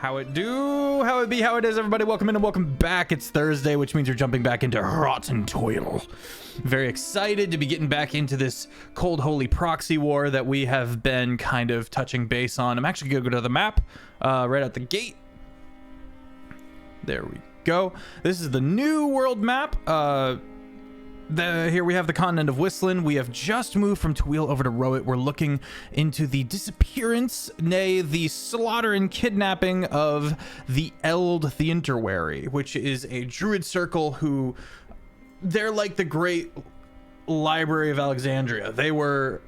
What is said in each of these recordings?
How it do, how it be, how it is, everybody. Welcome in and welcome back. It's Thursday, which means you're jumping back into rotten Toil. Very excited to be getting back into this cold holy proxy war that we have been kind of touching base on. I'm actually gonna go to the map right out the gate. There we go. This is the new world map. Here we have the continent of Whistland. We have just moved from Toil over to Rowit. We're looking into the disappearance, nay, the slaughter and kidnapping of the Eld the Interwary, which is a druid circle who, they're like the great Library of Alexandria. They were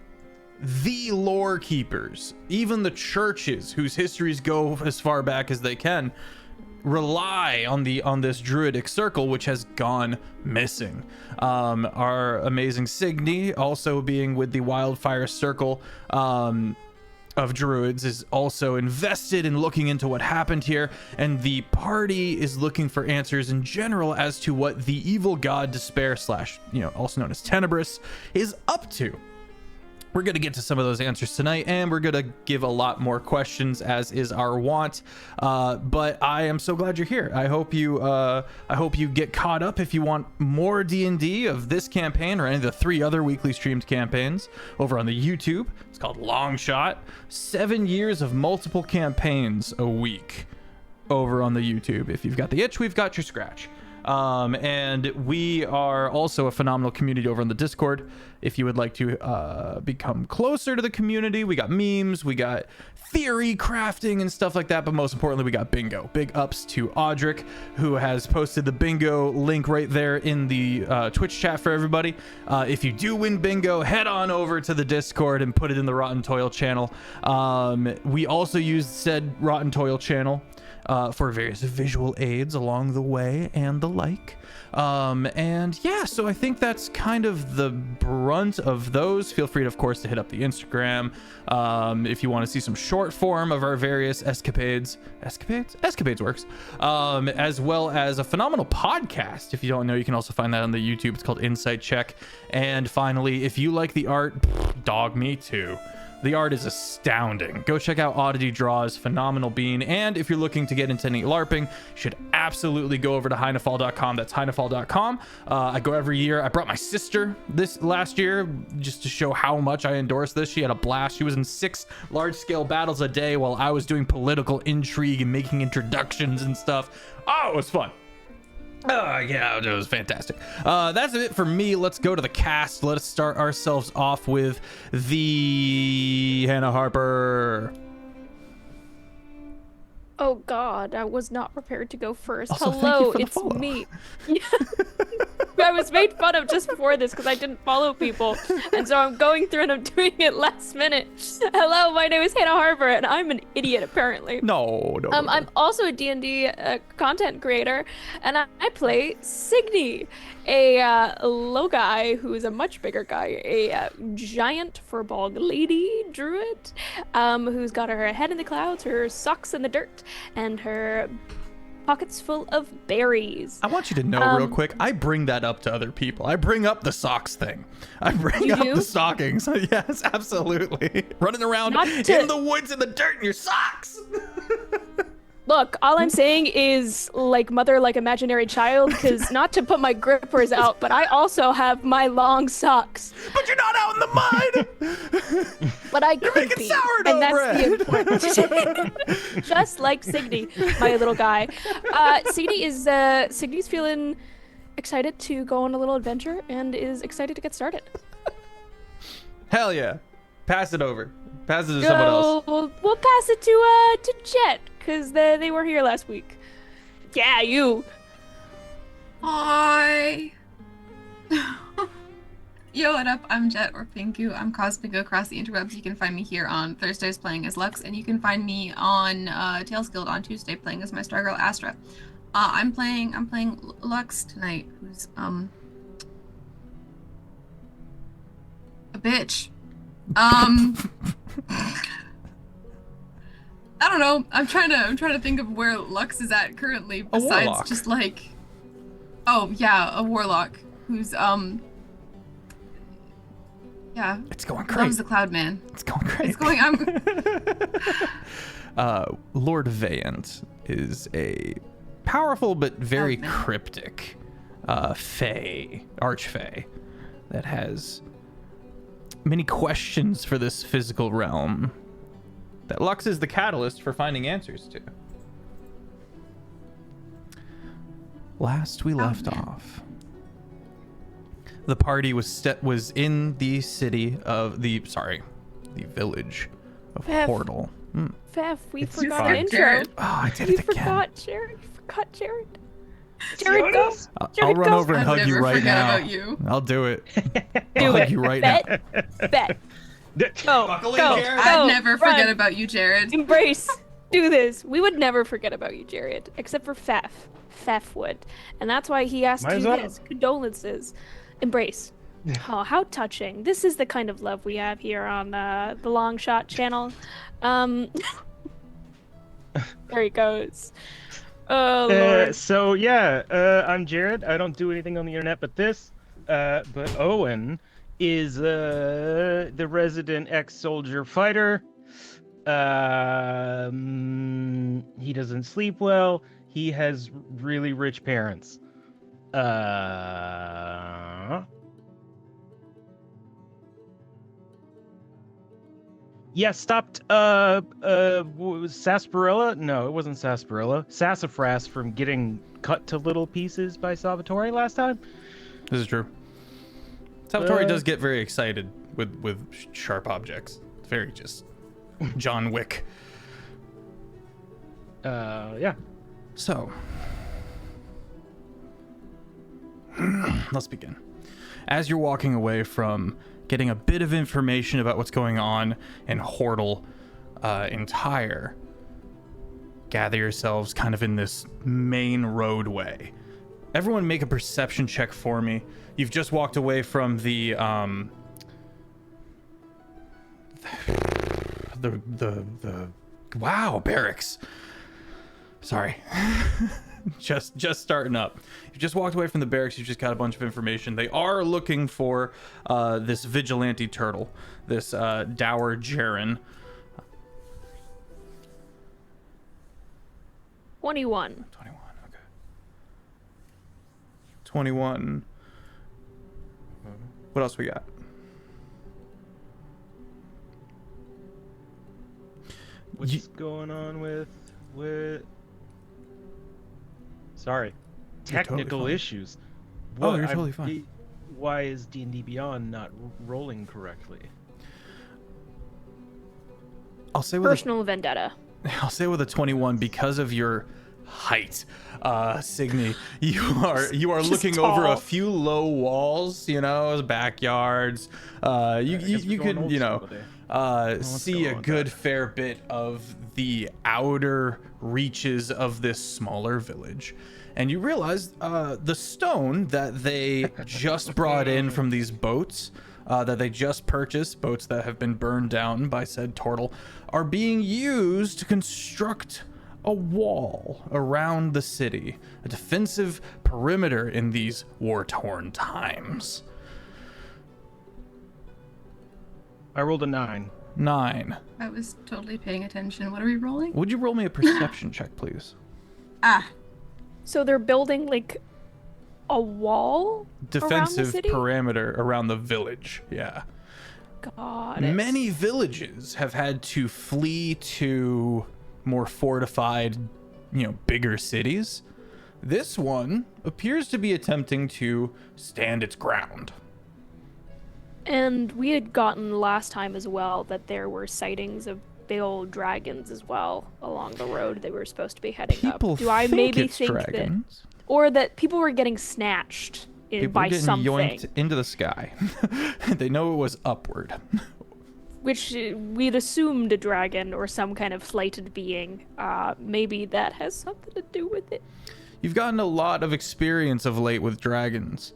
the lore keepers. Even the churches, whose histories go as far back as they can, rely on this druidic circle, which has gone missing. Our amazing Cygni, also being with the wildfire circle of druids, is also invested in looking into what happened here, and the party is looking for answers in general as to what the evil god Despair / also known as Tenebris is up to. We're going to get to some of those answers tonight, and we're going to give a lot more questions, as is our want. But I am so glad you're here. I hope you get caught up. If you want more D&D of this campaign or any of the 3 other weekly streamed campaigns over on the YouTube, it's called Longshot. 7 years of multiple campaigns a week over on the YouTube. If you've got the itch, we've got your scratch. And we are also a phenomenal community over on the Discord. If you would like to become closer to the community, we got memes, we got theory crafting and stuff like that, but most importantly, we got bingo. Big ups to Audric, who has posted the bingo link right there in the Twitch chat for everybody. If you do win bingo, head on over to the Discord and put it in the Rotten Toil channel. We also used said Rotten Toil channel for various visual aids along the way and the like. And yeah, so I think that's kind of the brunt of those. Feel free to, of course, to hit up the Instagram if you want to see some short form of our various escapades works, as well as a phenomenal podcast. If you don't know, you can also find that on the YouTube. It's called Insight Check. And finally, if you like the art, dog me too. The art is astounding. Go check out Oddity Draw's phenomenal bean. And if you're looking to get into any LARPing, you should absolutely go over to heinefall.com. That's heinefall.com. I go every year. I brought my sister this last year just to show how much I endorse this. She had a blast. She was in 6 large-scale battles a day while I was doing political intrigue and making introductions and stuff. Oh, it was fun. Yeah, it was fantastic. That's it for me. Let's go to the cast. Let us start ourselves off with the Hannah Harper. Oh God, I was not prepared to go first. Also, hello, it's me. I was made fun of just before this because I didn't follow people, and so I'm going through and I'm doing it last minute. Hello, my name is Hannah Harper, and I'm an idiot apparently. No. I'm also a D&D content creator, and I play Cygni, a low guy who is a much bigger guy, a giant furball lady druid, who's got her head in the clouds, her socks in the dirt, and her pockets full of berries. I want you to know real quick, I bring that up to other people. I bring up the socks thing. I bring up the stockings. Yes, absolutely. Running around in the woods in the dirt in your socks. Look, all I'm saying is, like, mother, like, imaginary child, because not to put my grippers out, but I also have my long socks. But you're not out in the mud! But I You're could making be, sourdough and that's bread. the important. Just like Cygni, my little guy. Cygni's feeling excited to go on a little adventure and is excited to get started. Hell yeah. Pass it over. Pass it to someone else. We'll pass it to Jet, because they were here last week. Yeah, you. Hi. Yo, what up? I'm Jet or Pingu. I'm Cos.Pingu across the interwebs. You can find me here on Thursdays playing as Lux, and you can find me on Tales Guild on Tuesday playing as my Stargirl Astra. I'm playing Lux tonight, who's a bitch. I don't know. I'm trying to think of where Lux is at currently, besides just like, oh yeah, a warlock who's yeah. It's going crazy. Loves the Cloud Man. It's going crazy. It's going. Lord Vayant is a powerful but very man. cryptic fae, archfey, that has many questions for this physical realm that Lux is the catalyst for finding answers to. Last we left off, the party was in the city of the village of Feff. Hordle. Feff, we It's forgot fine. an intro. Jared. Oh, I did You it again. forgot Jared. You forgot Jared. Jared, go. I'll Jared, run go. over and I'd hug you never right forget now. about you. I'll do it. Do I'll it. hug you right Bet. Bet. Go. Buckle in, Go. Jared. Go. I'd never forget Run. about you, Jared. Embrace. Do this. We would never forget about you, Jared, except for Feff. Feff would. And that's why he asked Might as you well. his condolences. Embrace. Oh, how touching. This is the kind of love we have here on the Longshot channel. There he goes. Oh, Lord. So yeah, I'm Jared. I don't do anything on the internet but this. But Owen is the resident ex-soldier fighter. He doesn't sleep well. He has really rich parents. Yeah, stopped what was Sarsaparilla? No, it wasn't Sarsaparilla. Sassafras from getting cut to little pieces by Salvatore last time. This is true. Salvatore does get very excited with sharp objects. It's very just John Wick. Yeah. So, let's begin. As you're walking away from getting a bit of information about what's going on in Hordle entire, gather yourselves kind of in this main roadway. Everyone make a perception check for me. You've just walked away from the wow, barracks. Sorry. just starting up. You just walked away from the barracks. You just got a bunch of information. They are looking for this vigilante turtle, this dour Jaren. 21. 21, okay. 21. What else we got? What's going on with Sorry, You're totally technical fine. issues. Oh, you're totally fine. Why is D&D Beyond not rolling correctly? I'll say with Personal vendetta. I'll say with a 21 because of your height, Cygni. You are Just looking over a tall. few low walls, backyards. You could see a good fair bit of the outer reaches of this smaller village. And you realize the stone that they just brought in from these boats, that they just purchased, boats that have been burned down by said turtle, are being used to construct a wall around the city, a defensive perimeter in these war-torn times. I rolled a 9. 9. I was totally paying attention. What are we rolling? Would you roll me a perception check, please? Ah, So they're building like a wall Defensive city? perimeter around the village. Yeah. God. Many villages have had to flee to more fortified, bigger cities. This one appears to be attempting to stand its ground. And we had gotten last time as well that there were sightings of big old dragons as well along the road they were supposed to be heading People up. Do I think maybe it's think dragons. or that people were getting snatched People by are getting something, yoinked into the sky. They know it was upward. which we'd assumed a dragon or some kind of flighted being. Maybe that has something to do with it. You've gotten a lot of experience of late with dragons.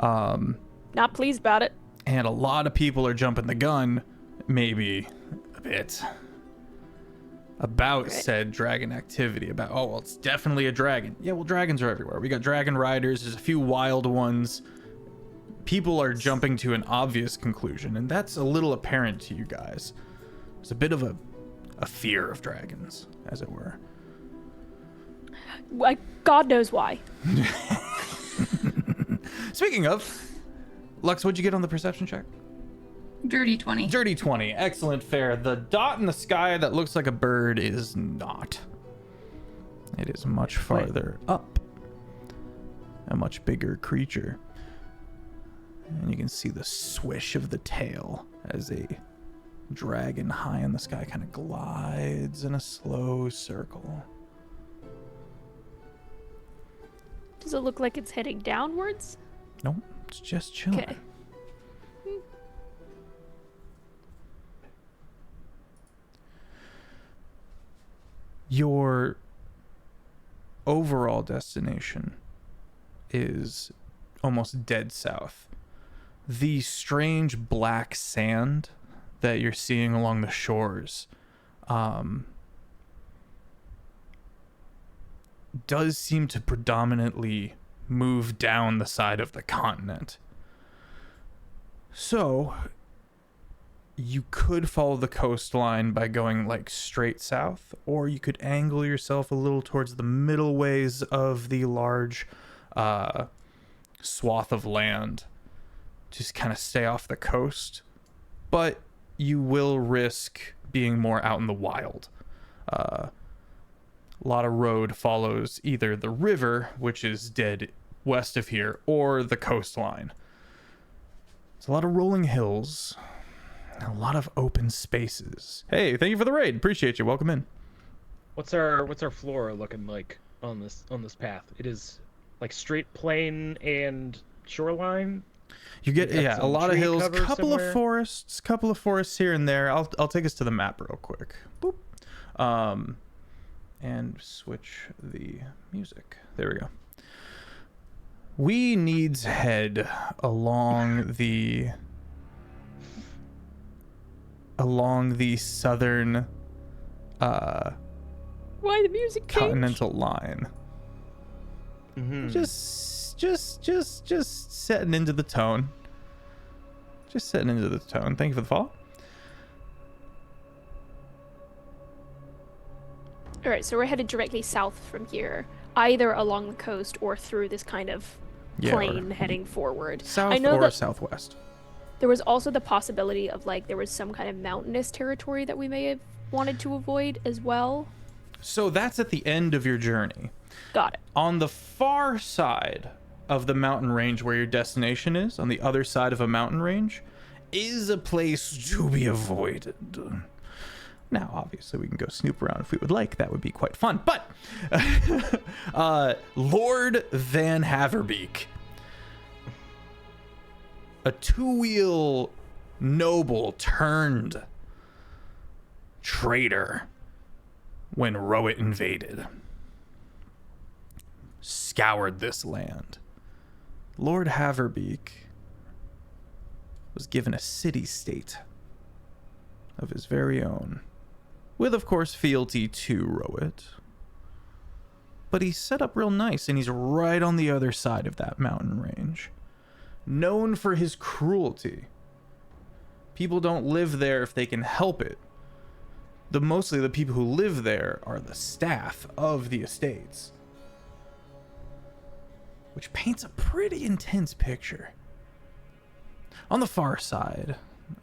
Not pleased about it. And a lot of people are jumping the gun, maybe a bit, about Right. said dragon activity. About, oh, well, it's definitely a dragon. Yeah, well, dragons are everywhere. We got dragon riders. There's a few wild ones. People are jumping to an obvious conclusion, and that's a little apparent to you guys. There's a bit of a a fear of dragons, as it were. Like, God knows why. Speaking of, Lux, what'd you get on the perception check? Dirty 20. Dirty 20. Excellent, fair. The dot in the sky that looks like a bird is not. It is much farther up. A much bigger creature. And you can see the swish of the tail as a dragon high in the sky kind of glides in a slow circle. Does it look like it's heading downwards? Nope, it's just chilling. Okay. Your overall destination is almost dead south. The strange black sand that you're seeing along the shores does seem to predominantly move down the side of the continent. So you could follow the coastline by going like straight south, or you could angle yourself a little towards the middle ways of the large swath of land. Just kind of stay off the coast, but you will risk being more out in the wild. A lot of road follows either the river, which is dead west of here, or the coastline. It's a lot of rolling hills, a lot of open spaces. Hey, thank you for the raid. Appreciate you. Welcome in. What's our flora looking like on this path? It is like straight plain and shoreline. You get a lot of hills, couple somewhere. of forests here and there. I'll take us to the map real quick. Boop. And switch the music. There we go. We needs head along the southern Why the music changed? continental line. Mm-hmm. Just setting into the tone. Just setting into the tone. Thank you for the follow. All right, so we're headed directly south from here, either along the coast or through this kind of plain or heading forward. south I know or that southwest. there was also the possibility of like there was some kind of mountainous territory that we may have wanted to avoid as well. So that's at the end of your journey. Got it. On the far side of the mountain range where your destination is, on the other side of a mountain range, is a place to be avoided. Now, obviously, we can go snoop around if we would like. That would be quite fun. But Lord Van Haverbeek, a two-wheel noble turned traitor when Rowett invaded, scoured this land. Lord Haverbeek was given a city-state of his very own, with, of course, fealty to Rowett. But he's set up real nice, and he's right on the other side of that mountain range. Known for his cruelty. People don't live there if they can help it. Mostly the people who live there are the staff of the estates. Which paints a pretty intense picture. On the far side,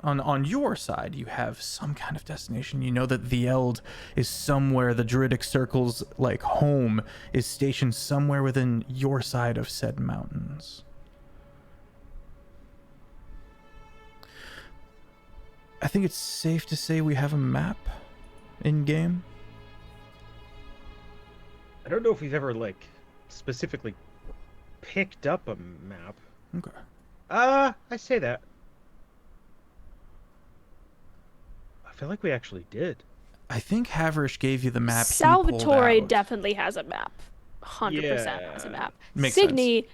on your side, you have some kind of destination. You know that the Eld is somewhere, the Druidic Circle's like home is stationed somewhere within your side of said mountains. I think it's safe to say we have a map in game. I don't know if we've ever like specifically picked up a map. Okay. I say that. I feel like we actually did. I think Haverish gave you the map. Salvatore he pulled out. definitely has a map. 100% has a map. Makes Cygni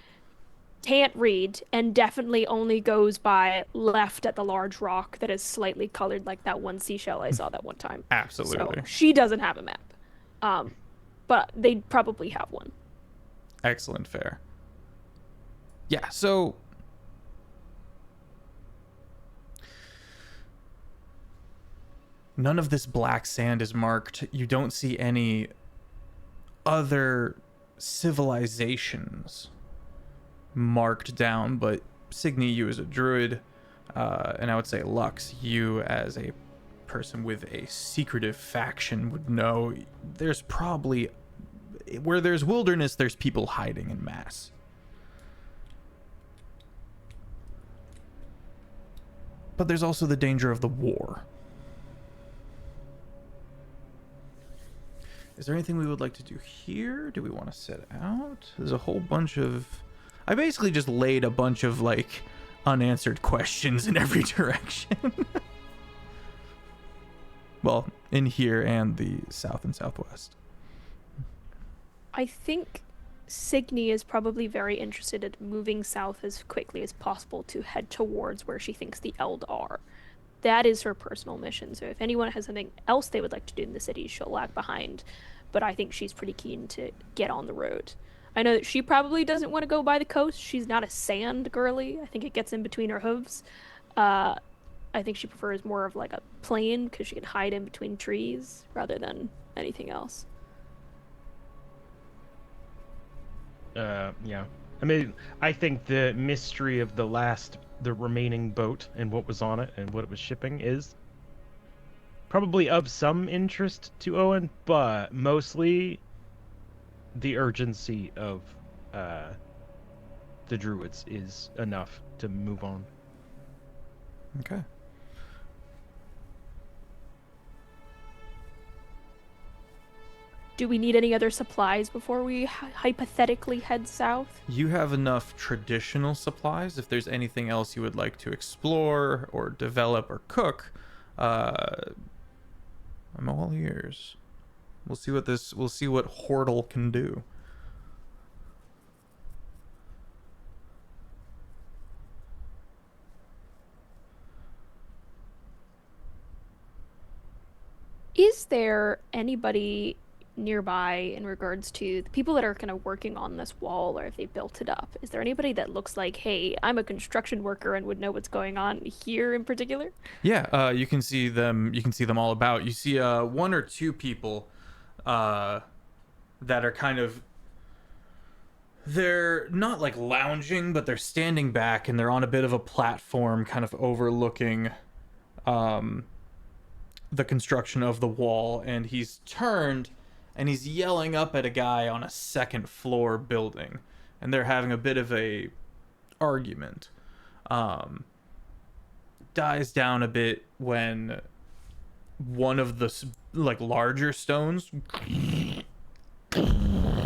can't read and definitely only goes by left at the large rock that is slightly colored like that one seashell I saw that one time. Absolutely. So she doesn't have a map. But they probably have one. Excellent, fair. Yeah, so None of this black sand is marked. You don't see any other civilizations marked down, but Cygni, you as a druid, and I would say Lux, you as a person with a secretive faction would know there's probably, where there's wilderness, there's people hiding in mass. But there's also the danger of the war. Is there anything we would like to do here? Do we want to set out? There's a whole bunch of... I basically just laid a bunch of, like, unanswered questions in every direction. Well, in here and the south and southwest. I think Cygni is probably very interested in moving south as quickly as possible to head towards where she thinks the Eld are. That is her personal mission, so if anyone has something else they would like to do in the city, she'll lag behind. But I think she's pretty keen to get on the road. I know that she probably doesn't want to go by the coast. She's not a sand girly. I think it gets in between her hooves. I think she prefers more of like a plain because she can hide in between trees rather than anything else. Yeah. I mean, I think the mystery of the remaining boat and what was on it and what it was shipping is probably of some interest to Owen, but mostly the urgency of the druids is enough to move on. Okay. Do we need any other supplies before we hypothetically head south? You have enough traditional supplies. If there's anything else you would like to explore or develop or cook, I'm all ears. We'll see what Hortle can do. Is there anybody nearby in regards to the people that are kind of working on this wall, or if they built it up? Is there anybody that looks like, hey, I'm a construction worker and would know what's going on here in particular? Yeah, you can see them. You can see them all about. You see one or two people that are kind of. They're not like lounging, but they're standing back and they're on a bit of a platform, kind of overlooking the construction of the wall. And he's turned and he's yelling up at a guy on a second floor building, and they're having a bit of a argument. Dies down a bit when one of the like larger stones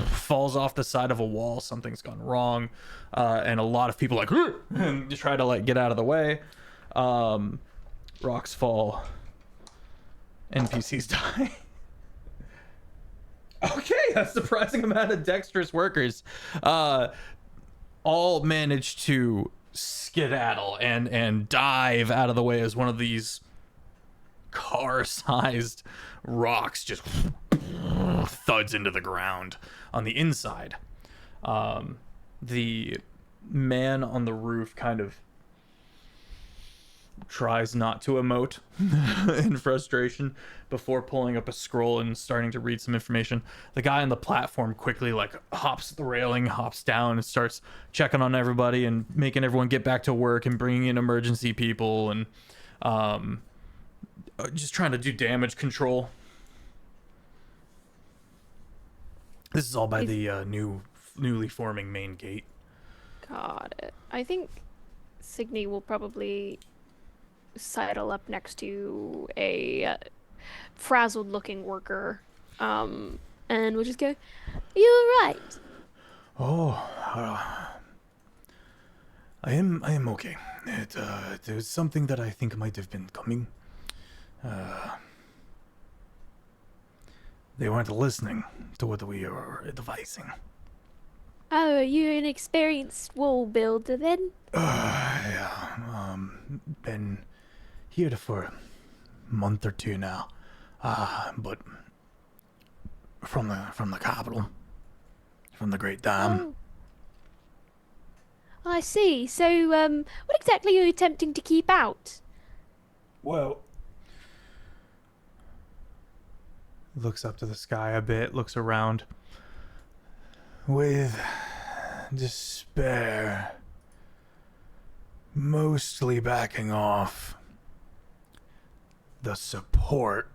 falls off the side of a wall. Something's gone wrong, and a lot of people like and just try to like get out of the way. Rocks fall. NPCs die. Okay, a surprising amount of dexterous workers all manage to skedaddle and dive out of the way as one of these car-sized rocks just thuds into the ground on the inside. The man on the roof kind of tries not to emote in frustration before pulling up a scroll and starting to read some information. The guy on the platform quickly like hops the railing, hops down, and starts checking on everybody and making everyone get back to work and bringing in emergency people and just trying to do damage control. This is all by the newly forming main gate. Got it. I think Cygni will probably sidle up next to a frazzled looking worker and we'll just go, "You're right." I am okay. There's something that I think might have been coming. They weren't listening to what we were advising. Oh, are you an experienced wall builder then? Yeah. Been here for a month or two now. But from the capital, from the Great Dam. Oh. I see. So, what exactly are you attempting to keep out? Well, Looks up to the sky a bit, looks around. With despair mostly backing off, the support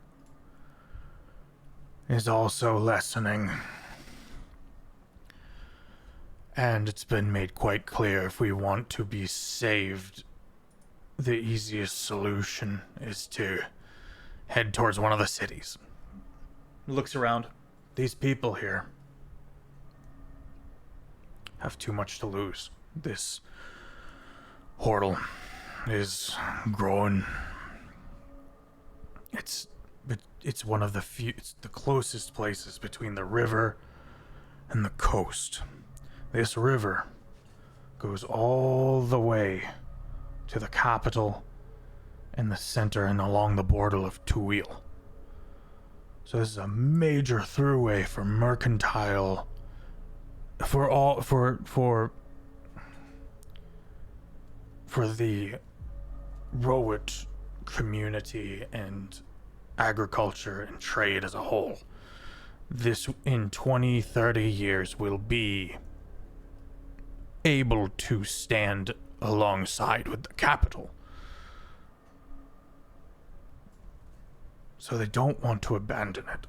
is also lessening. And it's been made quite clear, if we want to be saved, the easiest solution is to head towards one of the cities. Looks around. These people here have too much to lose. This portal is growing. It's one of the few, it's the closest places between the river and the coast. This river goes all the way to the capital and the center and along the border of Toil. So this is a major throughway for mercantile, for the Rowit community and agriculture and trade as a whole. This, in 20, 30 years, will be able to stand alongside with the capital. So they don't want to abandon it.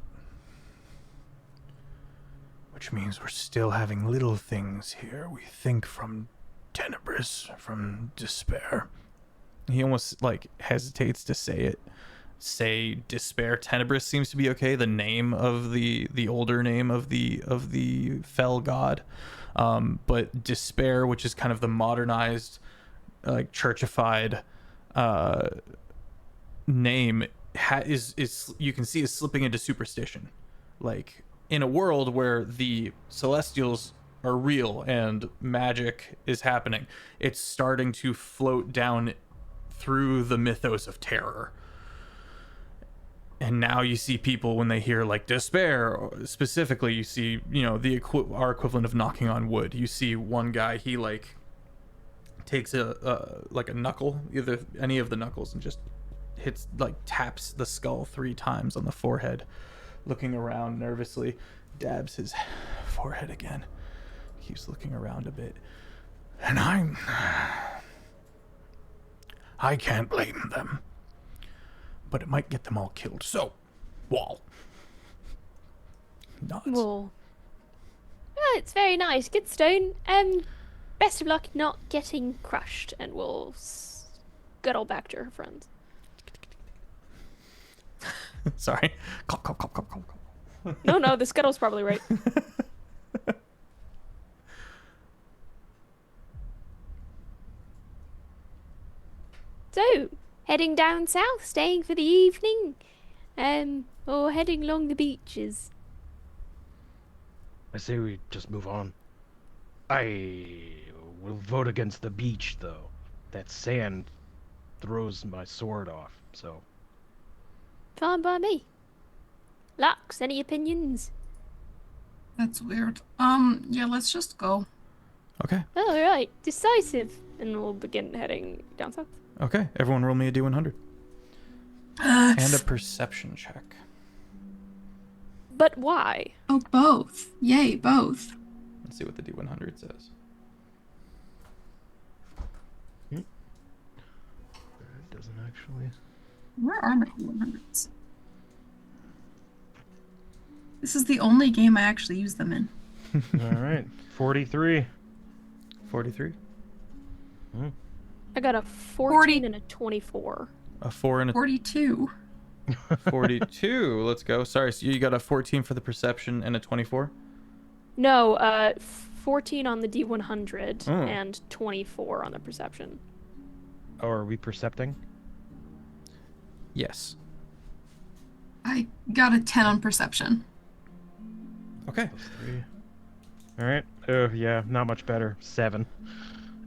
Which means we're still having little things here. We think from Tenebris, from despair. He almost like hesitates to say it. Say despair. Tenebris seems to be okay. The name of the older name of the fell god. But despair, which is kind of the modernized, like churchified name, is you can see is slipping into superstition. Like in a world where the Celestials are real and magic is happening, it's starting to float down through the mythos of terror. And now you see people, when they hear like despair specifically, you see, you know, our equivalent of knocking on wood. You see one guy, he like takes a knuckle, either any of the knuckles, and just hits, like taps the skull 3 times on the forehead, looking around nervously, dabs his forehead again, keeps looking around a bit. And I can't blame them, but it might get them all killed. So, Wall. Nods. Well, it's very nice. Good stone. Best of luck not getting crushed, and we'll scuttle back to her friends. Sorry. Cop. No, the scuttle's probably right. So, heading down south, staying for the evening, or heading along the beaches. I say we just move on. I will vote against the beach, though. That sand throws my sword off, so... Fine by me. Lux, any opinions? That's weird. Yeah, let's just go. Okay. All right, decisive, and we'll begin heading down south. Okay. Everyone roll me a D100. And a perception check. But why? Oh, both. Yay, both. Let's see what the D100 says. It doesn't actually... Where are my 100s? This is the only game I actually use them in. Alright, 43. 43. I got a 14 and a 24. A 4 and a 42. 42. Let's go. Sorry, so you got a 14 for the perception and a 24? No, 14 on the D100 Oh. and 24 on the perception. Oh, are we percepting? Yes. I got a 10 on perception. Okay. +3. Alright. Oh, yeah, not much better. 7.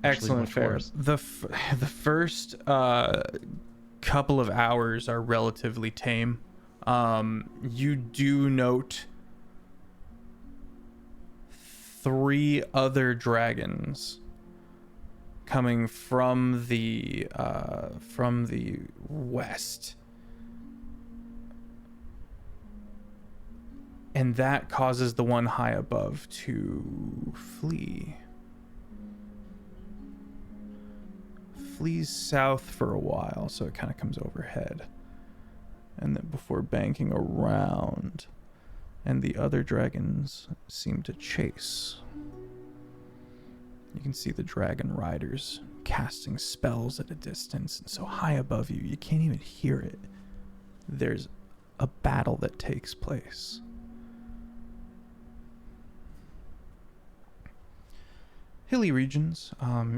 Excellent. much Fair. worse. The first couple of hours are relatively tame. You do note 3 other dragons coming from the west. And that causes the one high above to flee. Flees south for a while, so it kind of comes overhead. And then before banking around. And the other dragons seem to chase. You can see the dragon riders casting spells at a distance, and so high above you, you can't even hear it. There's a battle that takes place. Hilly regions.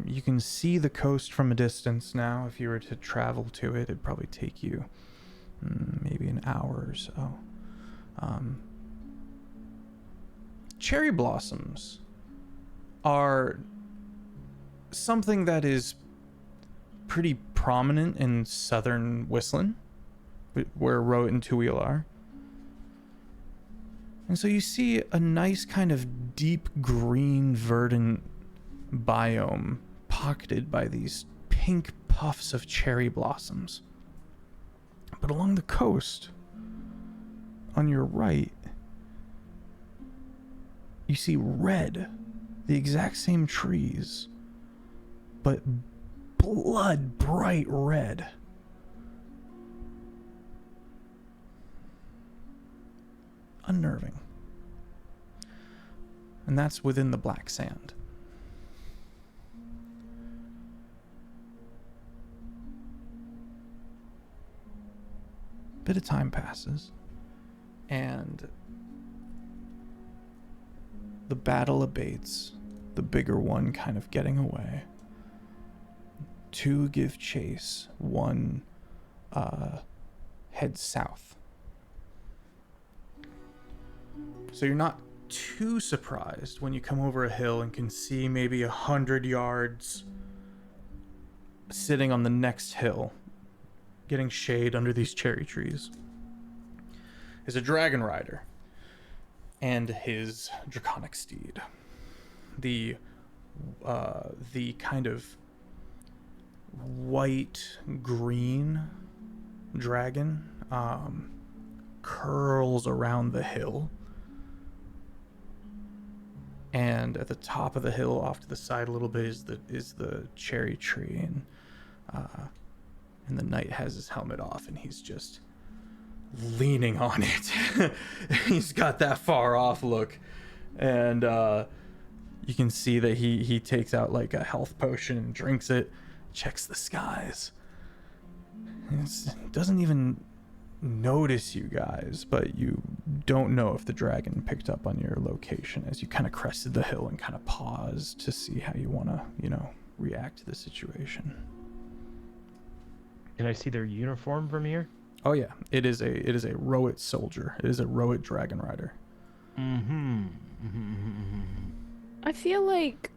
You can see the coast from a distance now. If you were to travel to it, it'd probably take you maybe an hour or so. Cherry blossoms are something that is pretty prominent in southern Whistland, where Rowett and Toil are. And so you see a nice kind of deep green verdant biome pocketed by these pink puffs of cherry blossoms. But along the coast, on your right, you see red, the exact same trees, but blood bright red. Unnerving. And that's within the black sand. Bit of time passes, and the battle abates, the bigger one kind of getting away. Two give chase, one heads south. So you're not too surprised when you come over a hill and can see maybe 100 yards sitting on the next hill, getting shade under these cherry trees, is a dragon rider and his draconic steed. The kind of white-green dragon curls around the hill. And at the top of the hill, off to the side a little bit, is the cherry tree, and the knight has his helmet off, and he's just leaning on it. He's got that far off look, and you can see that he takes out like a health potion and drinks it, checks the skies. Doesn't even notice you guys, but you don't know if the dragon picked up on your location as you kind of crested the hill and kind of paused to see how you want to, react to the situation. Can I see their uniform from here? Oh yeah, it is a Rowett soldier. It is a Rowett dragon rider. I feel like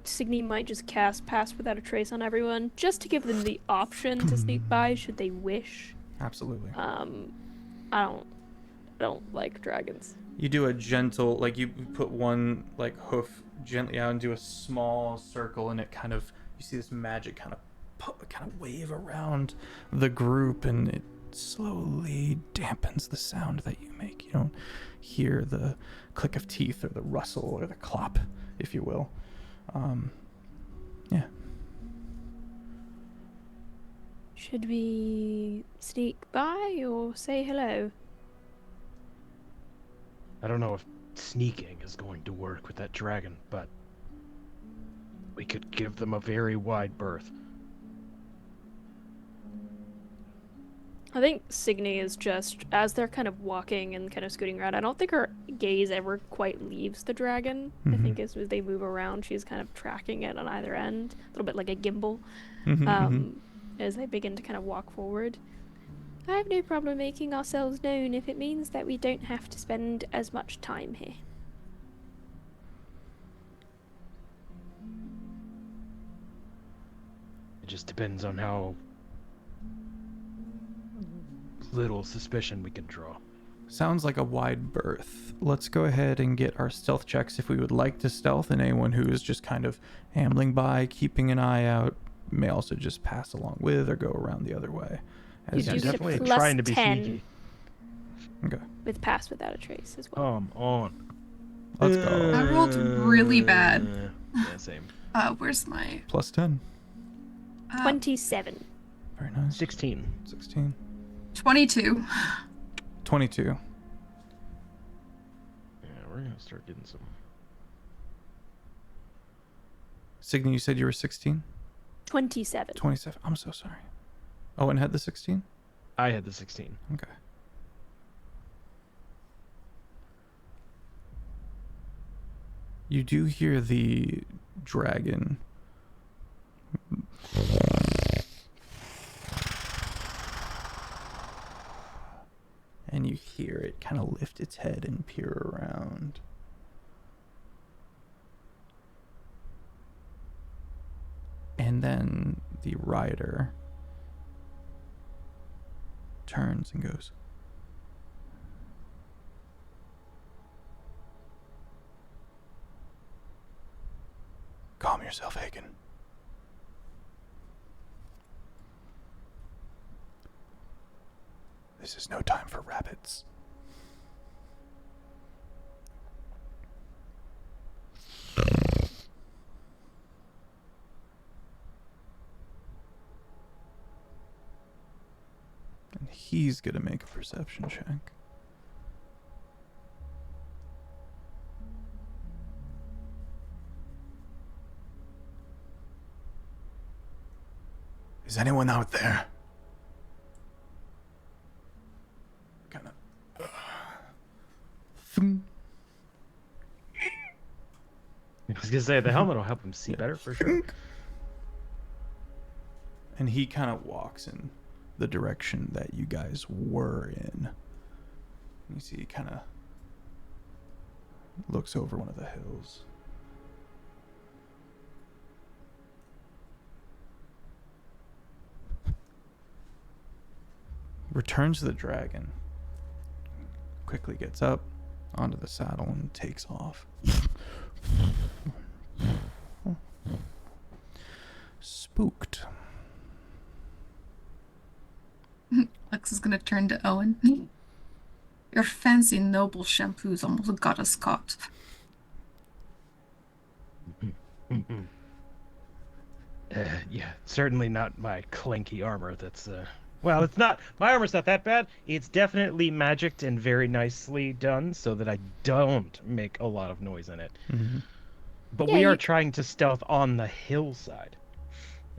Cygni might just cast Pass Without a Trace on everyone, just to give them the option to sneak by should they wish. Absolutely. I don't like dragons. You do a gentle, like you put one like hoof gently out and do a small circle, and it kind of, you see this magic kind of wave around the group, and it slowly dampens the sound that you make. You don't hear the click of teeth or the rustle or the clop, if you will. Yeah. Should we sneak by or say hello? I don't know if sneaking is going to work with that dragon, but we could give them a very wide berth. I think Cygni is just, as they're kind of walking and kind of scooting around, I don't think her gaze ever quite leaves the dragon. I think as they move around, she's kind of tracking it on either end, a little bit like a gimbal, as they begin to kind of walk forward. I have no problem making ourselves known if it means that we don't have to spend as much time here. It just depends on how little suspicion we can draw. Sounds like a wide berth. Let's go ahead and get our stealth checks if we would like to stealth, and anyone who is just kind of ambling by, keeping an eye out, may also just pass along with or go around the other way. You do get a definitely plus trying to be 10. sneaky. Okay. With pass without a trace as well. Come on. Let's go. I rolled really bad. Yeah, same. Where's my Plus 10. 27. Very nice. 16. 16. 22? 22. Yeah, we're gonna start getting some. Cygni, you said you were 16? 27. 27. I'm so sorry. Owen had the 16? I had the 16. Okay. You do hear the dragon and you hear it kind of lift its head and peer around. And then the rider turns and goes, "Calm yourself, Hagen. This is no time for rabbits." And he's gonna make a perception check. Is anyone out there? Kind of. I was gonna say the helmet will help him see better for sure. And he kind of walks in the direction that you guys were in. You see, he kind of looks over one of the hills. Returns to the dragon. Quickly gets up onto the saddle and takes off. Spooked. Lex is gonna turn to Owen. Your fancy noble shampoos almost got us caught. Yeah, certainly not my clanky armor. That's well, it's not. My armor's not that bad. It's definitely magicked and very nicely done, so that I don't make a lot of noise in it. Mm-hmm. But Yeah, we are you- trying to stealth on the hillside.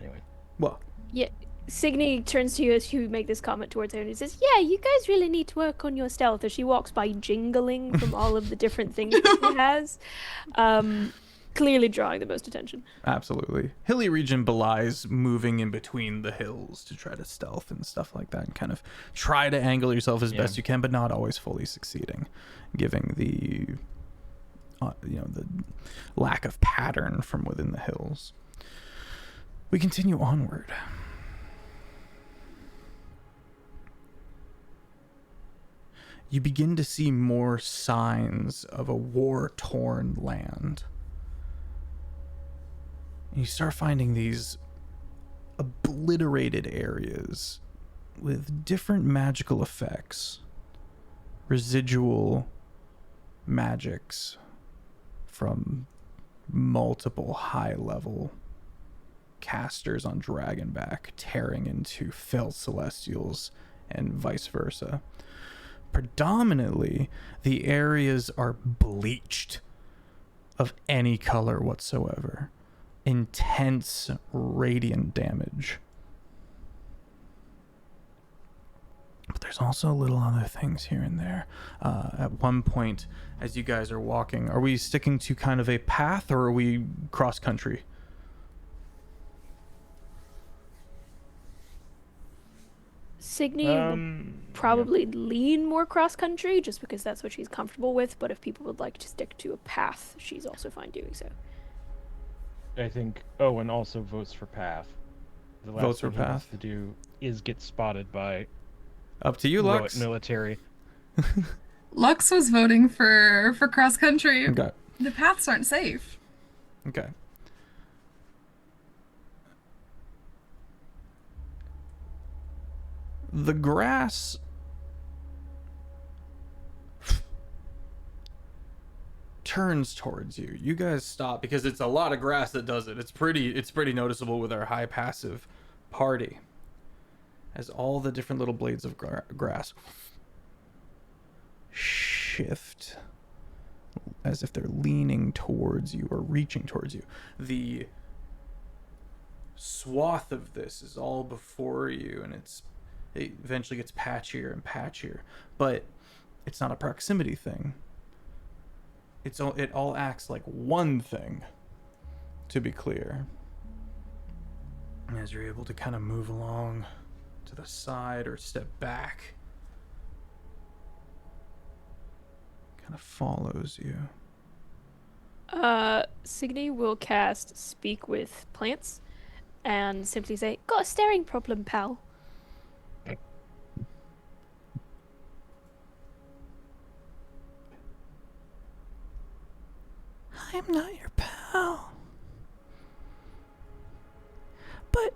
Anyway. Well, Yeah. Cygni turns to you as you make this comment towards her and he says, "Yeah, you guys really need to work on your stealth," as she walks by jingling from all of the different things that she has. Clearly drawing the most attention. absolutely. Hilly region belies moving in between the hills to try to stealth and stuff like that, and kind of try to angle yourself as best you can, but not always fully succeeding, giving the the lack of pattern from within the hills. We continue onward. You begin to see more signs of a war-torn land. You start finding these obliterated areas with different magical effects, residual magics from multiple high-level casters on Dragonback tearing into fell celestials and vice versa. Predominantly, the areas are bleached of any color whatsoever. Intense radiant damage. But there's also little other things here and there. At one point, as you guys are walking, are we sticking to kind of a path, or are we cross country? Cygni would probably lean more cross country just because that's what she's comfortable with, but if people would like to stick to a path, she's also fine doing so. I think Owen also votes for path. The last Votes for thing he wants path. to do is get spotted by Up to you, Lux. military. Lux was voting for cross country. Okay. The paths aren't safe. Okay. The grass turns towards you. You guys stop because it's a lot of grass that does it. It's pretty noticeable with our high passive party, as all the different little blades of grass shift as if they're leaning towards you or reaching towards you. The swath of this is all before you, and it eventually gets patchier and patchier, but it's not a proximity thing. It all acts like one thing, to be clear. As you're able to kind of move along to the side or step back, kind of follows you. Cygni will cast Speak with Plants and simply say, "Got a staring problem, pal." I'm not your pal. But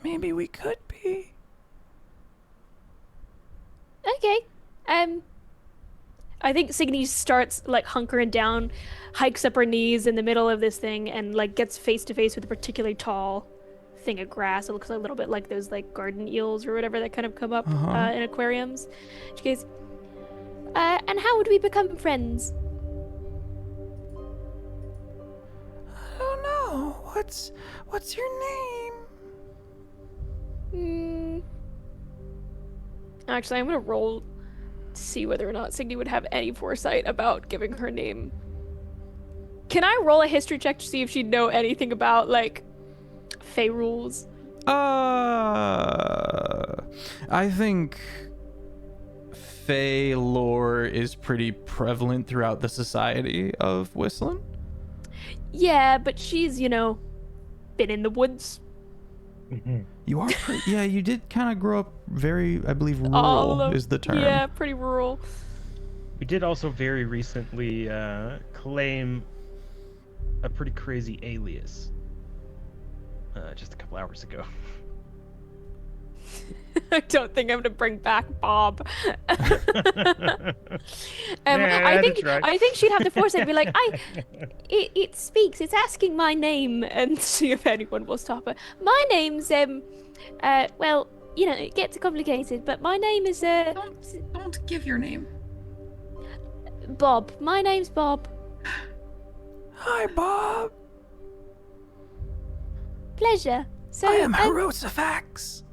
maybe we could be. Okay. I think Cygni starts like hunkering down, hikes up her knees in the middle of this thing, and like gets face to face with a particularly tall thing of grass. It looks a little bit like those like garden eels or whatever that kind of come up in aquariums. She goes, "And how would we become friends?" I don't know. What's your name? Actually, I'm gonna roll to see whether or not Cygni would have any foresight about giving her name. Can I roll a history check to see if she'd know anything about like Fey rules? I think Fey lore is pretty prevalent throughout the society of Whistling. Yeah, but she's, been in the woods. You are yeah, you did kind of grow up very, I believe, rural is the term. Yeah, pretty rural. We did also very recently claim a pretty crazy alias just a couple hours ago. I don't think I'm gonna bring back Bob. Yeah, I think she'd have to force it and be like, it speaks, it's asking my name, and see if anyone will stop her. My name's well, it gets complicated, but my name is Don't give your name. Bob. My name's Bob. Hi, Bob. Pleasure. So I am Herosifax.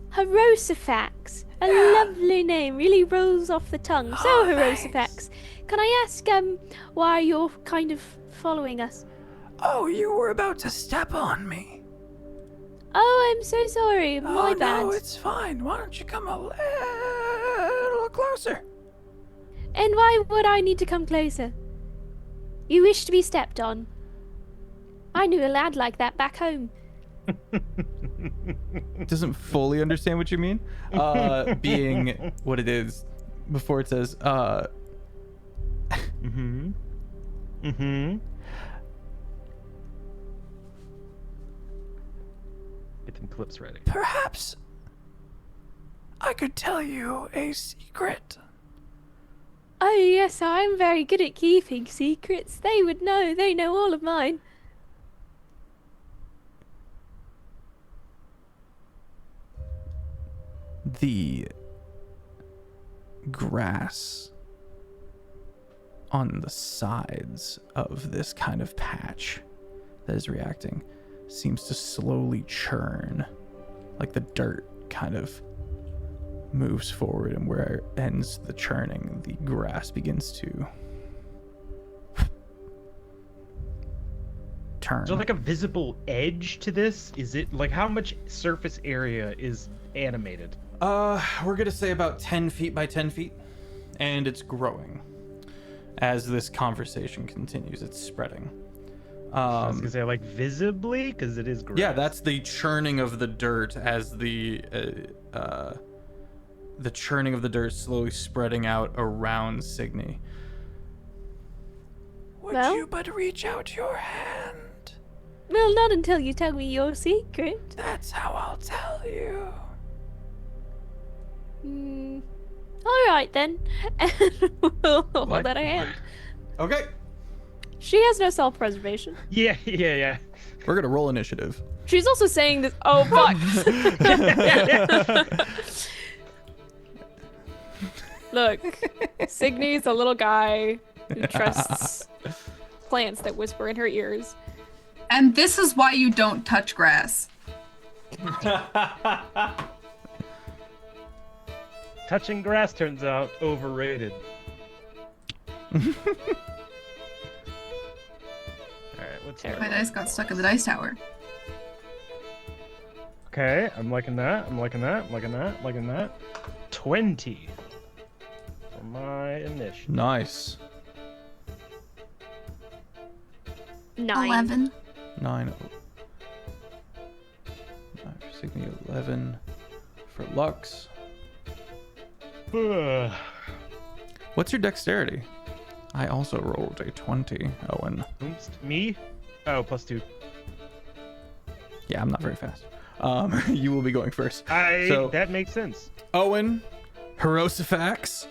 Herosifax. A lovely name, really rolls off the tongue. So, Herosifax, can I ask why you're kind of following us? Oh, you were about to step on me. Oh, I'm so sorry. My bad. No, it's fine. Why don't you come a little closer? And why would I need to come closer? You wish to be stepped on. I knew a lad like that back home. Doesn't fully understand what you mean. Being what it is before it says Get them clips ready. Perhaps I could tell you a secret. Oh yes, I'm very good at keeping secrets. They would know. They know all of mine. The grass on the sides of this kind of patch that is reacting seems to slowly churn, like the dirt kind of moves forward, and where it ends the churning, the grass begins to turn. Is there like a visible edge to this? Is it like how much surface area is animated? We're gonna say about 10 feet by 10 feet, and it's growing as this conversation continues. It's spreading. I was gonna say like visibly, because it is grass. Yeah, that's the churning of the dirt as the churning of the dirt slowly spreading out around Cygni. Would you but reach out your hand? Well, not until you tell me your secret. That's how I'll tell you. All right then. And we'll hold What? out a hand. Okay. She has no self-preservation. Yeah. We're gonna roll initiative. She's also saying this. Oh fuck. Look, Cygni's a little guy who trusts plants that whisper in her ears. And this is why you don't touch grass. Touching grass turns out overrated. Alright, what's that? My dice got stuck in the dice tower. Okay, I'm liking that. I'm liking that. I'm liking that. I'm liking that. 20 for my initiative. Nice. 9. 11. 9 for Cygni, 11 for Lux. What's your dexterity? I also rolled a 20, Owen. Oops, me? Oh, +2. Yeah, I'm not very fast. You will be going first. So- That makes sense. Owen, Herosifax,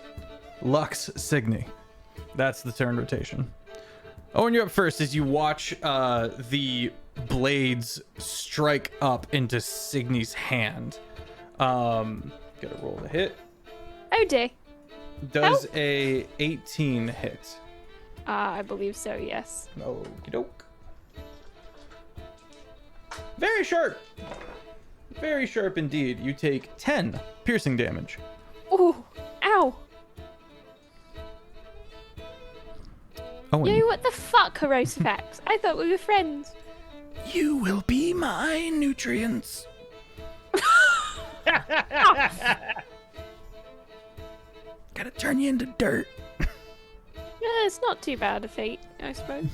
Lux, Cygni. That's the turn rotation. Owen, you're up first as you watch the blades strike up into Cygni's hand. Gotta roll the hit. Oh dear. Does a 18 hit? I believe so, yes. Okie doke. Very sharp. Very sharp indeed. You take 10 piercing damage. Ooh, ow. Owen, Yo, what the fuck, Herosifax? I thought we were friends. you will be my nutrients. Gotta turn you into dirt. Yeah, it's not too bad a fate, I suppose.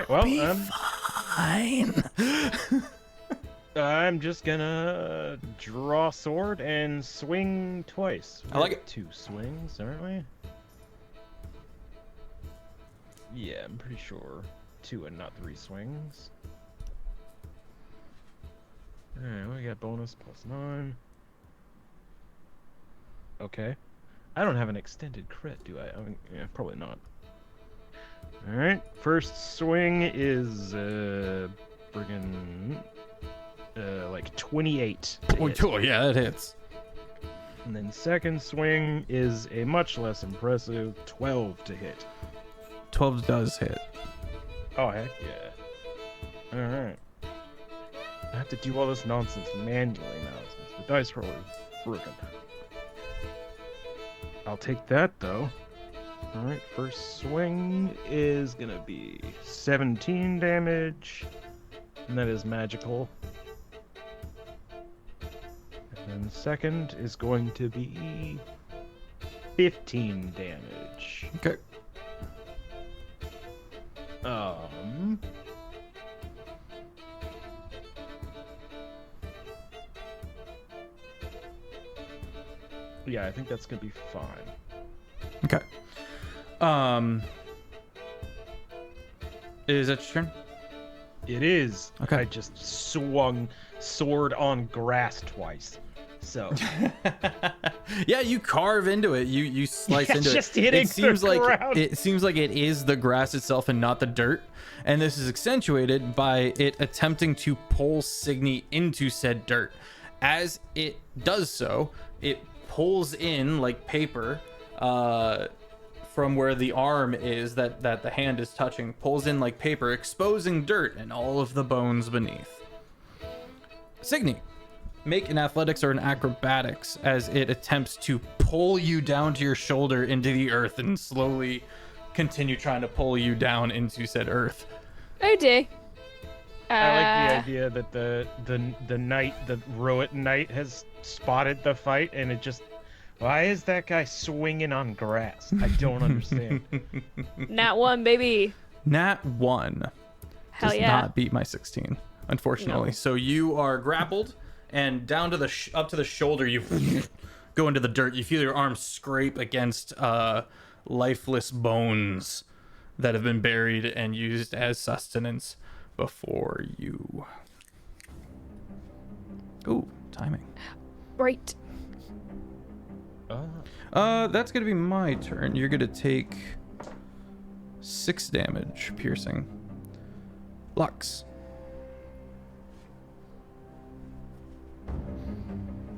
Well, Be fine. I'm just gonna draw sword and swing twice. I like We're it. 2 swings, aren't we? Yeah, I'm pretty sure 2 and not 3 swings. Alright, we got bonus +9. Okay. I don't have an extended crit, do I? Yeah, probably not. Alright, first swing is, friggin', like 28. to hit. Oh, yeah, that hits. And then second swing is a much less impressive 12 to hit. 12 does hit. Oh, heck yeah. Alright. I have to do all this nonsense manually now since the dice roller is broken. I'll take that, though. Alright, first swing is gonna be 17 damage. And that is magical. And then second is going to be 15 damage. Okay. Yeah, I think that's gonna be fine. Okay. Is that your turn? It is. Okay. I just swung sword on grass twice. So Yeah, you carve into it. You slice Yeah, into it. just hitting It seems the like ground. it seems like it is the grass itself and not the dirt. And this is accentuated by it attempting to pull Cygni into said dirt. As it does so, it pulls in like paper from where the arm is that the hand is touching, pulls in like paper, exposing dirt and all of the bones beneath. Cygni, make an athletics or an acrobatics as it attempts to pull you down to your shoulder into the earth and slowly continue trying to pull you down into said earth. Oh dear. I like the idea that the knight, the Roet knight, has spotted the fight, and it just, why is that guy swinging on grass? I don't understand. Nat 1, baby. Nat 1 Hell does yeah. not beat my 16, unfortunately. No. So you are grappled and down to the up to the shoulder. You go into the dirt. You feel your arm scrape against lifeless bones that have been buried and used as sustenance before you. Ooh, timing. Right. That's gonna be my turn. You're gonna take 6 damage, piercing. Lux.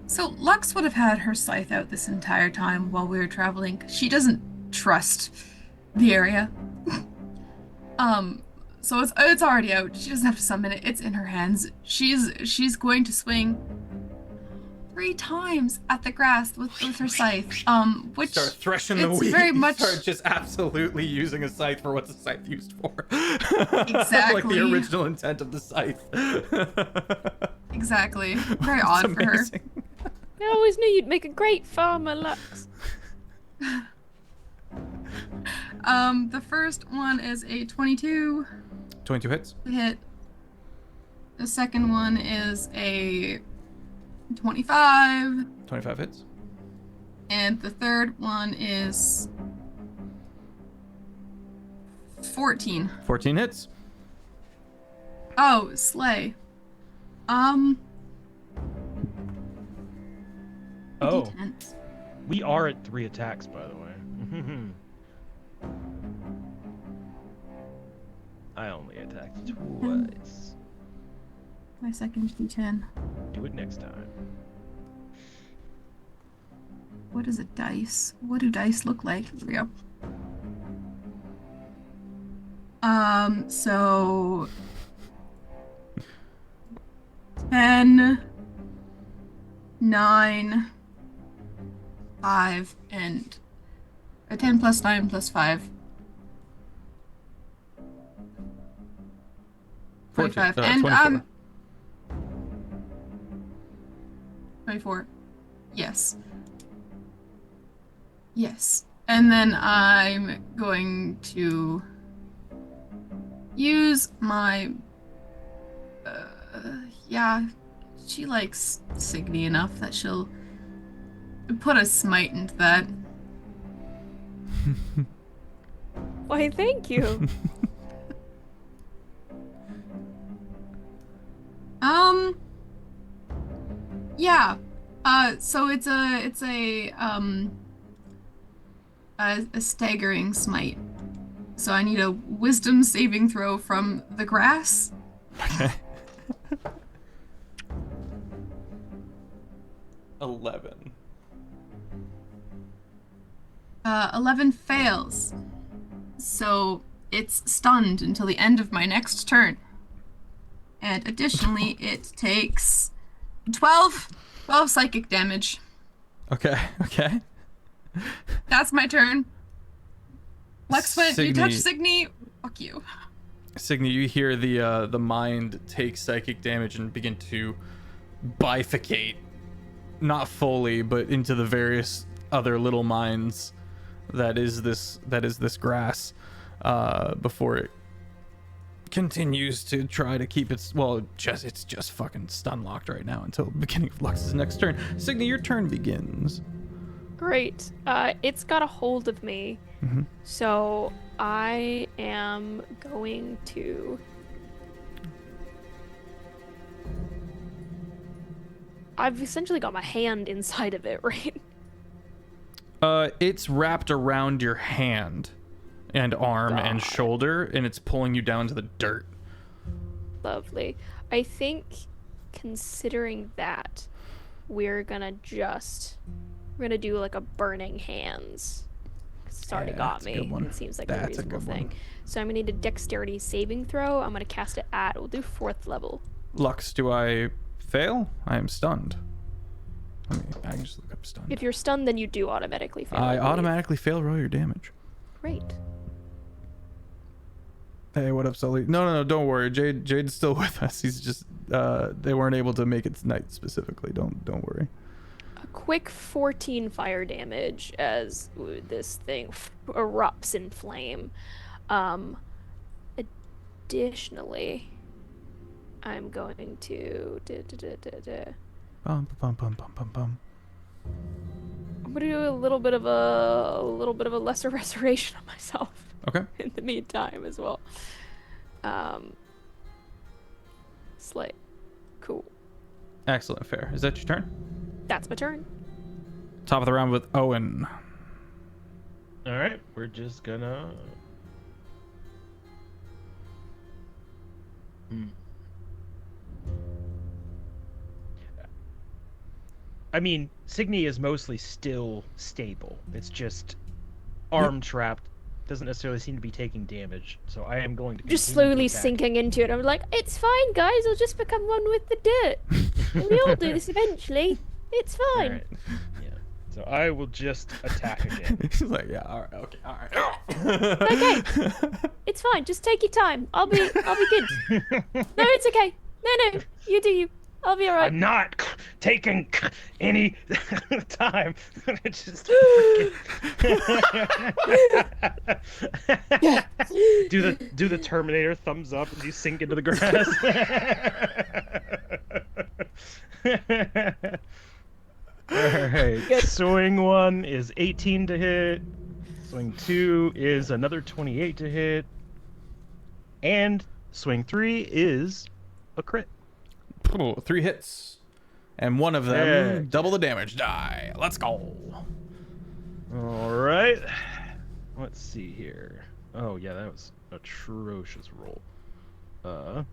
So Lux would have had her scythe out this entire time while we were traveling. She doesn't trust the area. So it's already out. She doesn't have to summon it. It's in her hands. She's going to swing 3 times at the grass with her scythe. Which Start threshing the it's wheat. very much Start just absolutely using a scythe for what's a scythe used for. Exactly. Like the original intent of the scythe. exactly very It's odd for her. amazing. I always knew you'd make a great farmer, Lux. The first one is a 22 22 hits. to hit. The second one is a 25. 25 hits. And the third one is 14. 14 hits. Oh, slay. Oh, D10s. we are at 3 attacks, by the way. I only attacked twice. My second D10. Do it next time. What is a dice? What do dice look like? Here we go. So 10, 9, 5, and 10 plus 9 plus 5. 25. And 24. 24. Yes. Yes. And then I'm going to use my yeah, she likes Cygni enough that she'll put a smite into that. Why, thank you. Yeah. So it's a staggering smite. So I need a wisdom saving throw from the grass. Okay. 11. 11 fails. So it's stunned until the end of my next turn. And additionally, it takes 12 psychic damage. Okay. Okay. That's my turn. Lex went, you Cygni- touch Cygni, fuck you. Cygni, you hear the mind take psychic damage and begin to bifurcate, not fully, but into the various other little minds that is this grass, before it continues to try to keep its it's just fucking stun locked right now until the beginning of Lux's next turn. Cygni, your turn begins. Great. It's got a hold of me. Mm-hmm. So I am going to... I've essentially got my hand inside of it, right? It's wrapped around your hand and arm and God. shoulder, and it's pulling you down to the dirt. Lovely. I think, considering that, we're gonna do like a burning hands. 'Cause it's already Yeah, got that's a me. good one. It seems like That's a a reasonable good thing. one. So I'm gonna need a dexterity saving throw. I'm gonna cast it at, we'll do 4th level. Lux, do I fail? I am stunned. I can just look up stunned. If you're stunned, then you do automatically fail. I believe. automatically fail roll your damage. Great. Hey, what up, Sully? No, don't worry. Jade's still with us. He's just they weren't able to make it tonight specifically. Don't worry. A quick 14 fire damage as this thing erupts in flame. Additionally, I'm going to Bum bum bum bum bum bum. I'm gonna do a little bit of a lesser restoration on myself. Okay. In the meantime as well. Slay. Cool. Excellent. Fair. Is that your turn? That's my turn. Top of the round with Owen. All right, we're just gonna. I mean, Cygni is mostly still stable. It's just arm trapped. Doesn't necessarily seem to be taking damage. So I am going to Just continue slowly to attack. sinking into it. I'm like, it's fine, guys. I'll just become one with the dirt. We all do this eventually. It's All fine. right. Yeah. So I will just attack again. He's like, yeah, all right, okay, all right. Okay. It's fine. Just take your time. I'll be good. No, it's okay. No, you do you. I'll be alright. I'm not taking any time. Just do the Terminator thumbs up as you sink into the grass. All right. Good. Swing 1 is 18 to hit. Swing 2 is another 28 to hit. And swing 3 is a crit. 3 hits. And one of them, double the damage die. Let's go. All right. Let's see here. Oh, yeah, that was atrocious roll. 2,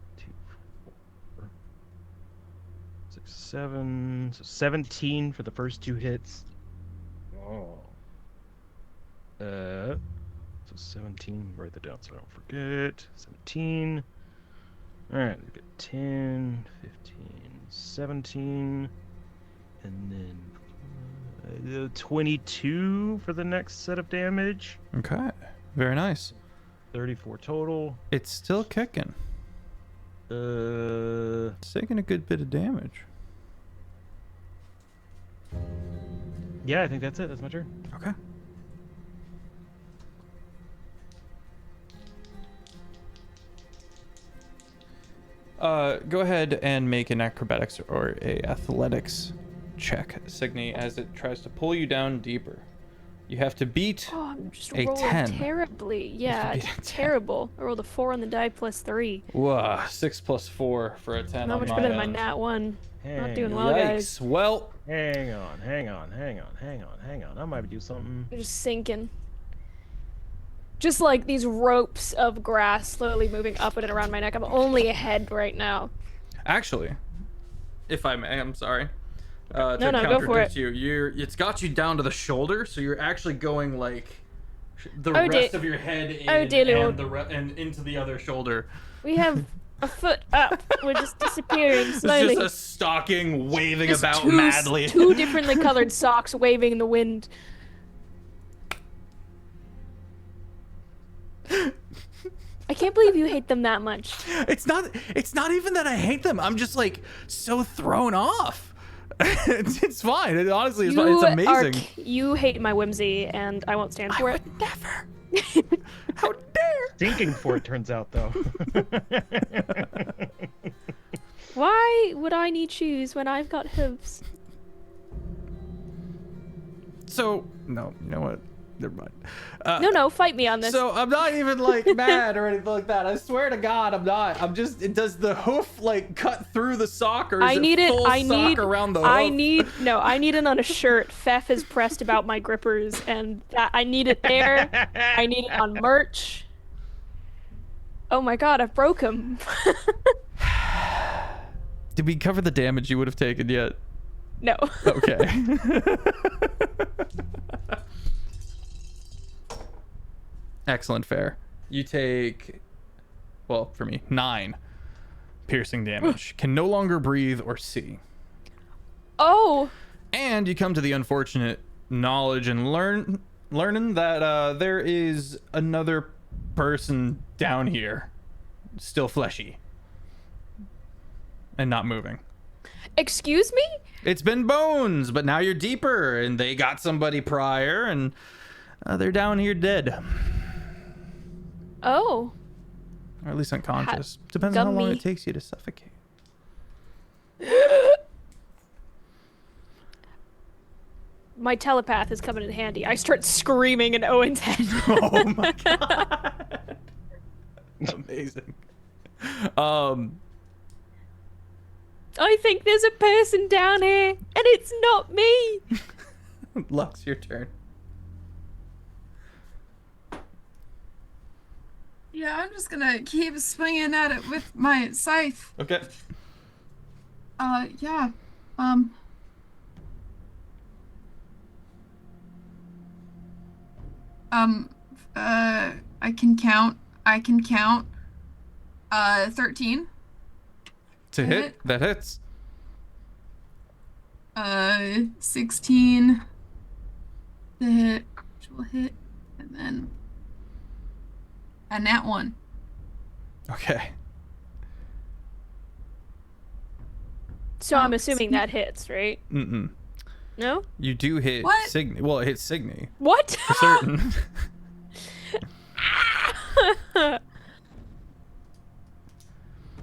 4, 6, 7. So 17 for the first 2 hits. Oh. So 17. Write that down so I don't forget. 17. All right, we got 10, 15, 17, and then 22 for the next set of damage. Okay, very nice. 34 total. It's still kicking. It's taking a good bit of damage. Yeah, I think that's it. That's my turn. Okay. Go ahead and make an acrobatics or a athletics check, Cygni, as it tries to pull you down deeper. You have to beat Oh, I'm just a rolling 10. terribly. Yeah, beat a 10. terrible. I rolled a 4 on the die plus 3. Whoa, 6 plus 4 for a 10 Not on much my better than my end. nat 1. Not doing Hang well, on. guys. Yikes. Well, Hang on. I might do something. I'm just sinking. Just like these ropes of grass slowly moving up and around my neck. I'm only ahead right now. actually, if I may, I'm sorry. No, go for contradict it. It's got you down to the shoulder, so you're actually going like the Oh, rest of your head in oh, dear and Lord. and into the other shoulder. We have a foot up. We're just disappearing It's slowly. just a stocking waving Just about two, madly. two differently colored socks waving in the wind. I can't believe you hate them that much. It's not even that I hate them. I'm just like so thrown off. It's fine. It honestly is fine. It's amazing. You hate my whimsy, and I won't stand I for it. would never. How dare? Thinking for it turns out though. Why would I need shoes when I've got hooves? So no, you know what? Never mind. No, fight me on this. So I'm not even like mad or anything like that. I swear to God, I'm not. I'm just. Does the hoof like cut through the sock, or is I need it it. full I sock need. around the hoof? I need. No, I need it on a shirt. Feff is pressed about my grippers, and that I need it there. I need it on merch. Oh my God, I broke him. Did we cover the damage you would have taken yet? No. Okay. Excellent, fair. You take, well, for me, 9 piercing damage. Can no longer breathe or see. Oh. And you come to the unfortunate knowledge and learning that there is another person down here, still fleshy and not moving. Excuse me? It's been bones, but now you're deeper, and they got somebody prior, and they're down here dead. Oh. Or at least unconscious. Depends on how long Gummy. it takes you to suffocate. My telepath is coming in handy. I start screaming in Owen's head. Oh my God. Amazing. I think there's a person down here, and it's not me. Lux, your turn. Yeah, I'm just gonna keep swinging at it with my scythe. Okay. Yeah. I can count. 13. To hit. That hits. 16. The hit. Actual hit. And then a nat 1. Okay. So I'm assuming that hits, right? Mm-mm. No? You do hit What? Cygni. Well, it hits Cygni. What? For certain.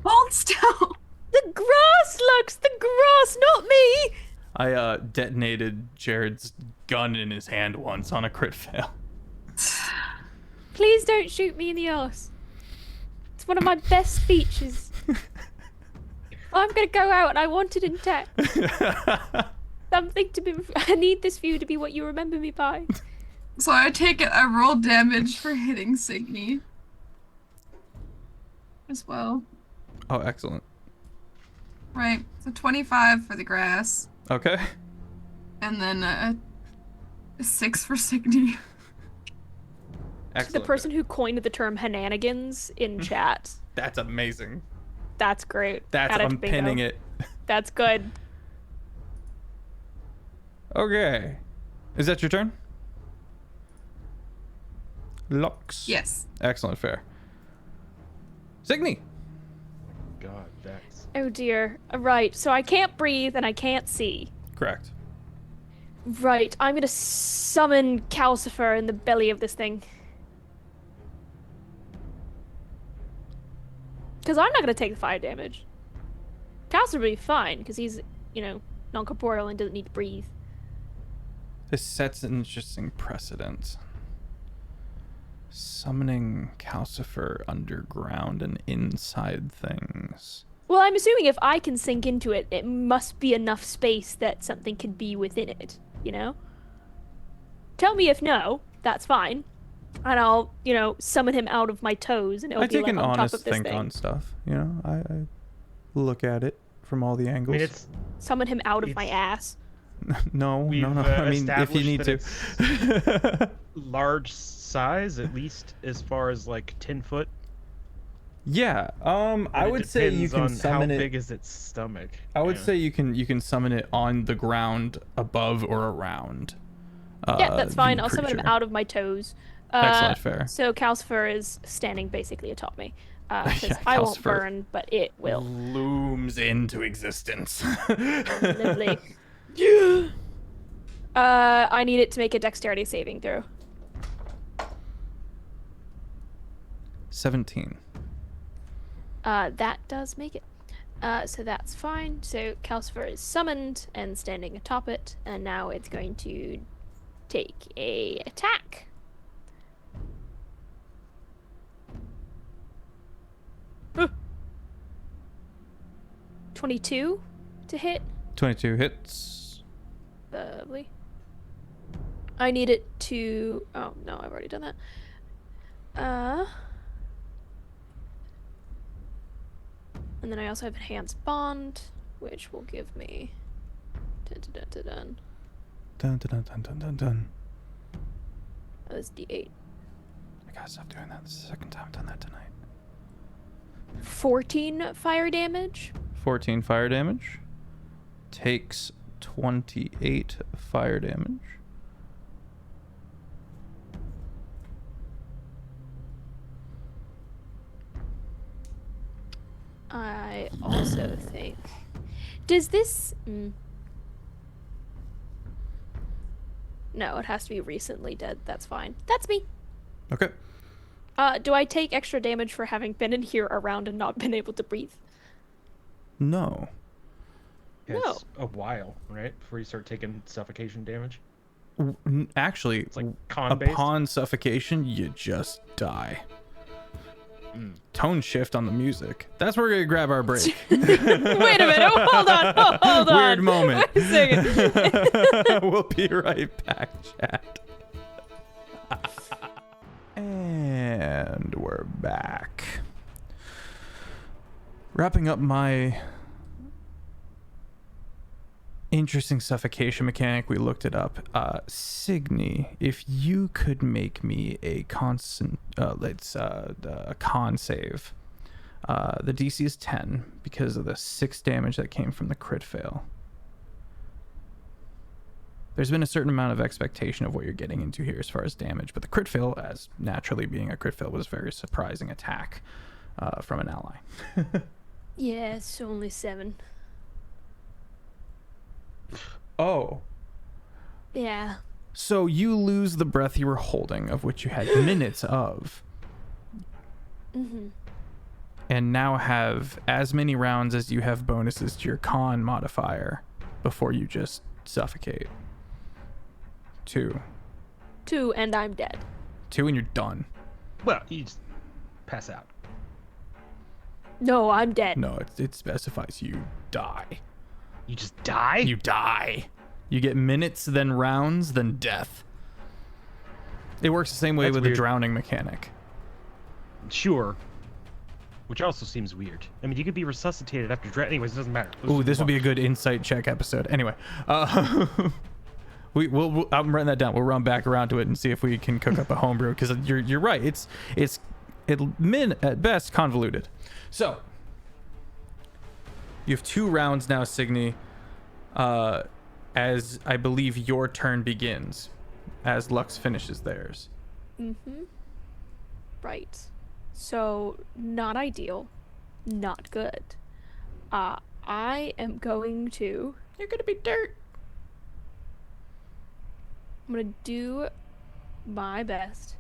Hold still. The grass, Lux! The grass, not me! I detonated Jared's gun in his hand once on a crit fail. Please don't shoot me in the ass. It's one of my best features. I'm gonna go out and I want it intact. Something to be. I need this view to be what you remember me by. So I take it. I roll damage for hitting Cygni as well. Oh, excellent. Right. So 25 for the grass, Okay. and then a 6 for Cygni. Excellent. The person who coined the term "henanigans" in chat. That's amazing. That's great. That's Add it to I'm bingo. pinning it. That's good. Okay. Is that your turn? Lux. Yes. Excellent, fair. Cygni. God, Vex. Oh dear. Right. So I can't breathe and I can't see. Correct. Right. I'm gonna summon Calcifer in the belly of this thing. Because I'm not gonna take the 5 damage. Calcifer will be fine because he's, non-corporeal and doesn't need to breathe. This sets an interesting precedent. Summoning Calcifer underground and inside things. Well, I'm assuming if I can sink into it, it must be enough space that something can be within it, Tell me if no, that's fine. And I'll, summon him out of my toes and it'll I be take like an on top honest of this think thing. on stuff. I look at it from all the I angles. mean, it's Summon him out of my It's- ass. No. we've I mean, if you established need that to. large size, at least as far as like 10 foot. Yeah. I But would it say you depends can on summon how it. big is its stomach. I would Yeah. say you can summon it on the ground, above or around. Yeah, that's fine. the I'll summon him creature. out of my toes. Excellent, fair. So Calcifer is standing basically atop me. Because Yeah, I won't Calcifer burn, but it will. Looms into existence. Lovely. I need it to make a dexterity saving throw. 17. That does make it. So that's fine. So Calcifer is summoned and standing atop it, and now it's going to take a attack. Uh. 22 to hit. 22 hits. Lovely. I need it to. Oh no, I've already done that. And then I also have Enhanced Bond, which will give me. Dun, dun, dun, dun, dun. Dun, dun, dun, dun, dun, dun. Oh, that's D8. I gotta stop doing that. This is the second time I've done that tonight. 14 fire damage. 14 fire damage. Takes 28 fire damage. I also think. Does this. No, it has to be recently dead. That's fine. That's me. Okay. Do I take extra damage for having been in here around and not been able to breathe? No. It's a while, right? Before you start taking suffocation damage. Actually, It's like con-based. upon suffocation, you just die. tone shift on the music. That's where we're gonna grab our break. Wait a minute. Oh, hold on. Oh, hold on. Weird moment. Wait a second. We'll be right back, chat. And we're back. Wrapping up my interesting suffocation mechanic, we looked it up. Cygni, if you could make me a constant, a con save. The DC is 10 because of the 6 damage that came from the crit fail. There's been a certain amount of expectation of what you're getting into here as far as damage, but the crit fail, as naturally being a crit fail, was a very surprising attack from an ally. Yeah, it's only 7. Oh. Yeah. So you lose the breath you were holding, of which you had minutes of. Mm-hmm. And now have as many rounds as you have bonuses to your con modifier before you just suffocate. 2. 2, and I'm dead. 2 and you're done. Well, you just pass out. No, I'm dead. No, it specifies you die. You just die? You die. You get minutes, then rounds, then death. It works the same way That's with weird. the drowning mechanic. Sure. Which also seems weird. I mean, you could be resuscitated after anyways, it doesn't matter. Ooh, this would be a good insight check episode. Anyway, we'll I'm writing that down. We'll run back around to it and see if we can cook up a homebrew, because you're right. It's at best convoluted. So you have 2 rounds now, Cygni, as I believe your turn begins, as Lux finishes theirs. Mm-hmm. Right. So, not ideal. Not good. I am going to... You're gonna be dirt. I'm going to do my best.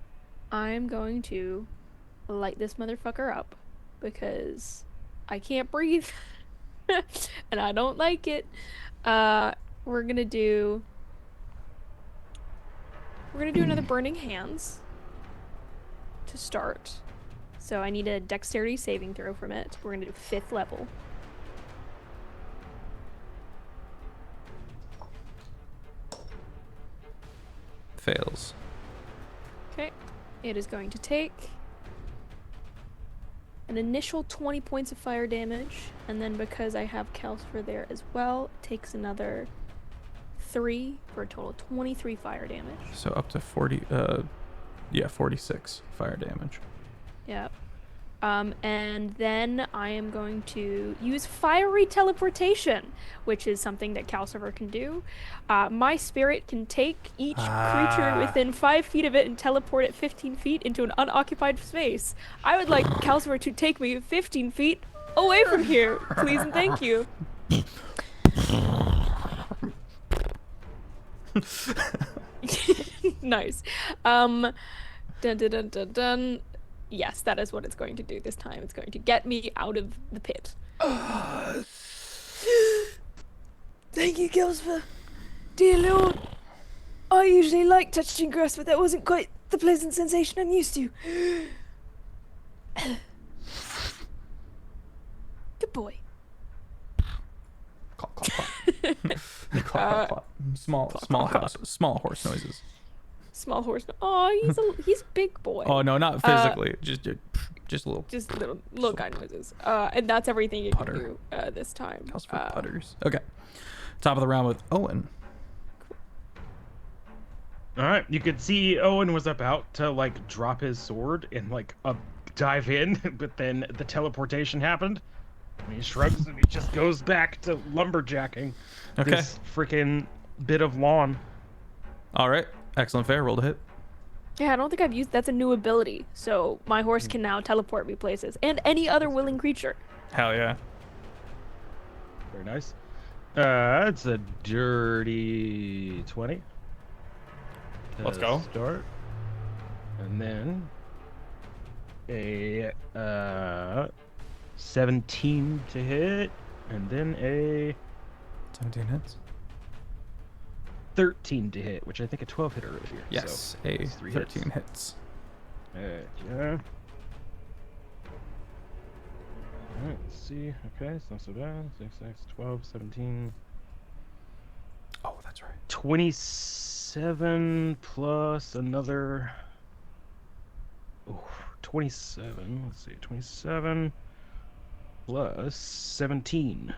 I'm going to light this motherfucker up because I can't breathe. And I don't like it. We're gonna do another Burning Hands to start. So I need a dexterity saving throw from it. We're gonna do 5th level. Fails. Okay. It is going to take an initial 20 points of fire damage, and then because I have Calcifer there as well, it takes another 3 for a total of 23 fire damage. So up to 46 fire damage. Yep. And then I am going to use fiery teleportation, which is something that Calcifer can do. My spirit can take each creature within 5 feet of it and teleport it 15 feet into an unoccupied space. I would like Calcifer to take me 15 feet away from here, please and thank you. Nice. Dun dun dun dun dun. Yes, that is what it's going to do this time. It's going to get me out of the pit. Thank you, Calcifer. Dear Lord, I usually like touching grass, but that wasn't quite the pleasant sensation I'm used to. Good boy. Clop, clop, clop. Small horse noises. Small horse. Oh, he's a big boy. Oh no, not physically. Just a little. Just little guy noises. And that's everything you Putter. can do this time. Calls for putters. Okay. Top of the round with Owen. All right, you could see Owen was about to like drop his sword and like dive in, but then the teleportation happened. And he shrugs and he just goes back to lumberjacking this freaking bit of lawn. All right. Excellent fair. Roll to hit. Yeah, I don't think I've used. That's a new ability, so my horse can now teleport me places and any other willing creature. Hell yeah. Very nice. It's a dirty 20. Let's go. Start. And then a 17 to hit, and then a 17 hits. 13 to hit, which I think a 12 hit earlier. Yes, so a it's 3 13 hits. hits. Yeah. see. Okay, it's not so bad. 6, 12, 17. Oh, that's right. 27 plus another. Oh, 27. Let's see. 27 plus 17.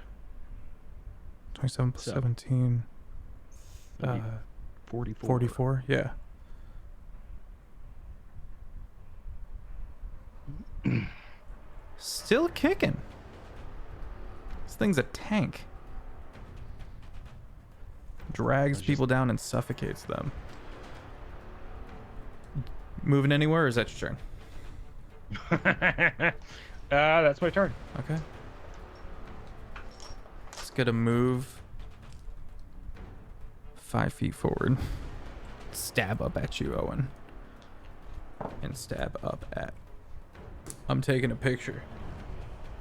27 plus So, 17. That'd be 44. 44, yeah. Still kicking. This thing's a tank. Drags people down and suffocates them. Moving anywhere, or is that your turn? That's my turn. Okay. Let's get a move 5 feet forward. Stab up at you, Owen. And stab up at. I'm taking a picture.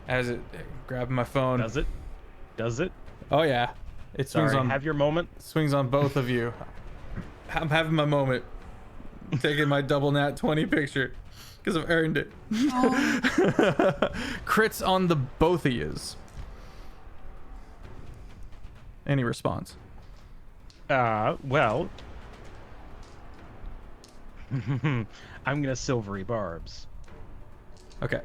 As it grabbing my phone. Does it? Does it? Oh yeah. It swings Sorry, on. have your moment. Swings on both of you. I'm having my moment. Taking my double nat 20 picture because I've earned it. Oh. Crits on the both of yous. Any response? Well, I'm gonna silvery barbs, Okay.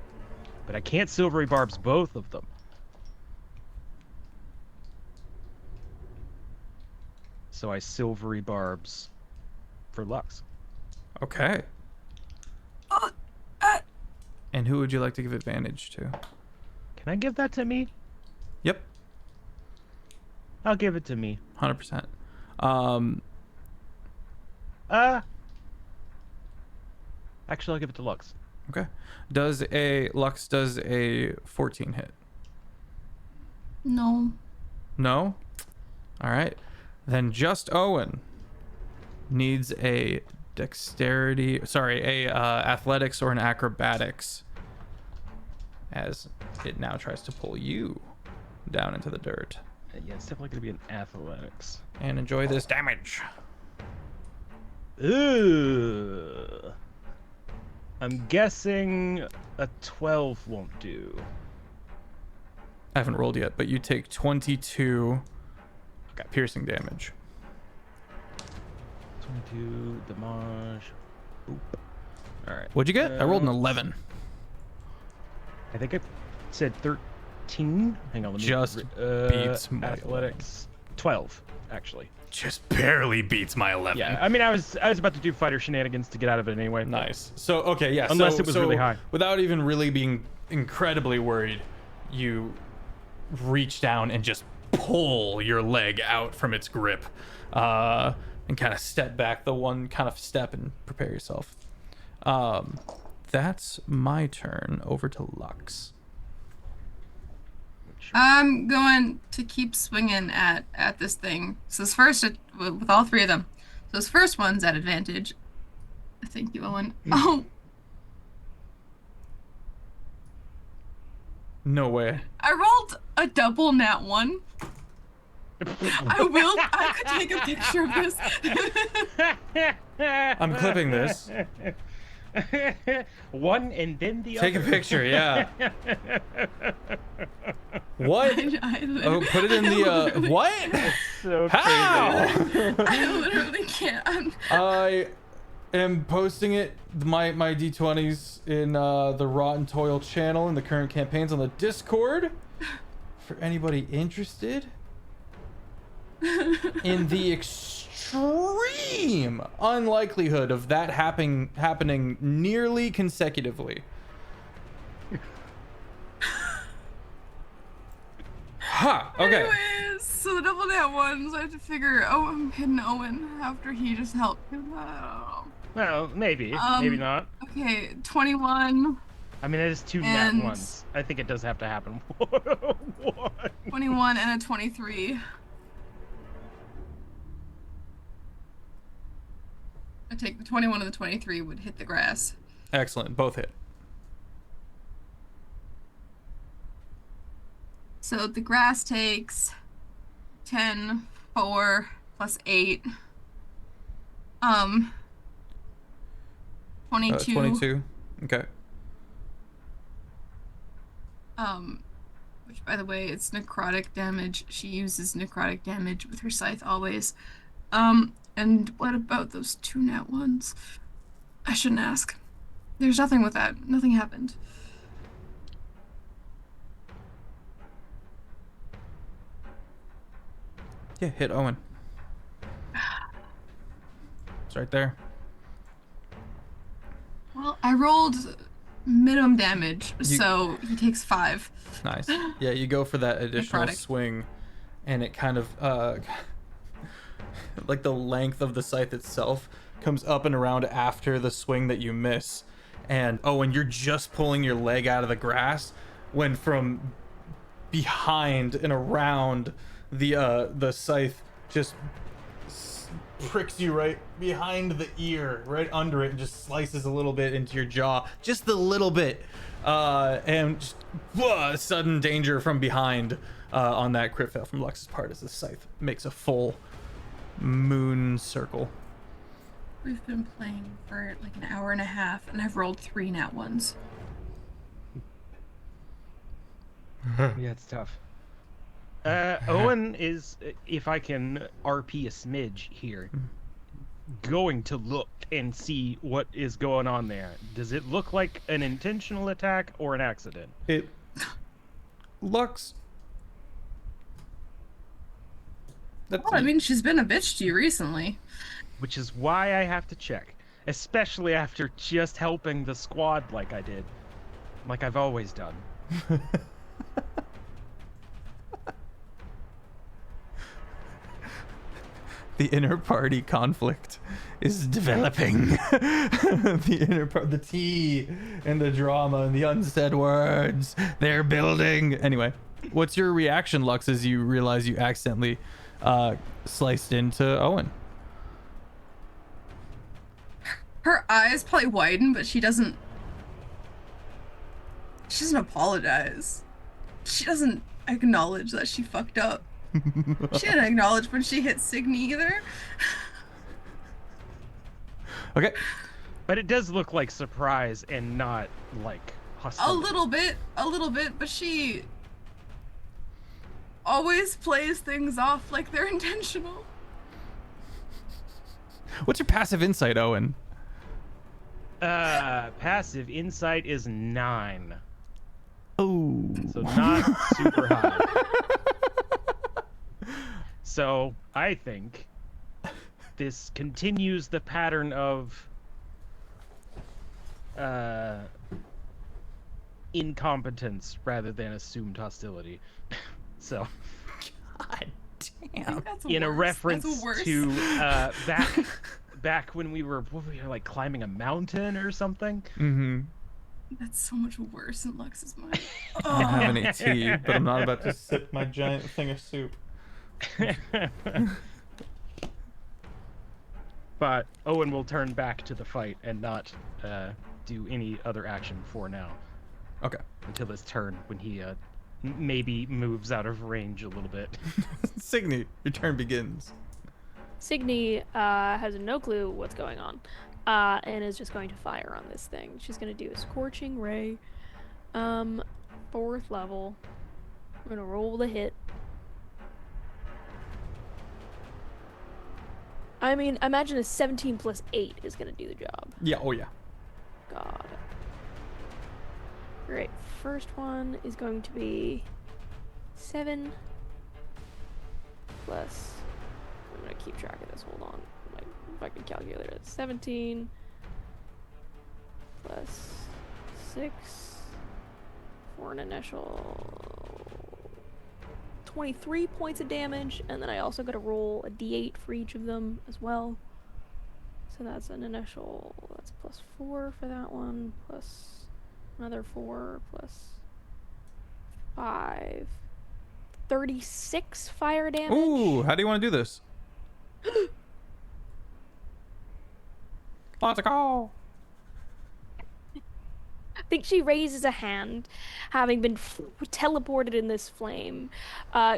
but I can't silvery barbs both of them. So I silvery barbs for Lux. Okay. Oh, And who would you like to give advantage to? Can I give that to me? Yep. I'll give it to me. 100%. Actually, I'll give it to Lux. Okay. Lux does a 14 hit? no. No? All right. Then just Owen needs a athletics or an acrobatics, as it now tries to pull you down into the dirt. Yeah, it's definitely gonna be an athletics. And enjoy this damage. Ugh. I'm guessing a 12 won't do. I haven't rolled yet, but you take 22 piercing damage. 22 damage. Oop. All right. What'd you get? I rolled an 11. I think I said 13. Hang on, let me Just beats my athletics. 12, actually. Just barely beats my 11. Yeah, I mean, I was about to do fighter shenanigans to get out of it anyway. Nice. So, okay, yeah. Unless so, it was really high. Without even really being incredibly worried, you reach down and just pull your leg out from its grip and kind of step back the one kind of step and prepare yourself. That's my turn. Over to Lux. I'm going to keep swinging at this thing. So this first, with all three of them. So this first one's at advantage. Thank you, Owen. Oh, No way. I rolled a double nat 1. I could take a picture of this. I'm clipping this. One and then the Take a other. picture, yeah. What? Oh, put it in the what? So How? I literally can't. I am posting it, my D20s in the Rotten Toil channel in the current campaigns on the Discord for anybody interested. In the extreme unlikelihood of that happening nearly consecutively. Ha! Okay. Anyways, so the double nat 1, so I have to figure, oh, I'm hitting Owen after he just helped. I don't know. Well, maybe. Maybe not. Okay, 21. I mean, it is 2 nat And- ones. I think it does have to happen. What? 21 and a 23. I take the 21 and the 23 would hit the grass. Excellent. Both hit. So the grass takes 10, 4, plus 8. 22. 22. Okay. which, by the way, it's necrotic damage. She uses necrotic damage with her scythe always. And what about those 2 nat ones? I shouldn't ask. There's nothing with that. Nothing happened. Yeah, hit Owen. It's right there. Well, I rolled minimum damage, You- so he takes 5. Nice. Yeah, you go for that additional Necrotic. swing, and it kind of like the length of the scythe itself comes up and around after the swing that you miss. And Owen, you're just pulling your leg out of the grass when from behind and around the scythe just pricks you right behind the ear, right under it, and just slices a little bit into your jaw, just a little bit, and just sudden danger from behind on that crit fail from Lux's part as the scythe makes a full moon circle. We've been playing for like an hour and a half, and I've rolled 3 nat ones. Yeah, it's tough. Owen is, if I can RP a smidge here, going to look and see what is going on there. Does it look like an intentional attack or an accident? It Lux. That's Well, I mean, she's been a bitch to you recently. Which is why I have to check, especially after just helping the squad like I did, like I've always done. the inner party conflict is developing. The tea and the drama and the unsaid words, they're building. Anyway, what's your reaction, Lux, as you realize you accidentally sliced into Owen? Her eyes probably widen, but she doesn't apologize. She doesn't acknowledge that she fucked up. She didn't acknowledge when she hit Cygni either. Okay. But it does look like surprise and not like hostility. A little bit, but she always plays things off like they're intentional. What's your passive insight, Owen? Passive insight is 9. Oh. So not super high. So I think this continues the pattern of incompetence rather than assumed hostility. So God I damn. think that's in a worse. reference That's worse. to back when we were like climbing a mountain or something. Mm-hmm. That's so much worse than Lux's mind. I don't have any tea, but I'm not about to sip my giant thing of soup. But Owen will turn back to the fight and not do any other action for now Okay. until his turn when he maybe moves out of range a little bit. Cygni, your turn begins. Cygni has no clue what's going on, and is just going to fire on this thing. She's going to do a Scorching Ray, 4th level. I'm going to roll the hit. I mean, imagine a 17 plus 8 is going to do the job. Yeah, oh yeah. God. Great. First one is going to be 7 plus. I'm gonna keep track of this. Hold on. If I can calculate it. 17 plus 6 for an initial 23 points of damage, and then I also got to roll a d8 for each of them as well. So that's an initial. That's plus 4 for that one, plus another 4, plus 5. 36 fire damage. Ooh, how do you want to do this? Let's go. I think she raises a hand, having been teleported in this flame,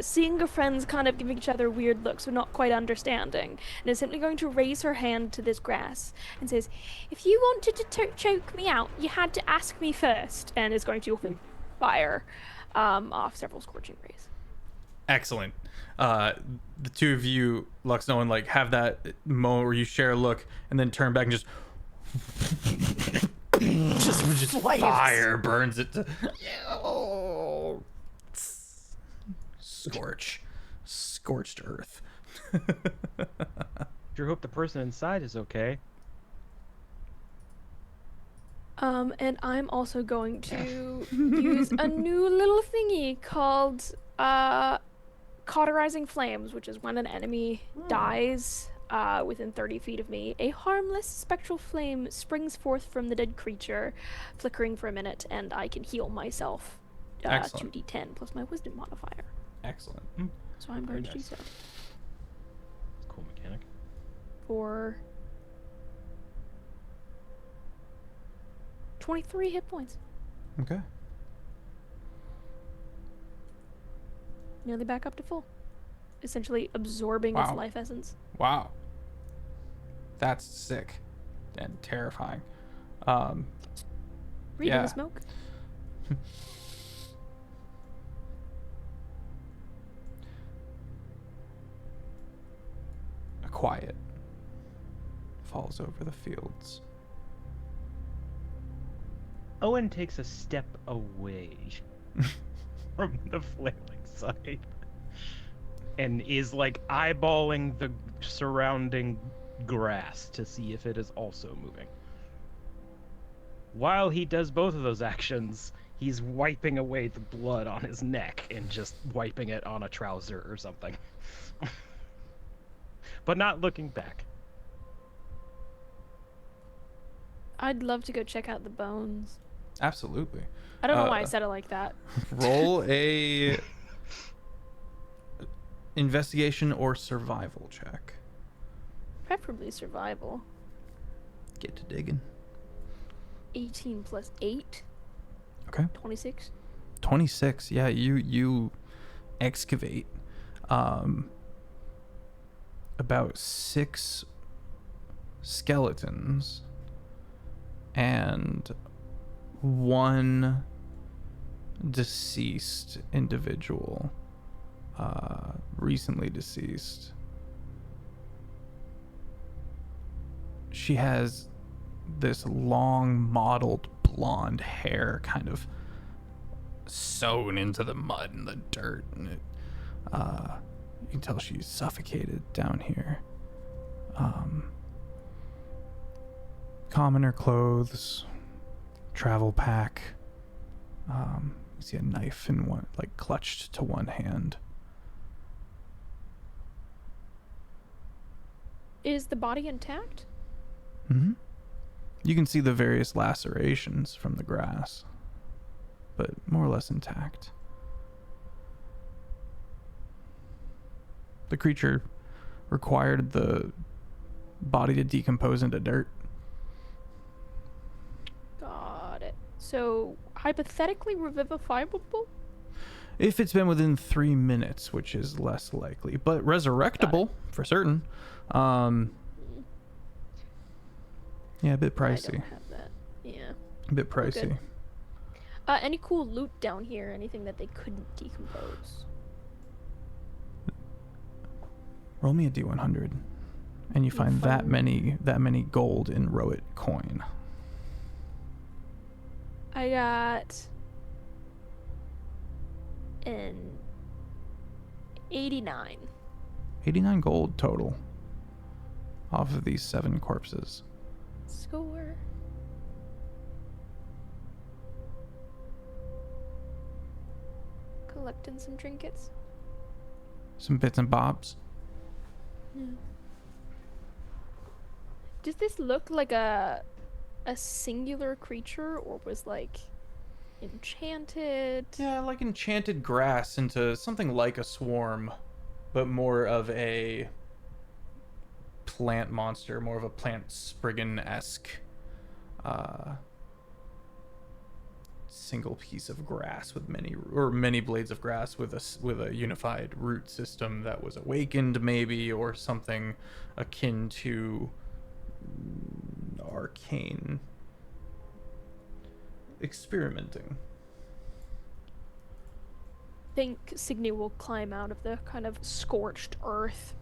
seeing her friends kind of giving each other weird looks or not quite understanding, and is simply going to raise her hand to this grass and says, "If you wanted to choke me out, you had to ask me first," and is going to fire off several scorching rays. Excellent. The two of you, Lux and Owen, like have that moment where you share a look and then turn back and just fire burns it to scorched earth. Sure hope the person inside is okay. And I'm also going to use a new little thingy called Cauterizing Flames, which is when an enemy dies within 30 feet of me. A harmless spectral flame springs forth from the dead creature, flickering for a minute, and I can heal myself. Excellent. 2d10 plus my wisdom modifier. Excellent. So I'm going to do so. Cool mechanic. For 23 hit points. Okay. Nearly back up to full. Essentially absorbing its life essence. Wow. That's sick and terrifying. Reading the smoke. A quiet falls over the fields. Owen takes a step away from the flailing side and is like eyeballing the surrounding grass to see if it is also moving. While he does both of those actions, he's wiping away the blood on his neck and just wiping it on a trouser or something. But not looking back. I'd love to go check out the bones. Absolutely. I don't know why I said it like that. Roll a investigation or survival check. Preferably survival. Get to digging. 18 plus 8. Okay. 26. 26. Yeah, you excavate about 6 skeletons and 1 deceased individual, recently deceased. She has this long mottled blonde hair kind of sewn into the mud and the dirt, and it you can tell she's suffocated down here. Commoner clothes, travel pack. You see a knife in one, like clutched to one hand. Is the body intact? Mm-hmm. You can see the various lacerations from the grass, but more or less intact. The creature required the body to decompose into dirt. Got it. So, hypothetically revivifiable? If it's been within 3 minutes, which is less likely, but resurrectable for certain. Yeah, a bit pricey. I don't have that. Yeah. A bit pricey. Good. Any cool loot down here? Anything that they couldn't decompose? Roll me a D100, and you find that many gold in Rowit coin. I got an 89. 89 gold total off of these 7 corpses. Score. Collecting some trinkets. Some bits and bobs. Yeah. Does this look like a singular creature, or was like enchanted? Yeah, like enchanted grass into something like a swarm, but more of a plant monster, more of a plant spriggan-esque single piece of grass with many blades of grass with a unified root system that was awakened, maybe, or something akin to arcane experimenting. think Cygni will climb out of the kind of scorched earth,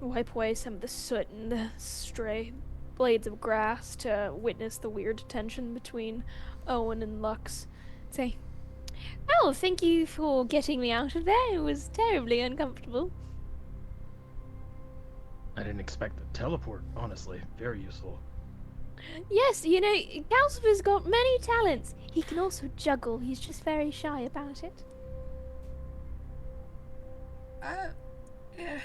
wipe away some of the soot and the stray blades of grass to witness the weird tension between Owen and Lux. Say, "Oh, thank you for getting me out of there. It was terribly uncomfortable." I didn't expect the teleport, honestly. Very useful. Yes, you know, Calcifer's got many talents. He can also juggle. He's just very shy about it. Yeah,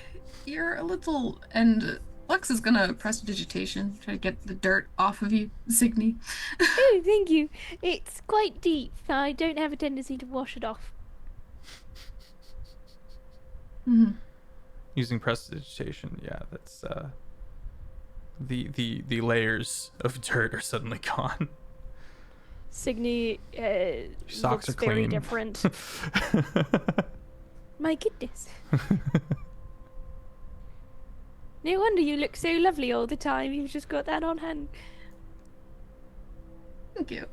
you're a little, and Lux is gonna press digitation, try to get the dirt off of you, Cygni. Oh, thank you. It's quite deep. I don't have a tendency to wash it off. Using prestidigitation, yeah, that's the layers of dirt are suddenly gone. Cygni Socks looks are very clean. different. My goodness. No wonder you look so lovely all the time. You've just got that on hand. Thank you.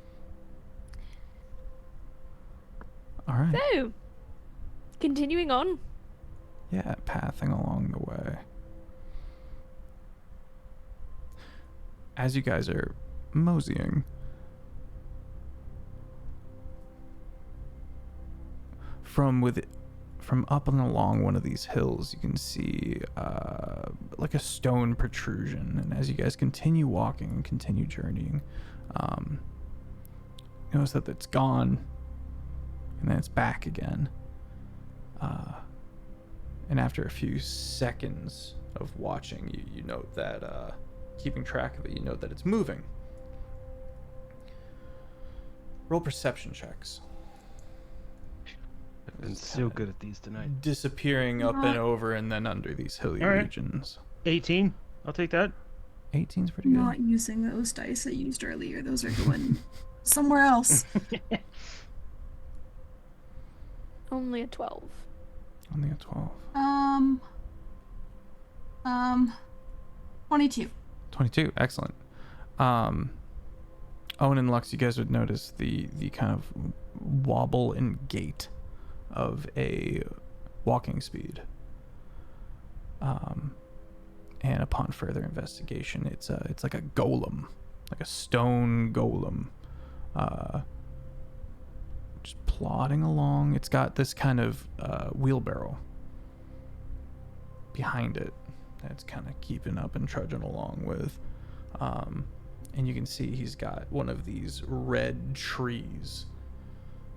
All right. So, continuing on. Yeah, pathing along the way. As you guys are moseying, from up and along one of these hills, you can see like a stone protrusion. And as you guys continue walking and continue journeying, you notice that it's gone, and then it's back again. And after a few seconds of watching, you note that, keeping track of it, you note that it's moving. Roll perception checks. I've been so good at these tonight. Disappearing up and over and then under these hilly All right. regions. 18. I'll take that. 18's pretty good. Not using those dice I used earlier. Those are going somewhere else. Only a 12. Only a 12. 22. 22, excellent. Owen and Lux, you guys would notice the kind of wobble and gait of a walking speed. And upon further investigation, it's like a golem, like a stone golem, just plodding along. It's got this kind of wheelbarrow behind it that's kind of keeping up and trudging along with. And you can see he's got one of these red trees,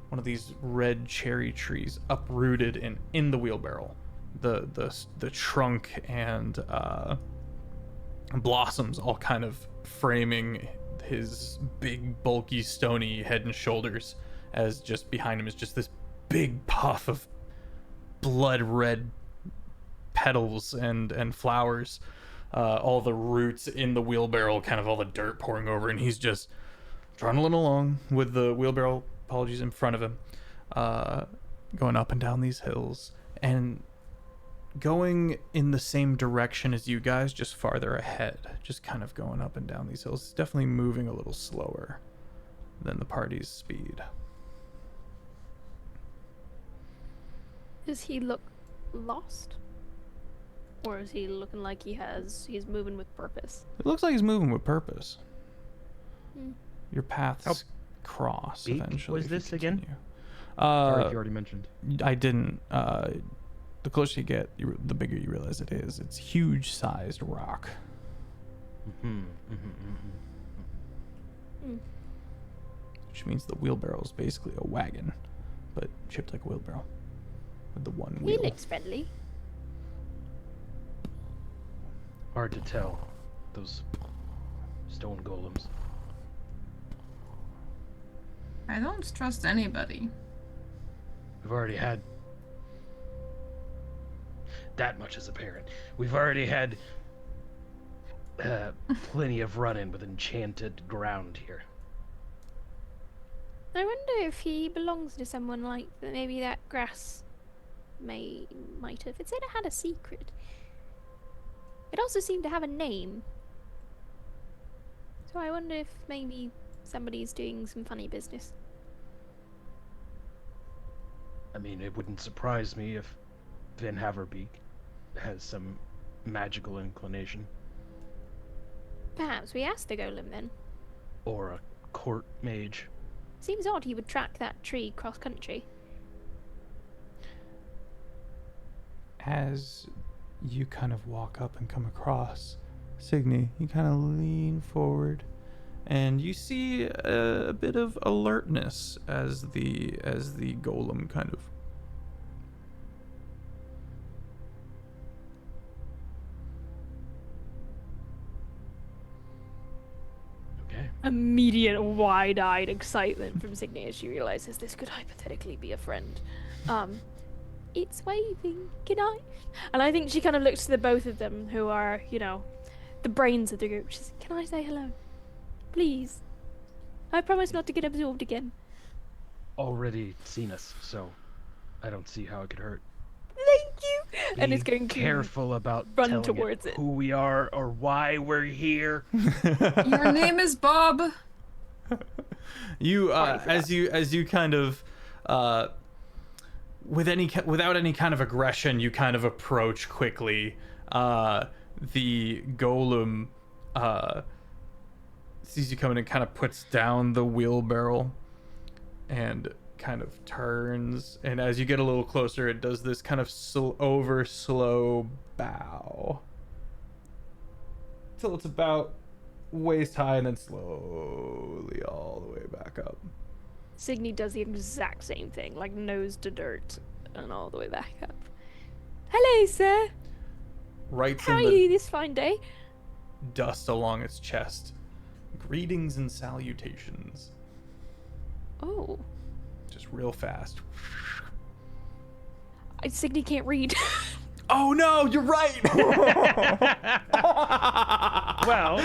one of these red cherry trees uprooted and in the wheelbarrow. The trunk and blossoms all kind of framing his big, bulky, stony head and shoulders, as just behind him is just this big puff of blood red petals and flowers, all the roots in the wheelbarrow, kind of all the dirt pouring over, and he's just trundling along with the wheelbarrow, apologies, in front of him, going up and down these hills and going in the same direction as you guys, just farther ahead, just kind of going up and down these hills. It's definitely moving a little slower than the party's speed. Does he look lost? Or is he looking like he's moving with purpose? It looks like he's moving with purpose. Hmm. Your paths cross big eventually. was if you this again? continue. You already mentioned. I didn't. The closer you get, the bigger you realize it is. It's huge-sized rock. Which means the wheelbarrow is basically a wagon, but shaped like a wheelbarrow with the one He wheel. looks friendly. Hard to tell. Those stone golems. I don't trust anybody. We've already had... That much is apparent. We've already had plenty of run-in with enchanted ground here. I wonder if he belongs to someone like maybe that grass might have. It said it had a secret. It also seemed to have a name. So I wonder if maybe somebody's doing some funny business. I mean, it wouldn't surprise me if Van Haverbeek has some magical inclination. Perhaps we asked the golem then. Or a court mage. Seems odd he would track that tree cross country. As you kind of walk up and come across Cygni, you kind of lean forward, and you see a bit of alertness as the golem kind of. Okay. Immediate wide-eyed excitement from Cygni as she realizes this could hypothetically be a friend. It's waving. Can I? And I think she kind of looks to the both of them, who are, you know, the brains of the group. She's like, can I say hello? Please. I promise not to get absorbed again. Already seen us, so I don't see how it could hurt. Thank you. And Be it's going to careful about run telling towards it. who we are or why we're here. Your name is Bob. You as you kind of without any kind of aggression, you kind of approach quickly. The golem sees you coming and kind of puts down the wheelbarrow and kind of turns, and as you get a little closer, it does this kind of slow bow till it's about waist high, and then slowly all the way back up. Cygni does the exact same thing, like nose to dirt and all the way back up. Hello, sir. Writes How are in the you this fine day? dust along its chest. Greetings and salutations. Oh, Just real fast. Cygni can't read. Oh no, you're right. Well,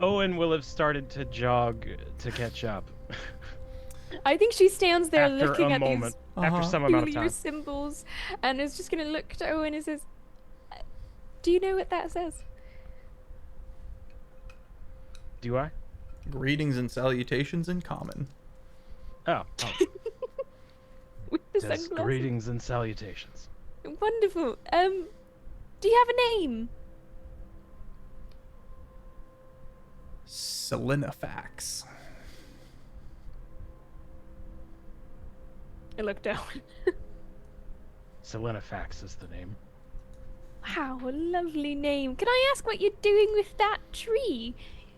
Owen will have started to jog to catch up. I think she stands there After looking a at moment, these after some amount of peculiar time. symbols, and is just gonna look to Owen and says, "Do you know what that says?" Do I? Greetings and salutations in common. Oh. With the Says sunglasses. greetings and salutations. Wonderful. Do you have a name? Selenifax. I look down. Selenifax is the name. Wow, a lovely name. Can I ask what you're doing with that tree?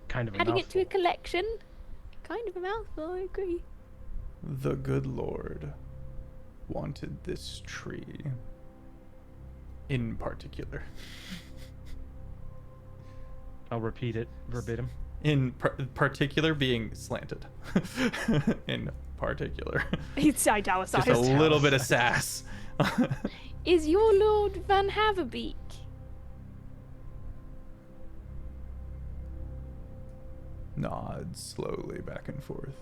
Kind of a Adding it to a mouthful. collection? Kind of a mouthful, I agree. The good Lord wanted this tree in particular. I'll repeat it verbatim. In particular being slanted. In particular. It's italicized. Just a little bit of sass. Is your Lord Van Haverbeek? Nods slowly back and forth.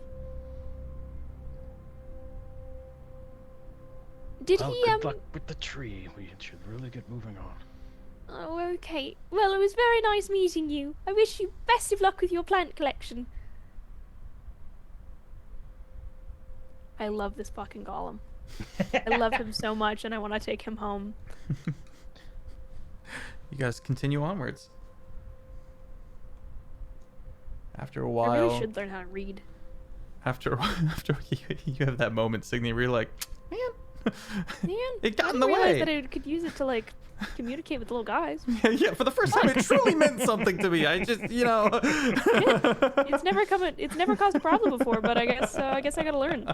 Did Well, he, good luck with the tree. We should really get moving on. Oh, okay. Well, it was very nice meeting you. I wish you best of luck with your plant collection. I love this fucking golem. I love him so much, and I want to take him home. You guys continue onwards. After a I while, really should learn how to read. after you have that moment, Cygni, where you're like, man, Man, it got I in the didn't realize way. that I could use it to like communicate with little guys. Yeah, for the first time, it truly meant something to me. I just, you know. It's never caused a problem before, but I guess I gotta learn.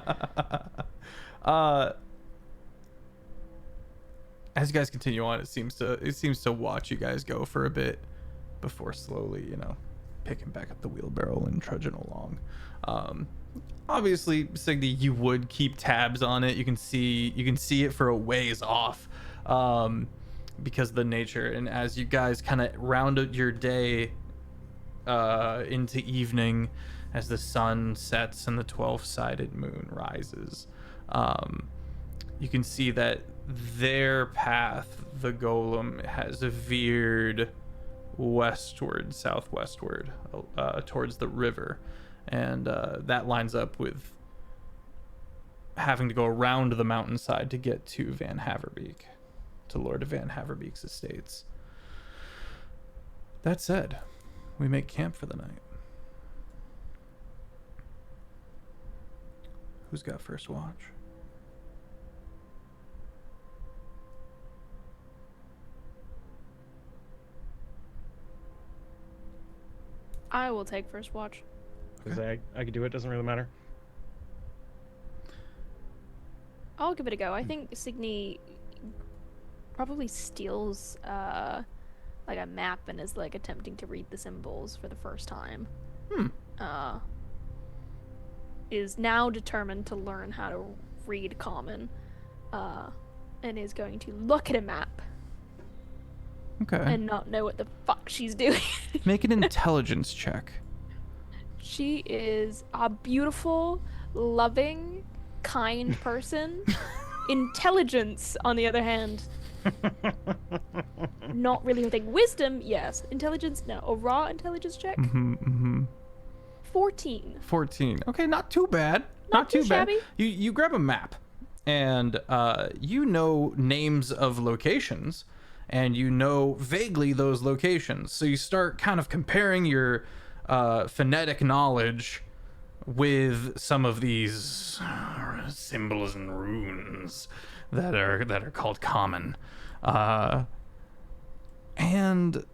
As you guys continue on, it seems to watch you guys go for a bit before slowly, you know, picking back up the wheelbarrow and trudging along. Obviously, Cygni, you would keep tabs on it. You can see it for a ways off, because of the nature. And as you guys kind of round out your day into evening, as the sun sets and the 12-sided moon rises, you can see that their path, the golem, has veered southwestward, towards the river, and that lines up with having to go around the mountainside to get to Van Haverbeek, to Lord Van Haverbeek's estates. That said, we make camp for the night. Who's got first watch? I will take first watch. Because I could do it, doesn't really matter. I'll give it a go. I think Cygni probably steals like a map and is like attempting to read the symbols for the first time. Is now determined to learn how to read common, and is going to look at a map Okay. and not know what the fuck she's doing. Make an intelligence check. She is a beautiful, loving, kind person. Intelligence, on the other hand, not really her thing. Wisdom, yes. Intelligence, no. A raw intelligence check? 14. 14. Okay, not too bad. Not too bad. shabby. You grab a map, and you know names of locations, and you know vaguely those locations. So you start kind of comparing your phonetic knowledge with some of these symbols and runes that are called common, and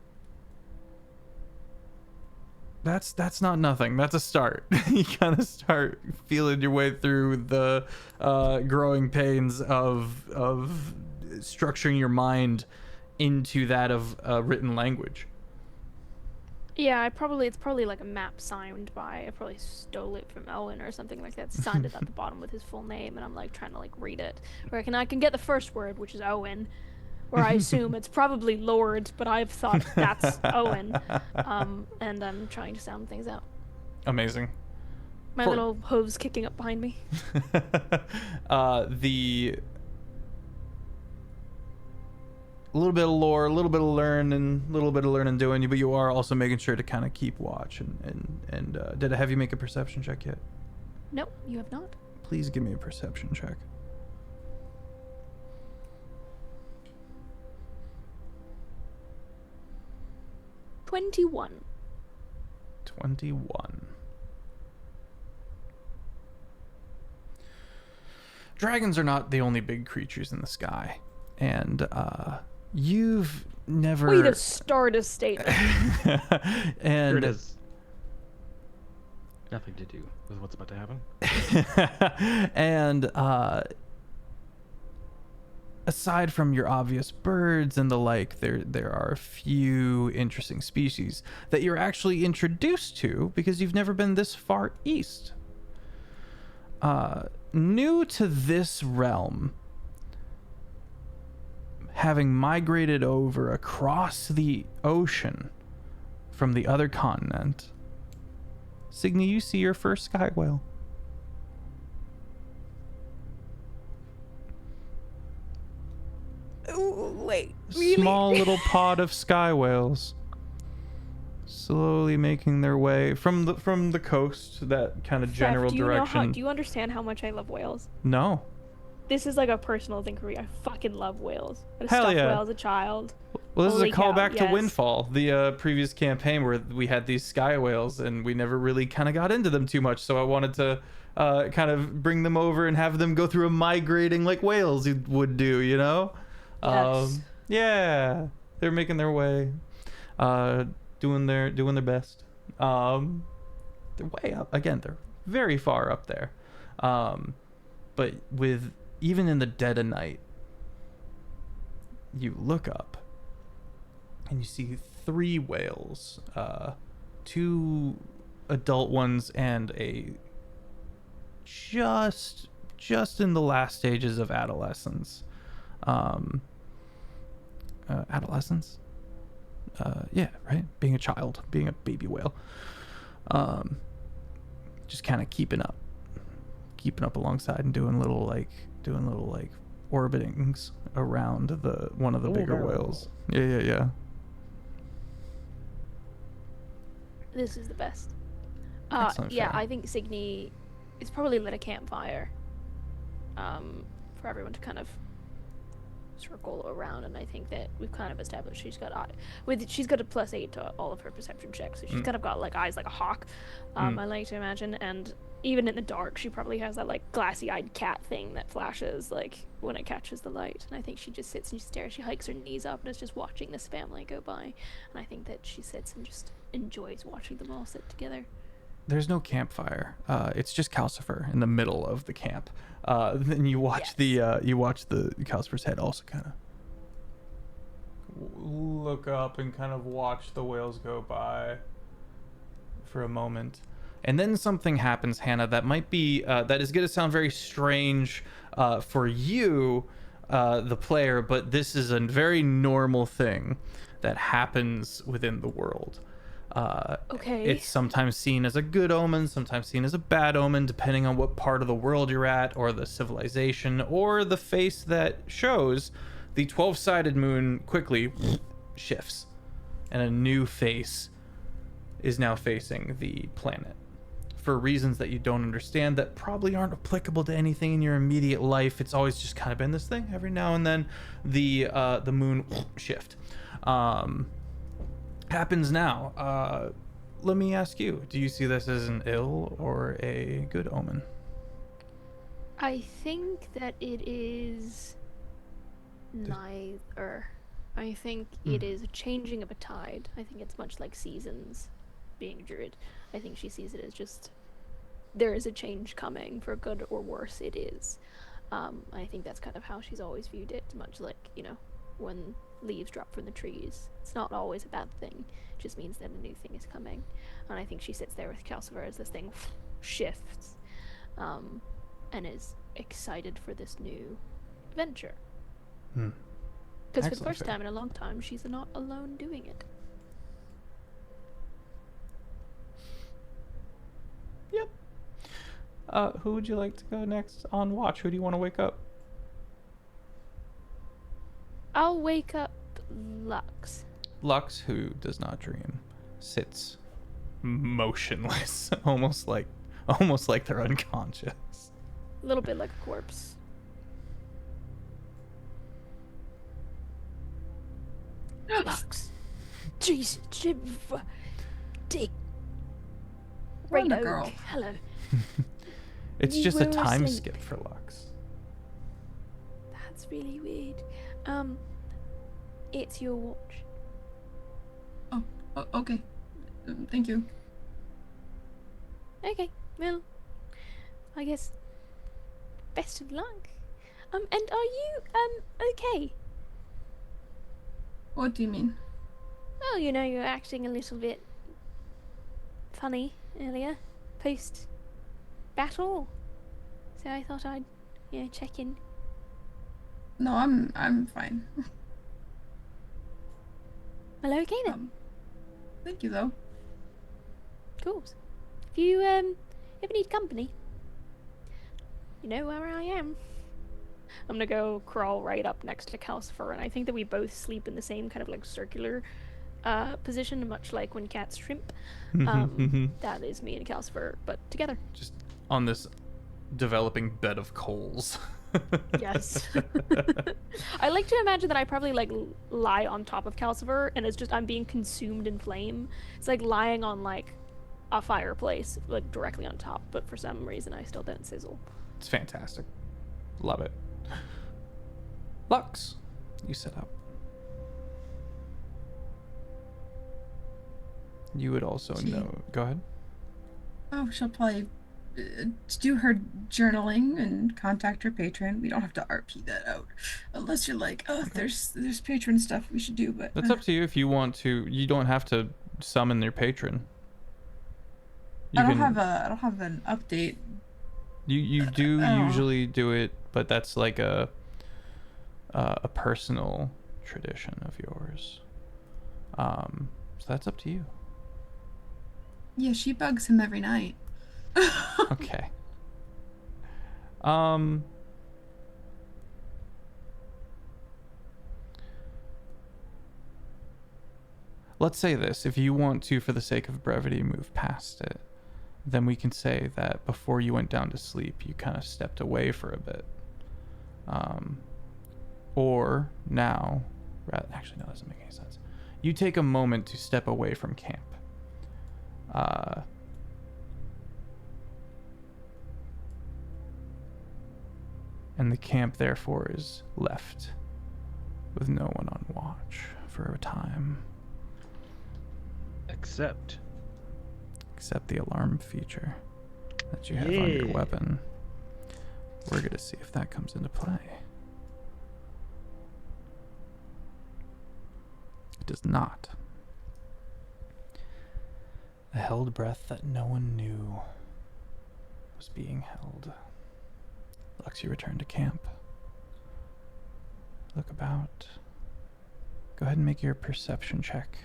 that's not nothing. That's a start. You kind of start feeling your way through the growing pains of structuring your mind into that of written language. Yeah, it's probably like a map signed by, I probably stole it from Owan or something like that, signed it at the bottom with his full name, and I'm like trying to like read it. Or I can get the first word, which is Owen, or I assume it's probably Lord, but I've thought that's Owen, and I'm trying to sound things out. Amazing. My little hooves kicking up behind me. A little bit of lore, a little bit of learning doing you, but you are also making sure to kind of keep watch. And did I have you make a perception check yet? Nope, you have not. Please give me a perception check. $21. 21. Dragons are not the only big creatures in the sky, and you've never. Way to start a statement. And It has nothing to do with what's about to happen. and aside from your obvious birds and the like, there are a few interesting species that you're actually introduced to because you've never been this far east. New to this realm, having migrated over across the ocean from the other continent, Cygni, you see your first sky whale. Ooh, wait, really? Small little pod of sky whales, slowly making their way from the coast, that kind of general direction. Do you understand how much I love whales? No. This is like a personal thing for me. I fucking love whales. I Hell stuffed yeah. whale as a child. Well, this Holy is a cow, callback to yes. Windfall, the previous campaign where we had these sky whales and we never really kind of got into them too much. So I wanted to kind of bring them over and have them go through a migrating like whales would do, you know? Yes. Yeah, they're making their way, doing their best. They're way up again. They're very far up there, but with even in the dead of night, you look up and you see 3 whales, 2 adult ones and a just in the last stages of adolescence. Adolescence? Yeah, right? Being a child, being a baby whale. Just kind of keeping up alongside and doing little orbitings around one of the bigger whales. Yeah. This is the best. Excellent Yeah, fare. I think Cygni is probably lit a campfire. for everyone to kind of circle around, and I think that we've kind of established she's got a +8 to all of her perception checks, so she's kind of got like eyes like a hawk. I like to imagine, and even in the dark, she probably has that like glassy-eyed cat thing that flashes like when it catches the light. And I think she just sits and stares. She hikes her knees up and is just watching this family go by. And I think that she sits and just enjoys watching them all sit together. There's no campfire. It's just Calcifer in the middle of the camp. Then you watch the Calcifer's head also kind of look up and kind of watch the whales go by for a moment. And then something happens, Hannah, that might be that is going to sound very strange for you, the player, but this is a very normal thing that happens within the world. Okay. It's sometimes seen as a good omen, sometimes seen as a bad omen, depending on what part of the world you're at, or the civilization, or the face that shows. The 12-sided moon quickly shifts, and a new face is now facing the planet. For reasons that you don't understand, that probably aren't applicable to anything in your immediate life. It's always just kind of been this thing. Every now and then, the moon shift. Happens now. Let me ask you, do you see this as an ill or a good omen? I think that it is neither. I think it is a changing of a tide. I think it's much like seasons being a druid. I think she sees it as just there is a change coming, for good or worse it is. I think that's kind of how she's always viewed it, much like, you know, when leaves drop from the trees. It's not always a bad thing. It just means that a new thing is coming. And I think she sits there with Calcifer as this thing shifts, and is excited for this new adventure. Because for the first time in a long time, she's not alone doing it. Yep. Who would you like to go next on watch? Who do you want to wake up? I'll wake up Lux. Lux, who does not dream, sits motionless, almost like they're unconscious. A little bit like a corpse. Lux. Jesus. Dick. Wonder Rainbow. Girl. Hello. It's You just a were time asleep. skip for Lux. That's really weird. It's your watch. Oh, okay. Thank you. Okay, well, I guess best of luck. And are you, okay? What do you mean? Well, you know, you're acting a little bit funny earlier, post-battle. So I thought I'd, you know, check in. No, I'm fine. Well, okay then. Thank you though. Of course. If you, ever need company, you know where I am. I'm gonna go crawl right up next to Calcifer, and I think that we both sleep in the same kind of like circular position, much like when cats shrimp. That is me and Calcifer, but together. Just on this developing bed of coals. Yes. I like to imagine that I probably like lie on top of Calcifer, and it's just I'm being consumed in flame. It's like lying on like a fireplace, like directly on top, but for some reason I still don't sizzle. It's fantastic. Love it. Lux, you sit up. You would also know. Go ahead. Oh, she'll probably do her journaling and contact her patron. We don't have to RP that out, unless you're like, oh, there's patron stuff we should do. But That's up to you if you want to. You don't have to summon your patron. You I don't have an update. You do usually do it, but that's like a personal tradition of yours. So that's up to you. Yeah, she bugs him every night. Okay. Let's say this. If you want to, for the sake of brevity, move past it, then we can say that before you went down to sleep, you kind of stepped away for a bit Or now, actually, no, that doesn't make any sense. You take a moment to step away from camp. And the camp, therefore, is left with no one on watch for a time. Except Except the alarm feature that you have on your Yeah. weapon. We're going to see if that comes into play. It does not. A held breath that no one knew was being held. Lux, you return to camp. Look about. Go ahead and make your perception check.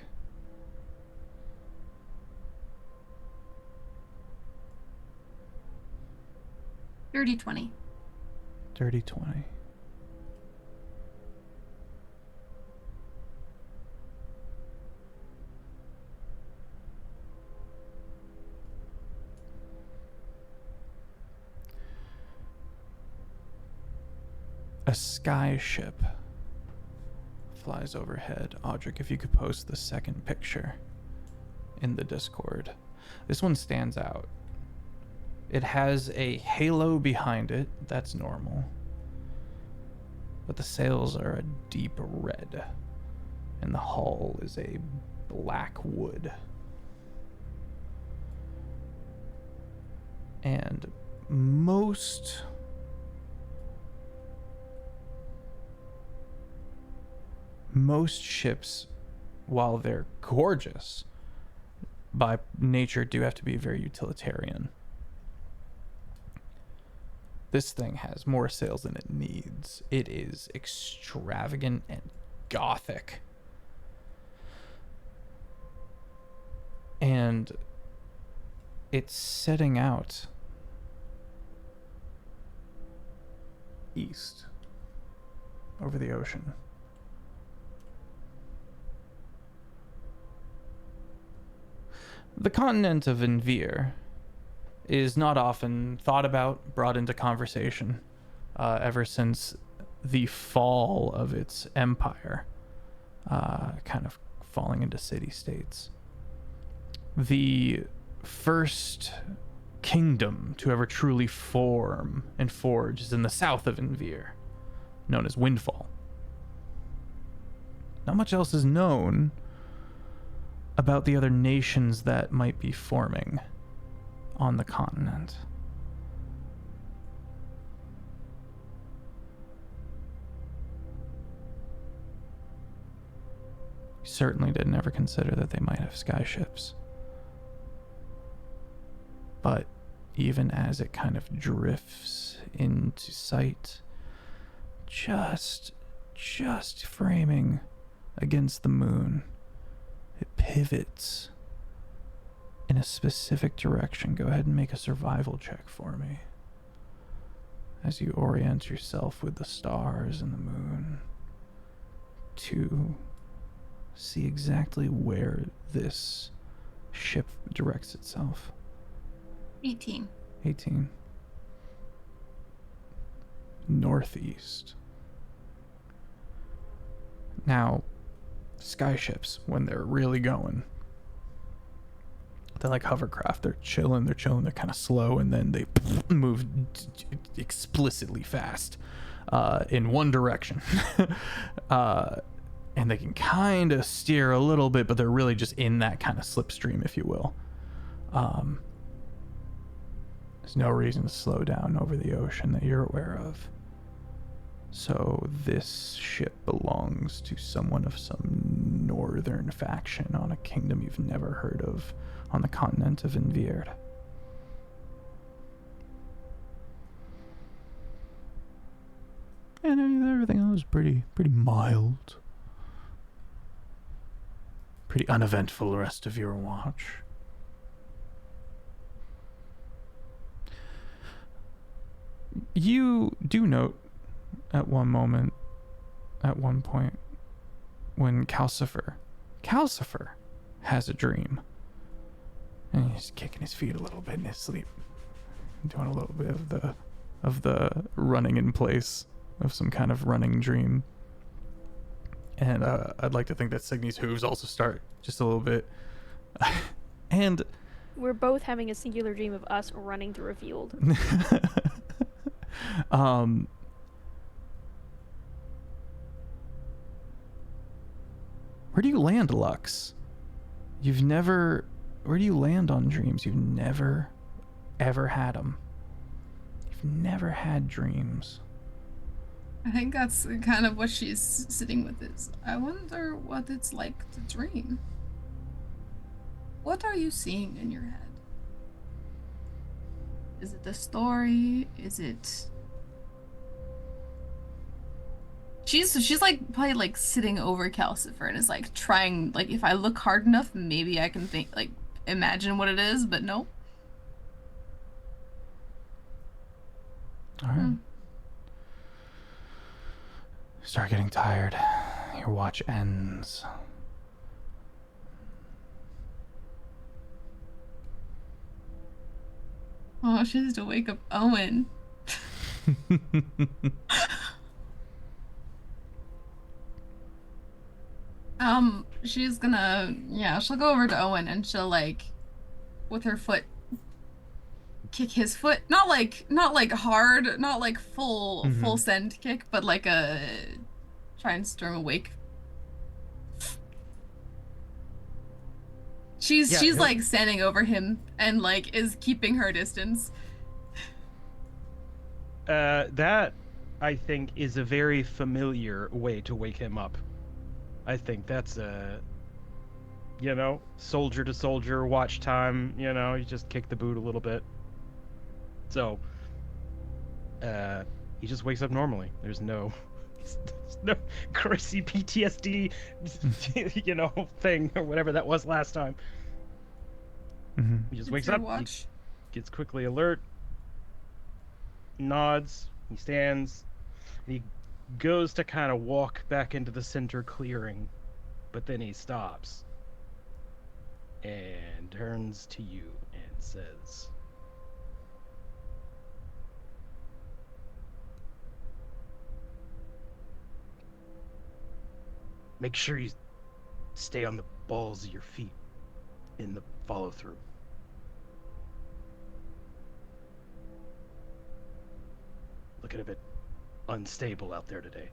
Dirty 20. Dirty 20. A sky ship flies overhead. Audric, if you could post the second picture in the Discord. This one stands out. It has a halo behind it. That's normal. But the sails are a deep red. And the hull is a black wood. And most ships, while they're gorgeous, by nature do have to be very utilitarian. This thing has more sails than it needs. It is extravagant and gothic. And it's setting out east over the ocean. The continent of Envir is not often thought about, brought into conversation, ever since the fall of its empire, kind of falling into city-states. The first kingdom to ever truly form and forge is in the south of Envir, known as Windfall. Not much else is known about the other nations that might be forming on the continent. Certainly didn't ever consider that they might have sky-ships. But even as it kind of drifts into sight, just framing against the moon, it pivots in a specific direction. Go ahead and make a survival check for me as you orient yourself with the stars and the moon to see exactly where this ship directs itself. 18. 18. Northeast. Now, skyships, when they're really going, they're like hovercraft. They're chilling, they're kind of slow, and then they move explicitly fast in one direction. And they can kind of steer a little bit, but they're really just in that kind of slipstream, if you will. There's no reason to slow down over the ocean that you're aware of. So this ship belongs to someone of some northern faction on a kingdom you've never heard of on the continent of Envir. And everything else is pretty mild. Pretty uneventful the rest of your watch. You do note at one point, when Calcifer has a dream. And he's kicking his feet a little bit in his sleep. Doing a little bit of the running in place of some kind of running dream. And I'd like to think that Cygni's hooves also start just a little bit. And We're both having a singular dream of us running through a field. Where do you land, Lux? Where do you land on dreams? You've never, ever had them. You've never had dreams. I think that's kind of what she's sitting with is, I wonder what it's like to dream. What are you seeing in your head? Is it the story? Is it... She's like probably like sitting over Calcifer and is like trying, like, if I look hard enough, maybe I can think, like, imagine what it is, but nope. All right. Start getting tired. Your watch ends. Oh, she has to wake up Owen. She's gonna, yeah, she'll go over to Owen and she'll, like, with her foot, kick his foot. Not like hard, not like full send kick, but like a try and stir him awake. She's like standing over him and like is keeping her distance. That I think is a very familiar way to wake him up. I think that's a, you know, soldier to soldier, watch time, you know, you just kick the boot a little bit. So, he just wakes up normally. There's no crazy PTSD, you know, thing or whatever that was last time. He just wakes up, he gets quickly alert, nods, he stands, and he goes to kind of walk back into the center clearing, but then he stops and turns to you and says, make sure you stay on the balls of your feet in the follow-through. Looking a bit unstable out there today.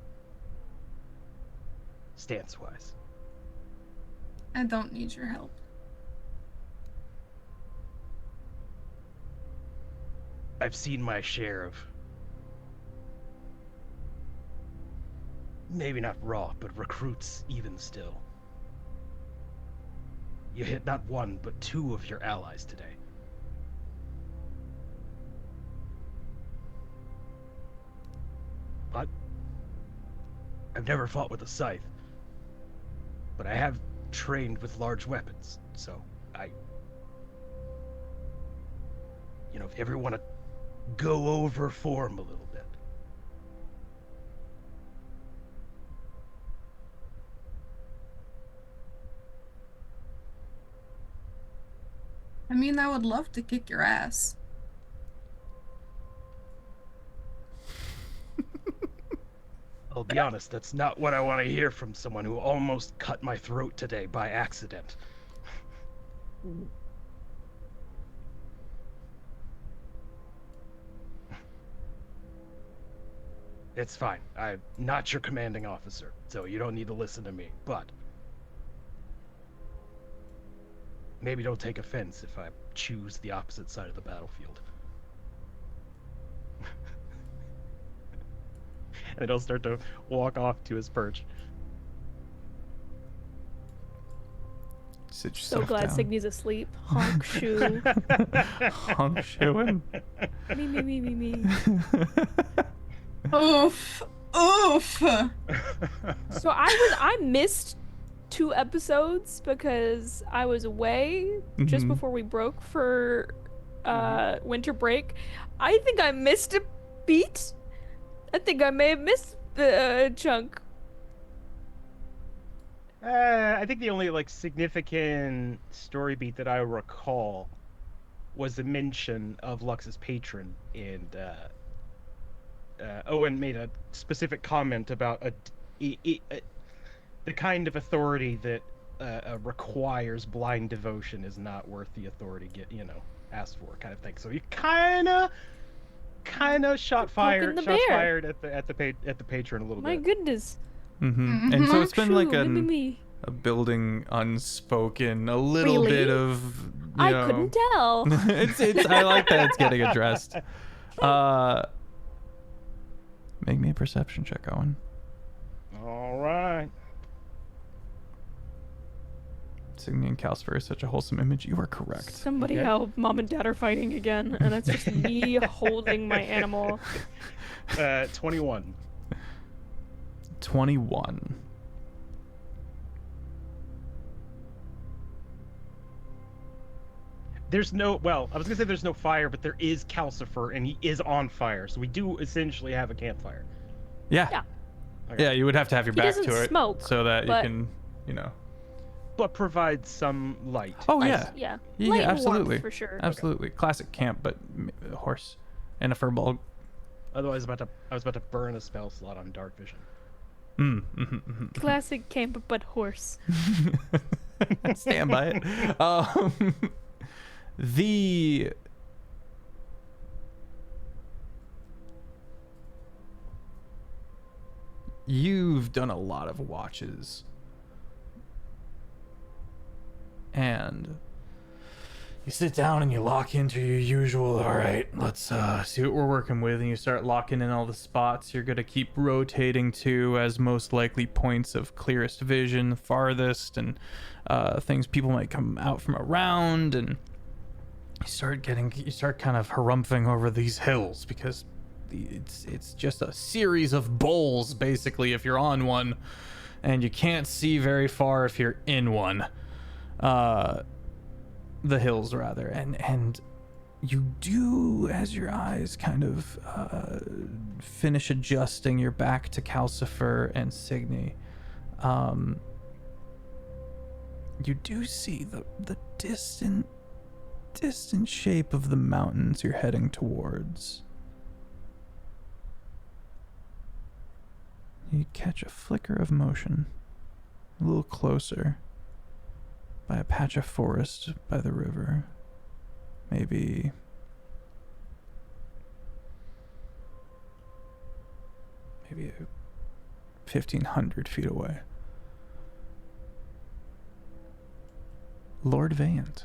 Stance-wise. I don't need your help. I've seen my share of, maybe not raw, but recruits even still. You hit not one, but two of your allies today. But I've never fought with a scythe, but I have trained with large weapons, so you know, if you ever want to go over form a little bit. I mean, I would love to kick your ass. I'll be honest, that's not what I want to hear from someone who almost cut my throat today by accident. It's fine. I'm not your commanding officer, so you don't need to listen to me, but maybe don't take offense if I choose the opposite side of the battlefield. And he'll start to walk off to his perch. Sit So yourself glad down. Cygni's asleep. Honk shoe. Honk shoeing. Me. Oof. Oof. So I missed 2 episodes because I was away just before we broke for winter break. I think I missed a beat. I think I may have missed the chunk. I think the only like significant story beat that I recall was the mention of Lux's patron and Owen made a specific comment about the kind of authority that requires blind devotion is not worth the authority asked for, kind of thing. So he kind of shots fired at the patron a little My bit. goodness. And so it's been True, like me. a building unspoken, a little Really? bit of I couldn't tell. it's I like that it's getting addressed. Make me a perception check, Owen. All right. Cygni and Calcifer is such a wholesome image. You are correct. Somebody Okay. help. Mom and Dad are fighting again, and it's just me holding my animal. 21. 21. There's no, well, I was gonna say there's no fire, but there is Calcifer, and he is on fire, so we do essentially have a campfire. Yeah. Yeah. Okay. Yeah, you would have to have your He back doesn't to it smoke, so that but- you can, But provides some light. Oh, I- yeah. Yeah. Yeah, Light and warmth, absolutely. for sure. Absolutely. Classic camp, but a horse and a furball. Otherwise, I was about to burn a spell slot on dark vision. Classic camp, but horse. Stand by it. The You've done a lot of watches, and you sit down and you lock into your usual, all right, let's see what we're working with, and you start locking in all the spots you're going to keep rotating to as most likely points of clearest vision, farthest, and things people might come out from around, and you start kind of harumphing over these hills, because it's just a series of bowls, basically, if you're on one, and you can't see very far if you're in one. The hills, rather, and you do, as your eyes kind of finish adjusting your back to Calcifer and Cygni, you do see the distant shape of the mountains you're heading towards. You catch a flicker of motion, a little closer, by a patch of forest by the river, maybe 1,500 feet away. Lord Vayant,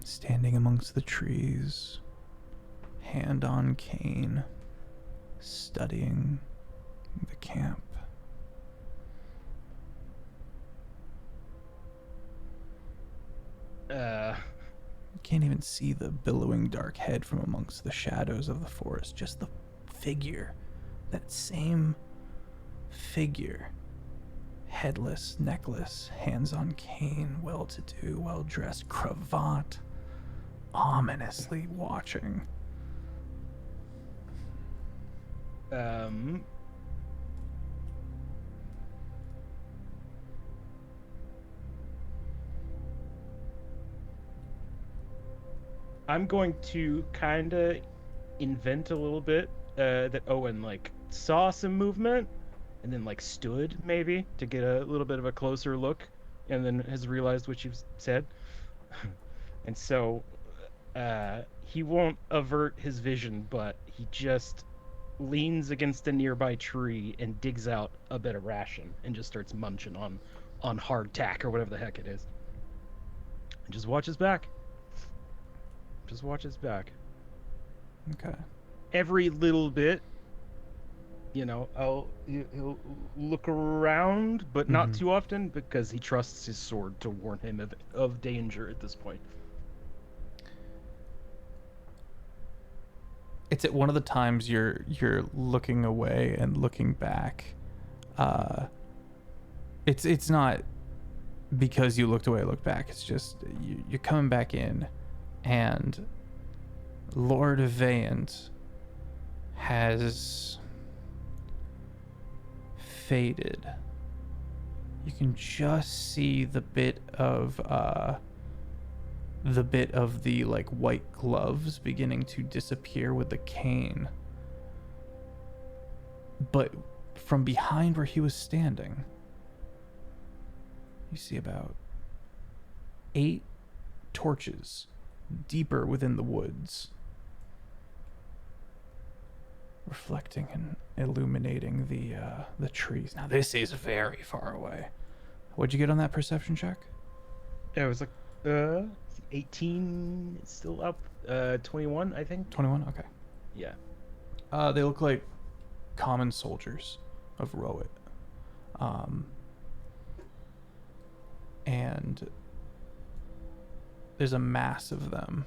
standing amongst the trees, hand on cane, studying the camp. You can't even see the billowing dark head from amongst the shadows of the forest, just the figure, that same figure, headless, necklace, hands on cane, well-to-do, well-dressed, cravat, ominously watching. I'm going to kind of invent a little bit that Owen saw some movement and then stood maybe to get a little bit of a closer look, and then has realized what you've said. And so he won't avert his vision, but he just leans against a nearby tree and digs out a bit of ration and just starts munching on hardtack or whatever the heck it is. And just watches back. Just watches back. Okay. Every little bit, he'll look around, but not too often, because he trusts his sword to warn him of danger at this point. It's at one of the times you're looking away and looking back. It's not because you looked away, looked back. It's just you're coming back in, and Lord Vayant has faded. You can just see the bit of the bit of the like white gloves beginning to disappear with the cane. But from behind where he was standing, you see about 8 torches deeper within the woods, reflecting and illuminating the trees. Now this is very far away. What'd you get on that perception check? Yeah, it was like 18. It's still up. 21, I think. 21. Okay. Yeah. They look like common soldiers of Rowit. And there's a mass of them,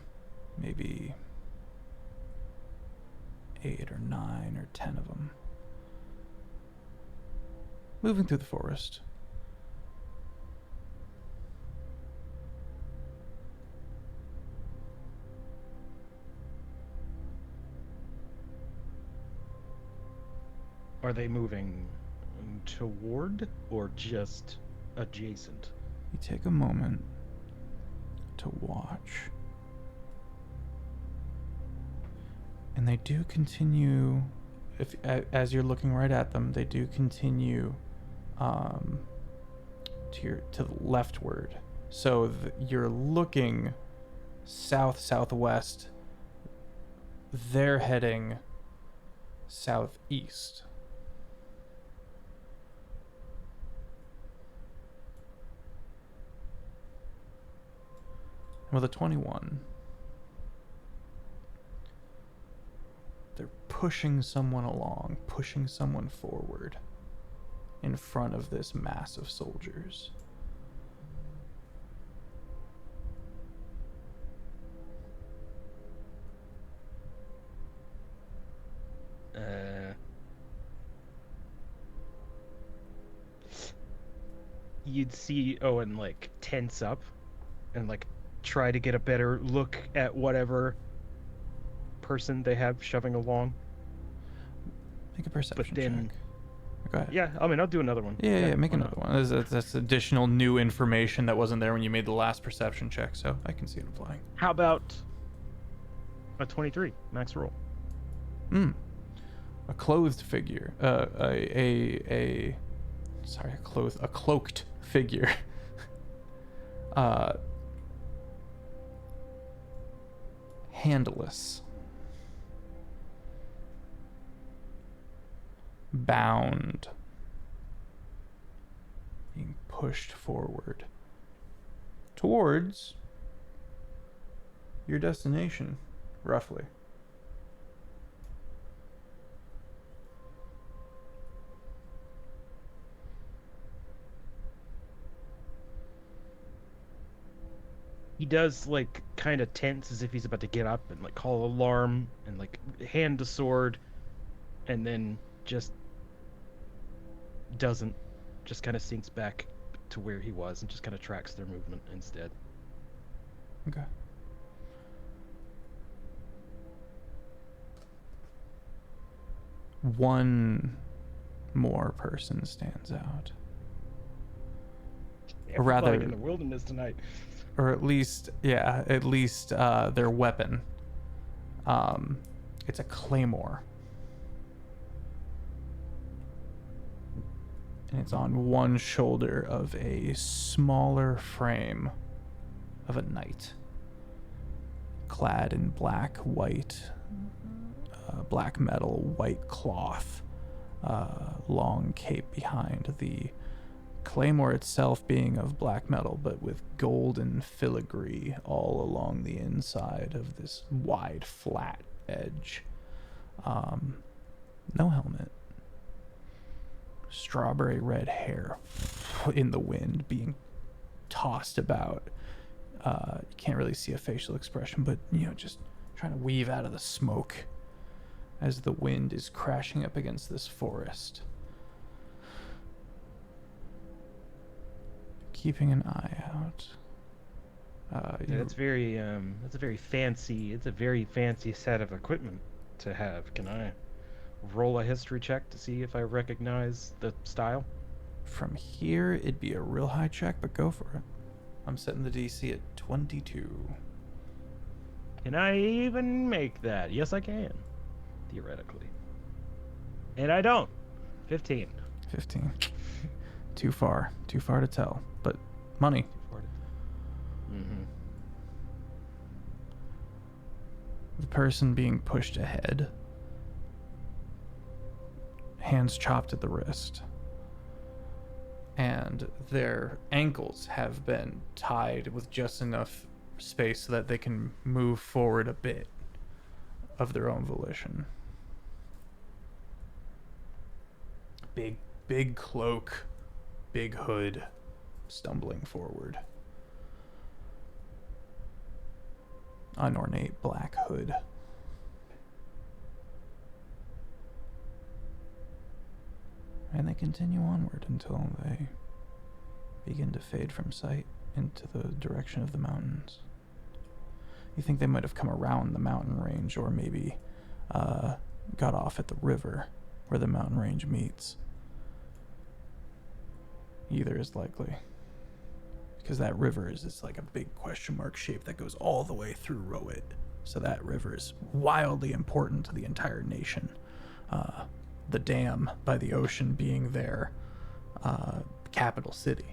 maybe 8 or 9 or 10 of them, moving through the forest. Are they moving toward or just adjacent? You take a moment to watch, and they do continue. As you're looking right at them, they do continue to the leftward. So you're looking south-southwest. They're heading southeast. With a 21, they're pushing someone along, pushing someone forward in front of this mass of soldiers. You'd see Owen like tense up and like try to get a better look at whatever person they have shoving along. Make a perception then, check. Go ahead. Yeah, I mean, I'll do another one. Yeah, make another one. That's additional new information that wasn't there when you made the last perception check, so I can see it applying. How about a 23 max roll? A clothed figure. A cloaked figure. Handless, bound, being pushed forward towards your destination, roughly. He does like kind of tense as if he's about to get up and like call alarm and like hand the sword, and then just doesn't, just kind of sinks back to where he was and just kind of tracks their movement instead. Okay. One more person stands out. Everybody rather- in the wilderness tonight. Or at least their weapon. It's a claymore. And it's on one shoulder of a smaller frame of a knight, clad in black metal, white cloth, long cape behind. The claymore itself being of black metal, but with golden filigree all along the inside of this wide, flat edge. No helmet. Strawberry red hair in the wind being tossed about. You can't really see a facial expression, but just trying to weave out of the smoke as the wind is crashing up against this forest. Keeping an eye out. Yeah, that's a very fancy set of equipment to have. Can I roll a history check to see if I recognize the style? From here, it'd be a real high check, but go for it. I'm setting the DC at 22. Can I even make that? Yes, I can. Theoretically. And I don't. 15. 15. Too far to tell, but money. Mm-hmm. The person being pushed ahead, hands chopped at the wrist, and their ankles have been tied with just enough space so that they can move forward a bit of their own volition. Big cloak, big hood, stumbling forward. An ornate black hood. And they continue onward until they begin to fade from sight into the direction of the mountains. You think they might have come around the mountain range, or maybe got off at the river where the mountain range meets. Either is likely. Because that river is just like a big question mark shape that goes all the way through Rowit. So that river is wildly important to the entire nation. The dam by the ocean being their capital city.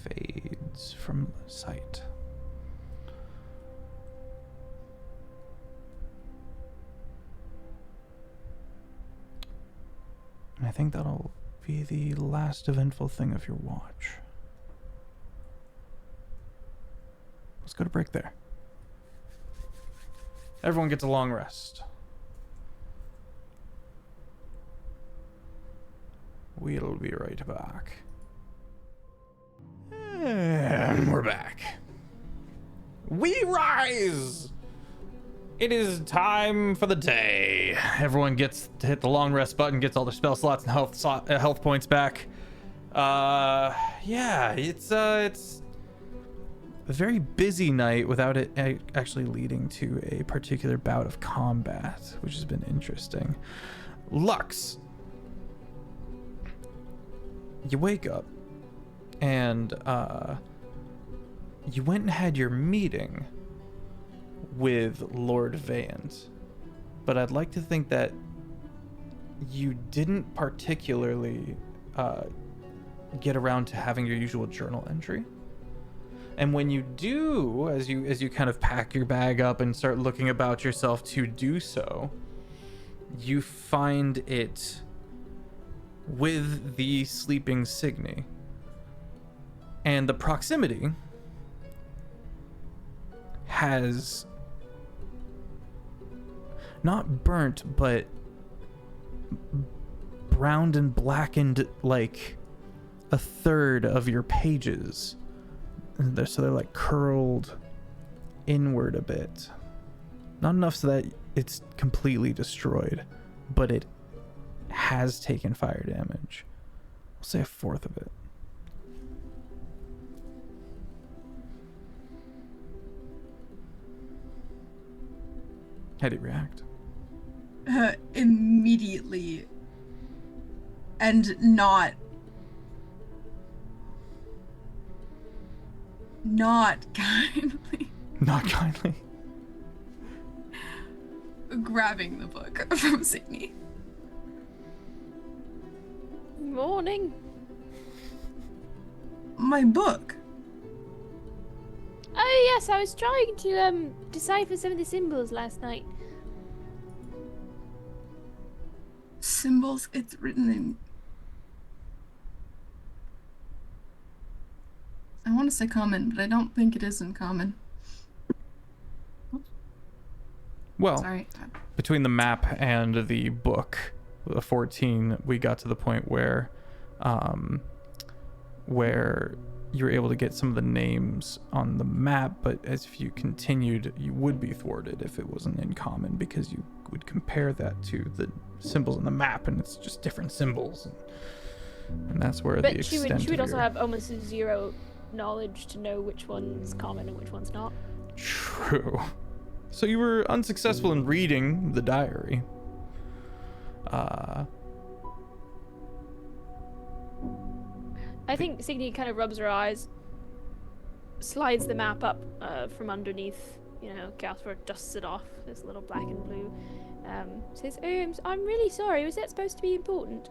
Fades from sight. And I think that'll be the last eventful thing of your watch. Let's go to break there. Everyone gets a long rest. We'll be right back. And we're back. We rise! It is time for the day. Everyone gets to hit the long rest button, gets all their spell slots and health points back. Yeah, it's a very busy night without it actually leading to a particular bout of combat, which has been interesting. Lux, you wake up and you went and had your meeting with Lord Vayans, but I'd like to think that you didn't particularly get around to having your usual journal entry. And when you do, as you kind of pack your bag up and start looking about yourself to do so, you find it with the sleeping Cygni. And the proximity has not burnt, but browned and blackened like a third of your pages. So they're like curled inward a bit. Not enough so that it's completely destroyed, but it has taken fire damage. I'll say a fourth of it. How do you react? Immediately. And not kindly. Not kindly. Grabbing the book from Cygni. Morning. My book? Oh yes, I was trying to decipher some of the symbols last night. Symbols? It's written in... I want to say common, but I don't think it is in common. Well, Sorry. between the map and the book, the 14, we got to the point where you were able to get some of the names on the map, but as if you continued, you would be thwarted if it wasn't in common, because you would compare that to the symbols on the map, and it's just different symbols, and that's where the extent But she would of also your... have almost zero knowledge to know which one's common and which one's not. True. So you were unsuccessful in reading the diary. I think Cygni kind of rubs her eyes, slides the map up from underneath, Galsworth dusts it off, this little black and blue. Says, I'm really sorry, was that supposed to be important?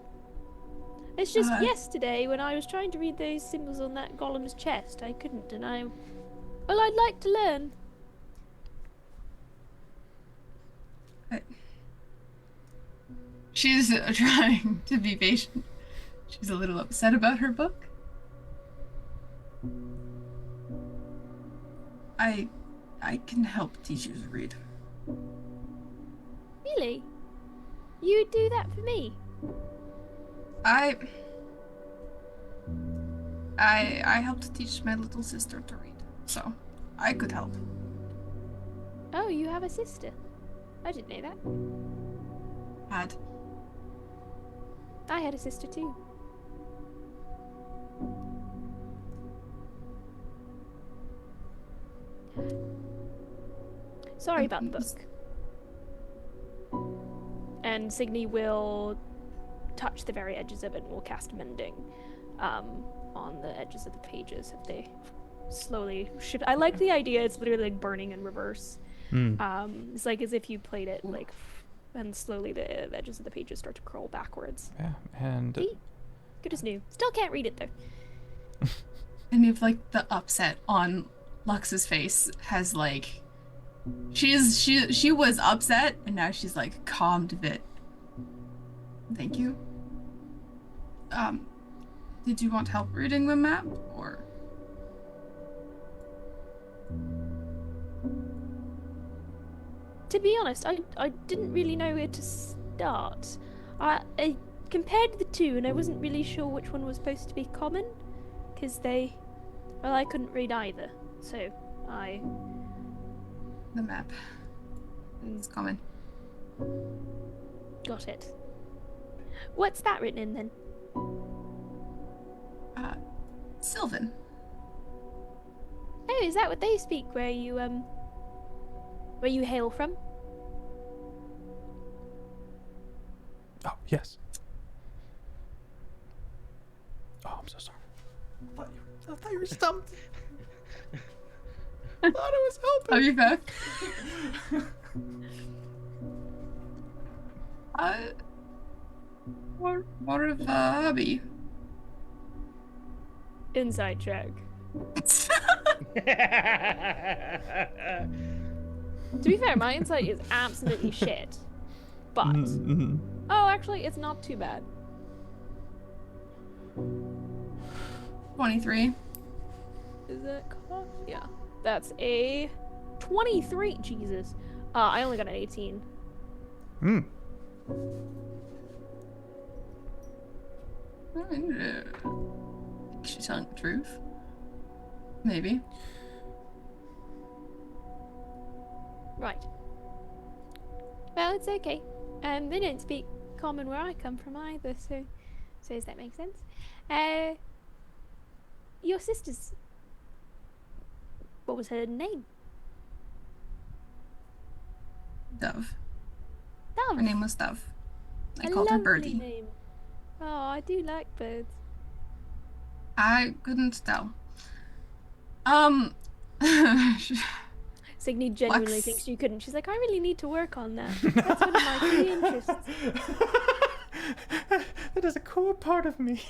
It's just yesterday when I was trying to read those symbols on that golem's chest, I couldn't, and I'd like to learn. She's trying to be patient. She's a little upset about her book. I can help teachers read. Really? You'd do that for me? I helped teach my little sister to read, so I could help. Oh, you have a sister? I didn't know that. I had a sister too. Sorry about the book. And Cygni will touch the very edges of it and will cast Mending on the edges of the pages if they slowly should. I like the idea. It's literally like burning in reverse. It's like as if you played it like, and slowly the edges of the pages start to curl backwards. Yeah, and See? Good as new. Still can't read it though. And if like the upset on Lux's face has like, she was upset and now she's like calmed a bit. Thank you. Did you want help reading the map or? To be honest, I didn't really know where to start. I compared the two and I wasn't really sure which one was supposed to be common, because I couldn't read either, so The map. It's common. Got it. What's that written in then? Sylvan. Oh, is that what they speak where you hail from? oh yes. Oh, I'm so sorry. I thought you were stumped. I thought I was helping. Are you back? What of hobby? Inside check. To be fair, my insight is absolutely shit. But oh, actually, it's not too bad. 23. Is it cost? Yeah. That's a 23. Jesus. I only got an 18. She's telling the truth. Maybe. Right. Well, it's okay. They don't speak common where I come from either, so does that make sense? Your sister's... What was her name? Dove. Dove. Her name was Dove. I A called her lovely Birdie. name. Oh, I do like birds. I couldn't tell. Cygni genuinely Lux. thinks you couldn't. She's like, I really need to work on that. That's one of my key interests. That is a core part of me.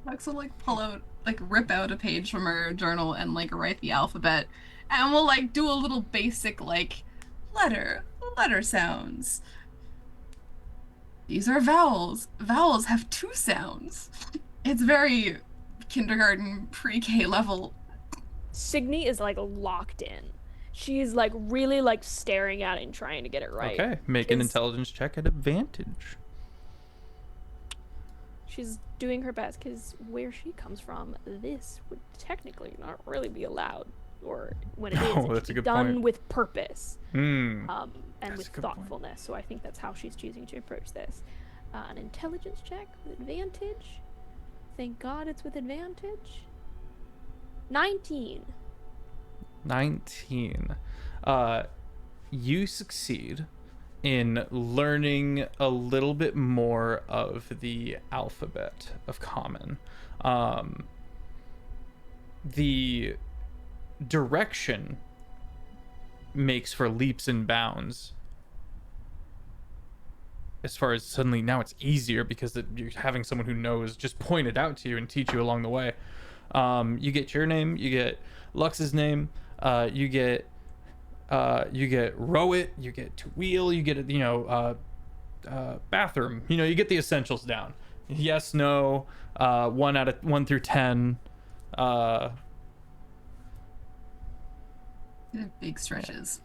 Lux will like pull out, like rip out a page from her journal and like write the alphabet, and we'll like do a little basic like letter sounds. These are vowels. Vowels have 2 sounds. It's very kindergarten pre-K level. Cygni is like locked in. She's like really like staring at it and trying to get it right. Okay, make an She's- intelligence check at advantage. She's doing her best because where she comes from, this would technically not really be allowed, or when it is, Oh, it that's should a be good done point. with purpose, Hmm. and That's with a good point. thoughtfulness. So I think that's how she's choosing to approach this. An intelligence check with advantage. Thank God it's with advantage. 19. 19. You succeed in learning a little bit more of the alphabet of Common. The direction makes for leaps and bounds. As far as suddenly now it's easier because you're having someone who knows just point it out to you and teach you along the way. You get your name, you get Lux's name, you get Rowit, you get Toil, you get bathroom. You get the essentials down. Yes, no, 1 through 10. Big stretches.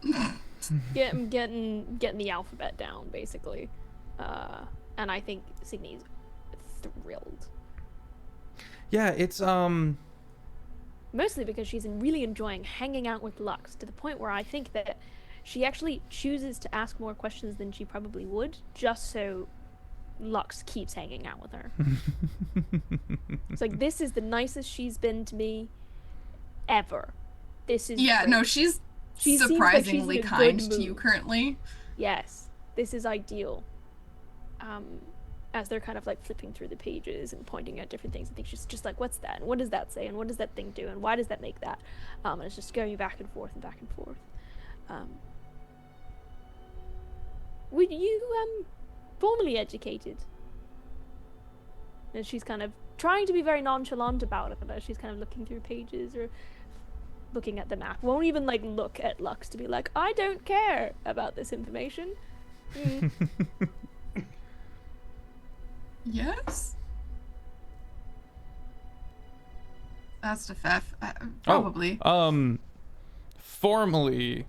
Getting the alphabet down, basically. And I think Cygni's thrilled. Yeah, it's Mostly because she's really enjoying hanging out with Lux, to the point where I think that she actually chooses to ask more questions than she probably would, just so Lux keeps hanging out with her. It's like, this is the nicest she's been to me ever. This is Yeah, great. no, she's She seems like she's surprisingly in a kind good to you mood. currently. Yes, this is ideal. As they're kind of like flipping through the pages and pointing at different things, I think she's just like, what's that? And what does that say? And what does that thing do? And why does that make that? And it's just going back and forth and back and forth. Were you formally educated? And she's kind of trying to be very nonchalant about it, but she's kind of looking through pages or looking at the map. Won't even like look at Lux to be like, I don't care about this information. Yes? That's the Feff. Probably. Formally,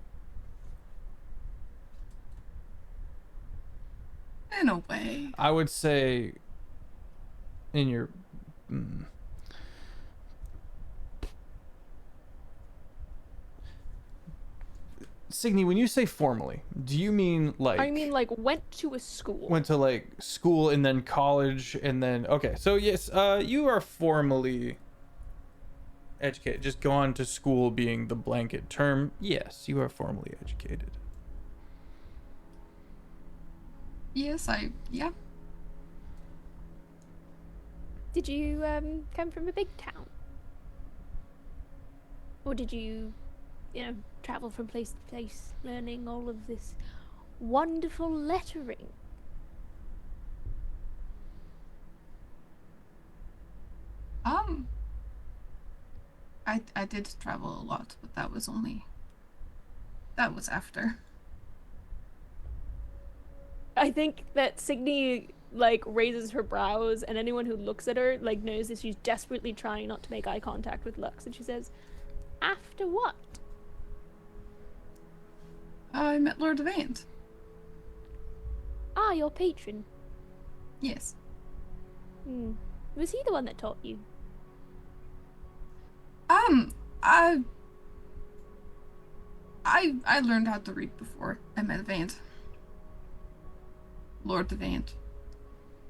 In a way. I would say in your Cygni, when you say formally, do you mean like I mean, like, went to a school. went to like school and then college and then okay, so yes, you are formally educated. Just go on to school being the blanket term. Yes, you are formally educated. Yes, yeah. Did you come from a big town? Or did you, travel from place to place, learning all of this wonderful lettering? I did travel a lot, but that was after. I think that Cygni, like, raises her brows, and anyone who looks at her, like, knows that she's desperately trying not to make eye contact with Lux, and she says, after what? I met Lord Devant. Ah, your patron. Yes. Was he the one that taught you? I learned how to read before I met Vant. Lord Devant.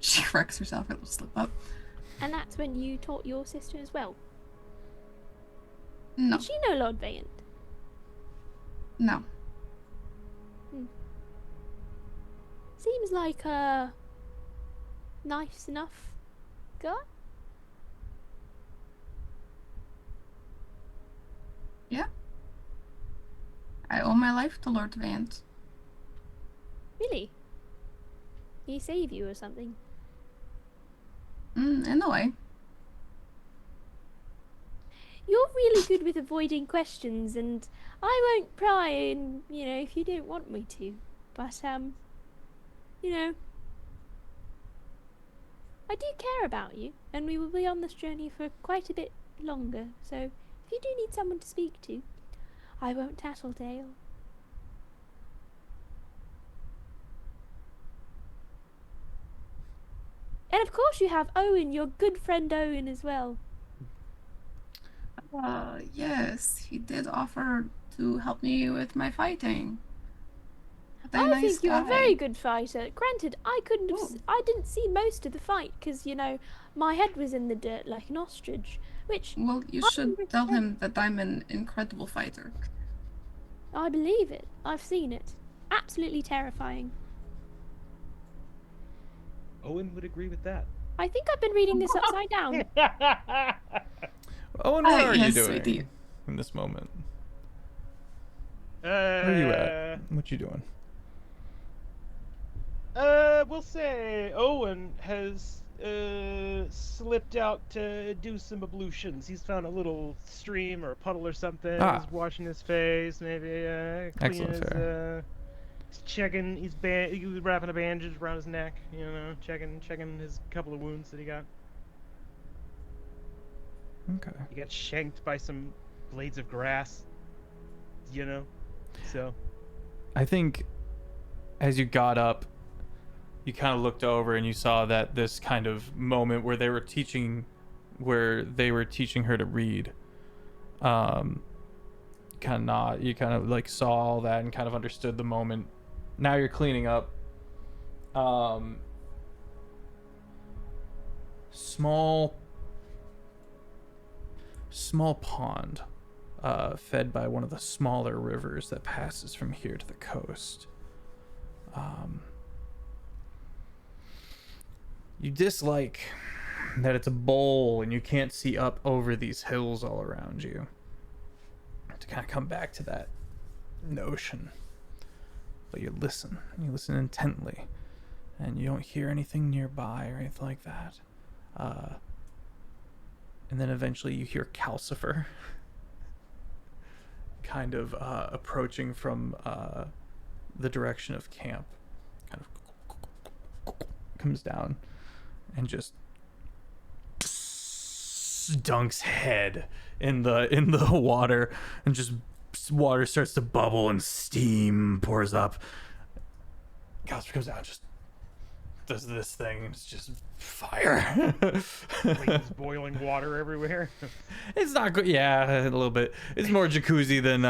She corrects herself, it'll slip up. And that's when you taught your sister as well? No. Did she know Lord Vant? No. Seems like a nice enough guy. Yeah. I owe my life to Lord Vant. Really? He saved you or something? In a way. You're really good with avoiding questions, and I won't pry in, if you don't want me to. But, I do care about you, and we will be on this journey for quite a bit longer, so if you do need someone to speak to, I won't tattletale. And of course you have Owen, your good friend Owen as well. Yes, he did offer to help me with my fighting. I think you're a very good fighter. Granted, I didn't see most of the fight because, my head was in the dirt like an ostrich. which Well, you I should tell understand. him that I'm an incredible fighter. I believe it. I've seen it. Absolutely terrifying. Owen would agree with that. I think I've been reading this upside down. Owen, what are you Yes, doing sweetie. in this moment? Where are you at? What you doing? We'll say Owen has slipped out to do some ablutions. He's found a little stream or a puddle or something. Ah. He's washing his face, maybe cleaning Excellent, his fair. he's checking. He was wrapping a bandage around his neck. You know, checking his couple of wounds that he got. Okay. He got shanked by some blades of grass. You know, so. I think as you got up, you kind of looked over and you saw that this kind of moment where they were teaching her to read. Kind of not. You kind of like saw all that and kind of understood the moment. Now you're cleaning up. Small pond, fed by one of the smaller rivers that passes from here to the coast. You dislike that it's a bowl and you can't see up over these hills all around you. To kind of come back to that notion. But you listen intently, and you don't hear anything nearby or anything like that. And then eventually you hear Calcifer kind of approaching from the direction of camp. Kind of comes down and just dunks head in the water, and just water starts to bubble and steam pours up. Calcifer comes out and just does this thing, and it's just fire. Flames, boiling water everywhere. It's not good. Yeah, a little bit. It's more jacuzzi than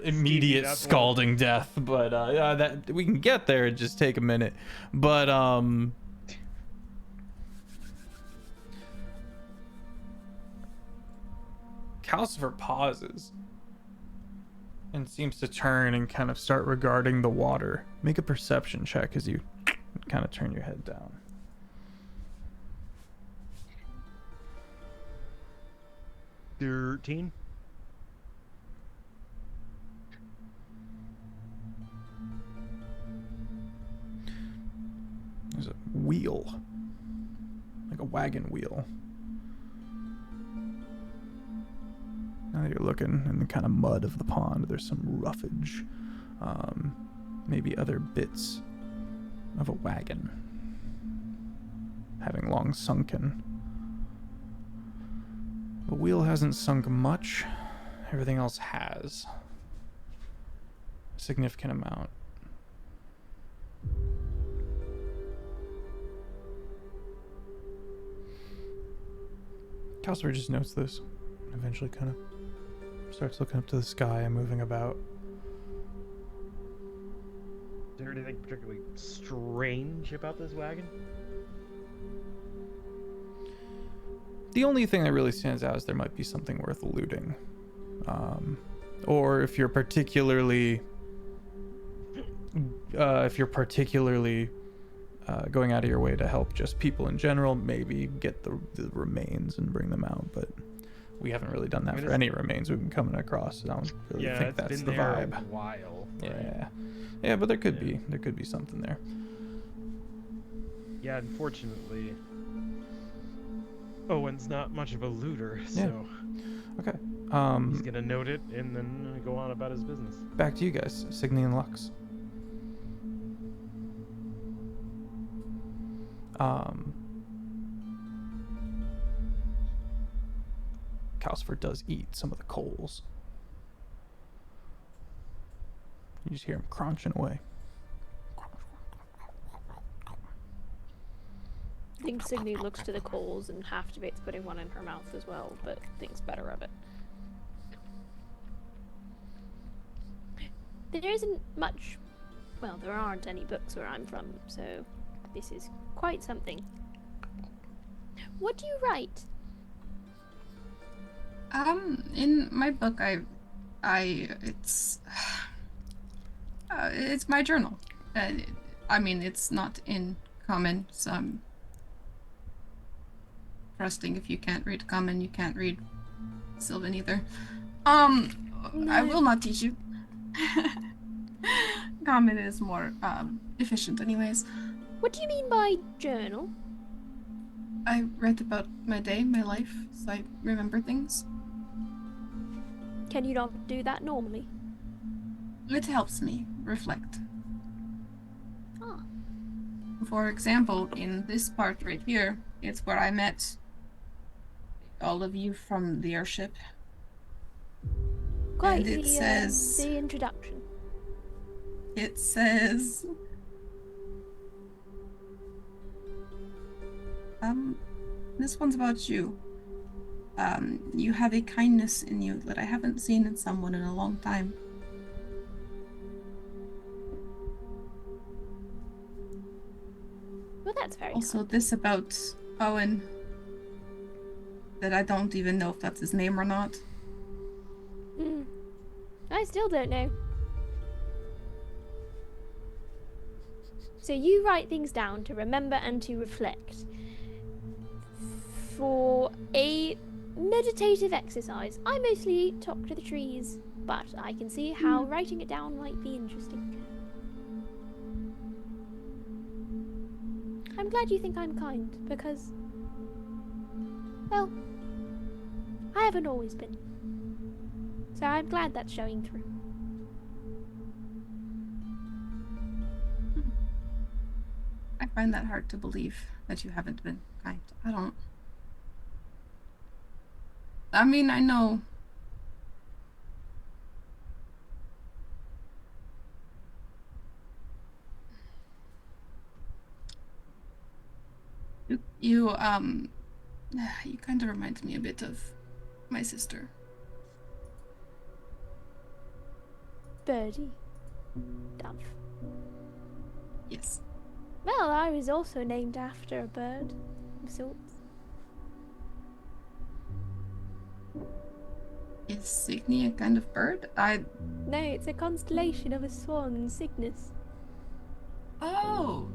immediate up scalding death. But that we can get there. It'd just take a minute. But Calcifer pauses and seems to turn and kind of start regarding the water. Make a perception check as you kind of turn your head down. $13. There's a wheel, like a wagon wheel. Now that you're looking in the kind of mud of the pond, there's some roughage, maybe other bits of a wagon having long sunken. The wheel hasn't sunk much. Everything else has. A significant amount. Calcifer just notes this and eventually kind of starts looking up to the sky and moving about. Is there anything particularly strange about this wagon? The only thing that really stands out is there might be something worth looting. Or if you're particularly going out of your way to help just people in general, maybe get the remains and bring them out. But we haven't really done that for any remains we've been coming across. So I don't really think it's that's been the there vibe. a while. Right? Yeah, but there could be something there. Yeah, unfortunately, Owen's not much of a looter, so Okay. he's gonna note it and then go on about his business. Back to you guys, Cygni and Lux. Calcifer does eat some of the coals. You just hear him crunching away. I think Cygni looks to the coals and half debates putting one in her mouth as well, but thinks better of it. There isn't much. Well, there aren't any books where I'm from, so this is quite something. What do you write? In my book, it's my journal. I mean, it's not in common, so I'm trusting if you can't read common, you can't read Sylvan either. I will not teach you. Common is more efficient anyways. What do you mean by journal? I write about my day, my life, so I remember things. Can you not do that normally? It helps me reflect. Ah. For example, in this part right here, it's where I met all of you from the airship. Quite And it says... the introduction. It says... This one's about you. You have a kindness in you that I haven't seen in someone in a long time. Well, that's very Also, kind. this about Owen, that I don't even know if that's his name or not. I still don't know. So you write things down to remember and to reflect. For a meditative exercise, I mostly talk to the trees, but I can see how writing it down might be interesting. I'm glad you think I'm kind, because, well, I haven't always been. So I'm glad that's showing through. I find that hard to believe that you haven't been kind. I mean, I know. You kind of remind me a bit of my sister. Birdie. Dove. Yes. Well, I was also named after a bird of sorts. Is Cygni a kind of bird? No, it's a constellation of a swan, Cygnus. Oh.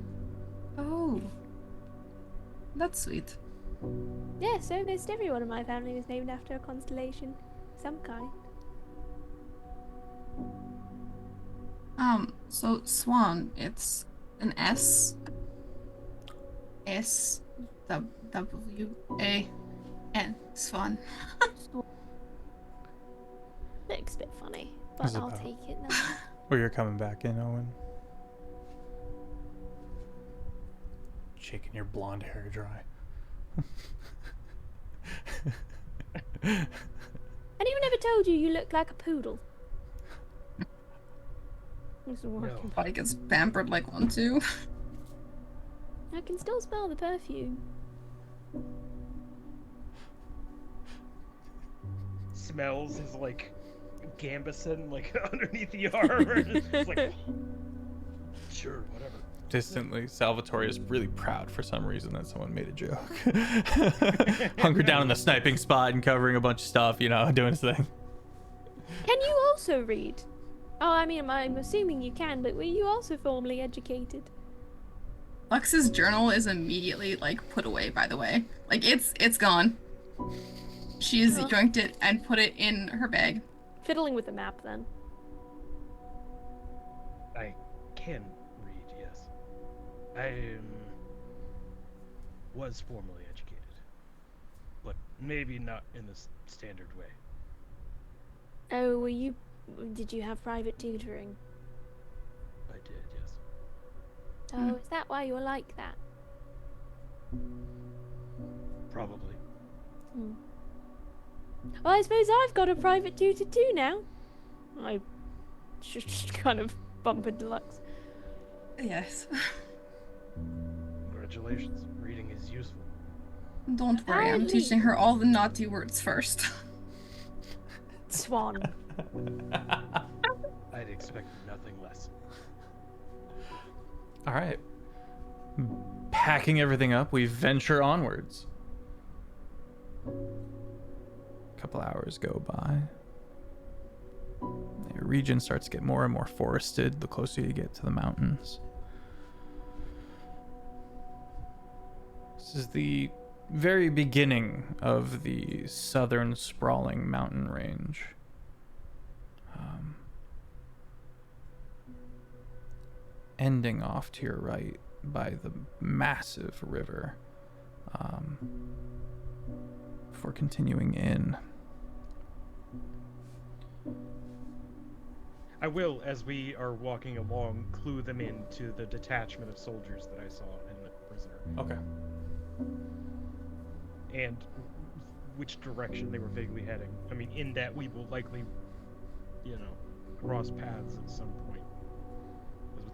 Oh. That's sweet. Yes, almost everyone in my family was named after a constellation. Some kind. So Swan, it's an S. S-W-A-N. Swan. Looks a bit funny, Is but it I'll though? take it now. Or you're coming back in, Owen. Shaking your blonde hair dry. Anyone ever told you you look like a poodle? This is what No. Body gets pampered like one too. I can still smell the perfume. Smells his like gambeson like underneath the armor. It's like, sure, whatever. Distantly, Salvatore is really proud for some reason that someone made a joke. Hunkered down in the sniping spot and covering a bunch of stuff, you know, doing his thing. Can you also read? Oh, I mean, I'm assuming you can, but were you also formally educated? Lux's journal is immediately like put away, by the way. Like it's gone. She has Oh. yoinked it and put it in her bag. Fiddling with the map, then. I can read, yes. I was formally educated, but maybe not in the standard way. Oh, did you have private tutoring? I did, yes. Oh, is that why you're like that? Probably. Well, I suppose I've got a private tutor too now. I just kind of bump into Lux. Yes. Congratulations. Reading is useful. Don't worry, I'm Apparently- teaching her all the naughty words first. Swan. I'd expect nothing less. All right. Packing everything up, we venture onwards. couple hours go by. The region starts to get more and more forested the closer you get to the mountains. This is the very beginning of the southern sprawling mountain range. Ending off to your right by the massive river, before continuing in. I will, as we are walking along, clue them in to the detachment of soldiers that I saw in the prisoner. Okay. And which direction they were vaguely heading. I mean, in that we will likely, cross paths at some point.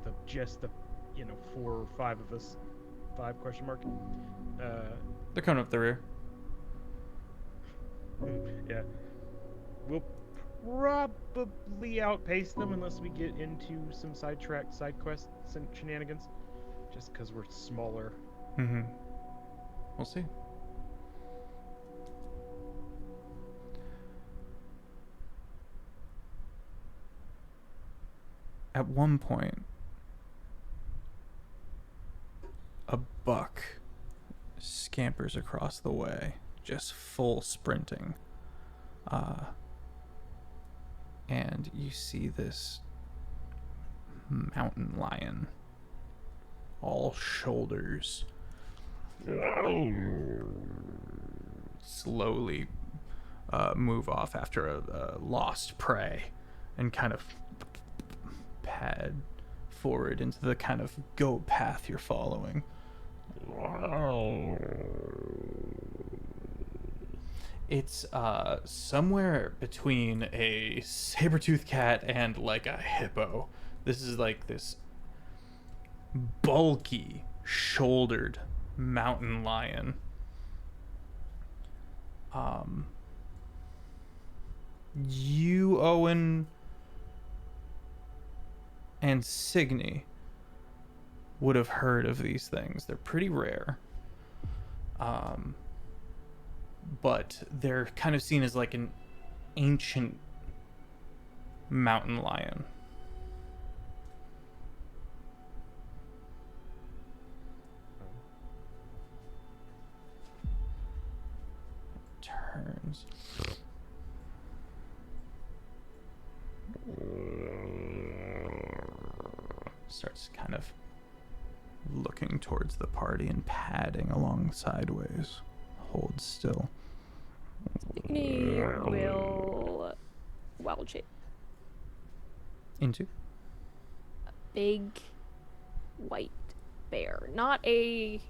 With just the 4 or 5 of us, 5 question mark. They're coming up the rear. Yeah. We'll probably outpace them unless we get into some side quests and shenanigans. Just because we're smaller. Mm-hmm. We'll see. At one point, a buck scampers across the way, just full sprinting. And you see this mountain lion, all shoulders, slowly move off after a lost prey and kind of pad forward into the kind of goat path you're following. It's somewhere between a saber-toothed cat and like a hippo. This is like this bulky, shouldered mountain lion. You, Owen, and Cygni would have heard of these things. They're pretty rare. But they're kind of seen as like an ancient mountain lion. Turns. Starts kind of looking towards the party and padding along sideways. Hold still. Cygni will wild shape. Into? A big white bear. Not a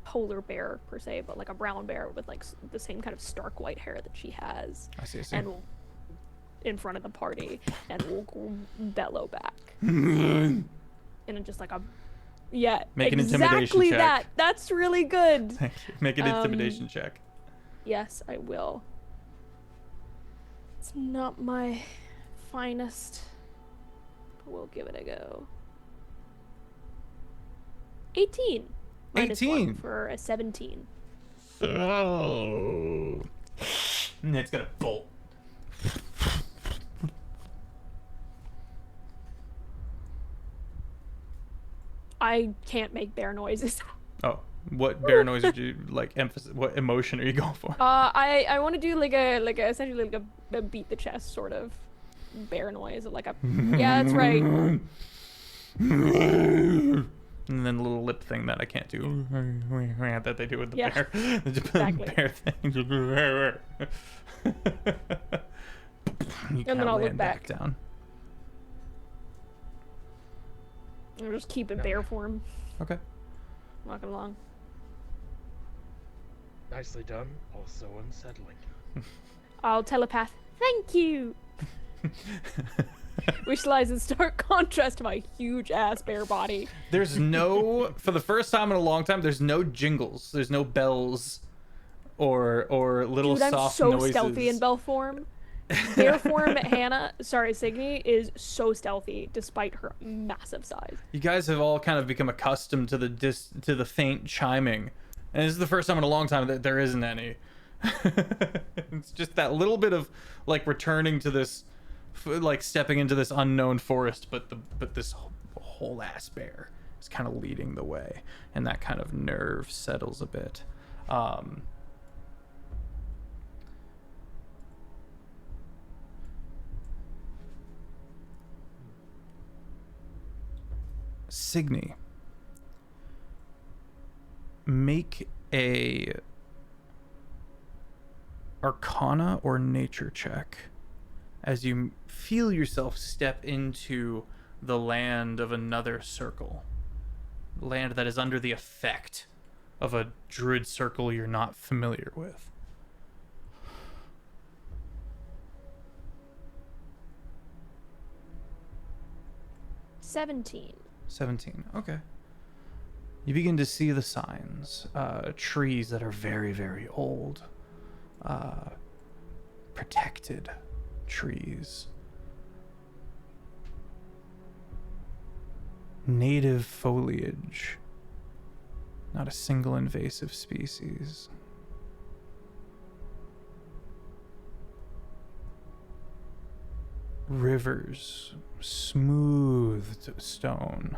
polar bear per se, but like a brown bear with like the same kind of stark white hair that she has. I see. And will, in front of the party, and will bellow back. And just like a... Yeah, make an intimidation exactly check. that. That's really good. Thank you. Make an intimidation check. Yes, I will. It's not my finest, but we'll give it a go. 18. Minus 18 1 for a 17. Oh. And it's gonna bolt. I can't make bear noises. Oh, what bear noise did you like? Emphasis? What emotion are you going for? I want to do like a essentially like a beat the chest sort of bear noise, like a yeah, that's right. And then a little lip thing that I can't do. That they do with the bear. Exactly. Bear thing. You And then I'll look land back. down. I'll just keep in bear form, Okay. walking along. Nicely done. Also unsettling. I'll telepath. Thank you. Which lies in stark contrast to my huge ass bear body. There's no, for the first time in a long time, there's no jingles. There's no bells or little Dude, I'm soft so noises. stealthy in bell form. Bear form Cygni is so stealthy despite her massive size. You guys have all kind of become accustomed to the faint chiming, and this is the first time in a long time that there isn't any. It's just that little bit of like returning to this, like stepping into this unknown forest, but this whole ass bear is kind of leading the way, and that kind of nerve settles a bit. Cygni, make a Arcana or Nature check as you feel yourself step into the land of another circle. Land that is under the effect of a druid circle you're not familiar with. $17. 17. Okay. You begin to see the signs. Trees that are very, very old. Protected trees. Native foliage. Not a single invasive species. Rivers, smoothed stone.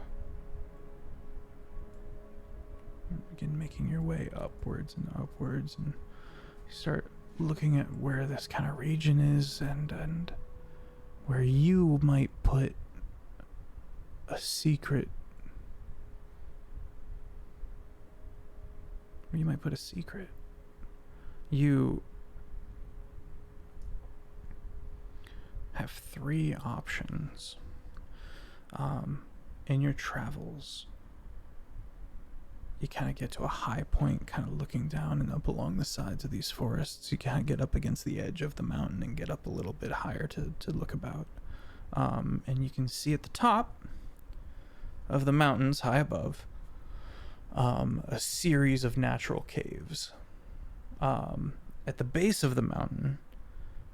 You begin making your way upwards and upwards, and you start looking at where this kind of region is, and where you might put a secret. Where you might put a secret. You have 3 options in your travels. You kind of get to a high point, kind of looking down and up along the sides of these forests. You kind of get up against the edge of the mountain and get up a little bit higher to look about. And you can see at the top of the mountains, high above, a series of natural caves. At the base of the mountain,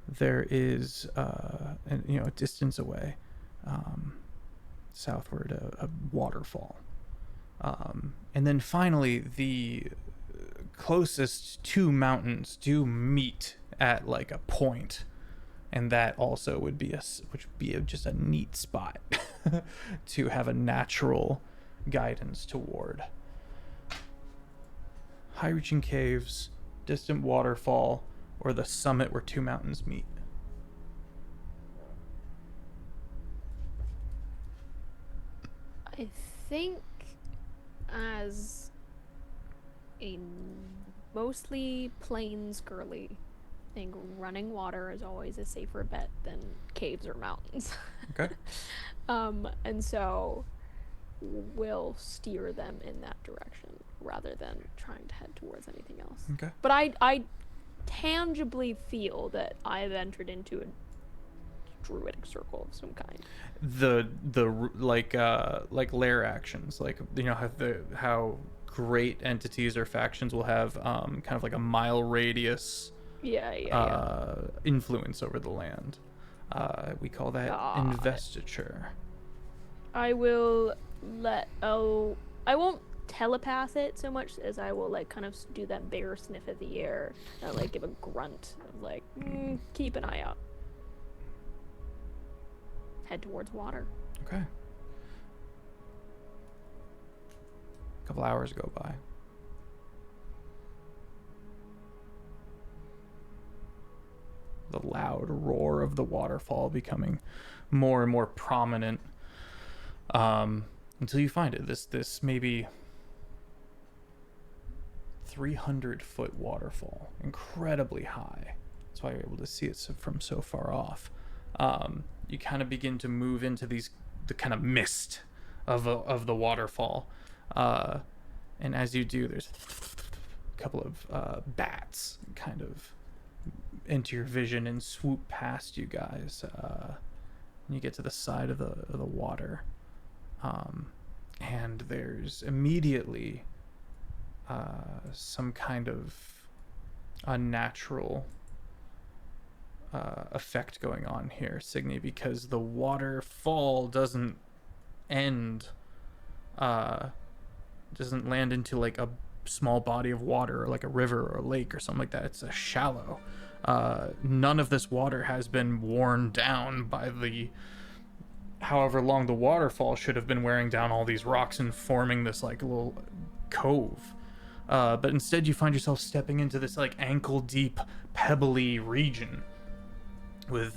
there is, a distance away, southward, a waterfall. And then finally, the closest 2 mountains do meet at like a point, and that also would be just a neat spot to have a natural guidance toward. High-reaching caves, distant waterfall, or the summit where 2 mountains meet. I think as a mostly plains girly, I think running water is always a safer bet than caves or mountains. Okay. And so we'll steer them in that direction rather than trying to head towards anything else. Okay. But I tangibly feel that I've entered into a druidic circle of some kind. The like lair actions, like how great entities or factions will have kind of like a mile radius influence over the land. We call that investiture. I will I won't telepath it so much as I will like kind of do that bear sniff at the air and like give a grunt of like keep an eye out. Head towards water. Okay. A couple hours go by. The loud roar of the waterfall becoming more and more prominent, until you find it. This maybe 300-foot waterfall, incredibly high. That's why you're able to see it from so far off. You kind of begin to move into the kind of mist of the waterfall, and as you do, there's a couple of bats kind of enter your vision and swoop past you guys. And you get to the side of the water, and there's immediately some kind of unnatural effect going on here, Cygni, because the waterfall doesn't land into like a small body of water, or like a river or a lake or something like that. It's a shallow. None of this water has been worn down by the however long the waterfall should have been wearing down all these rocks and forming this like little cove. But instead you find yourself stepping into this like ankle deep pebbly region with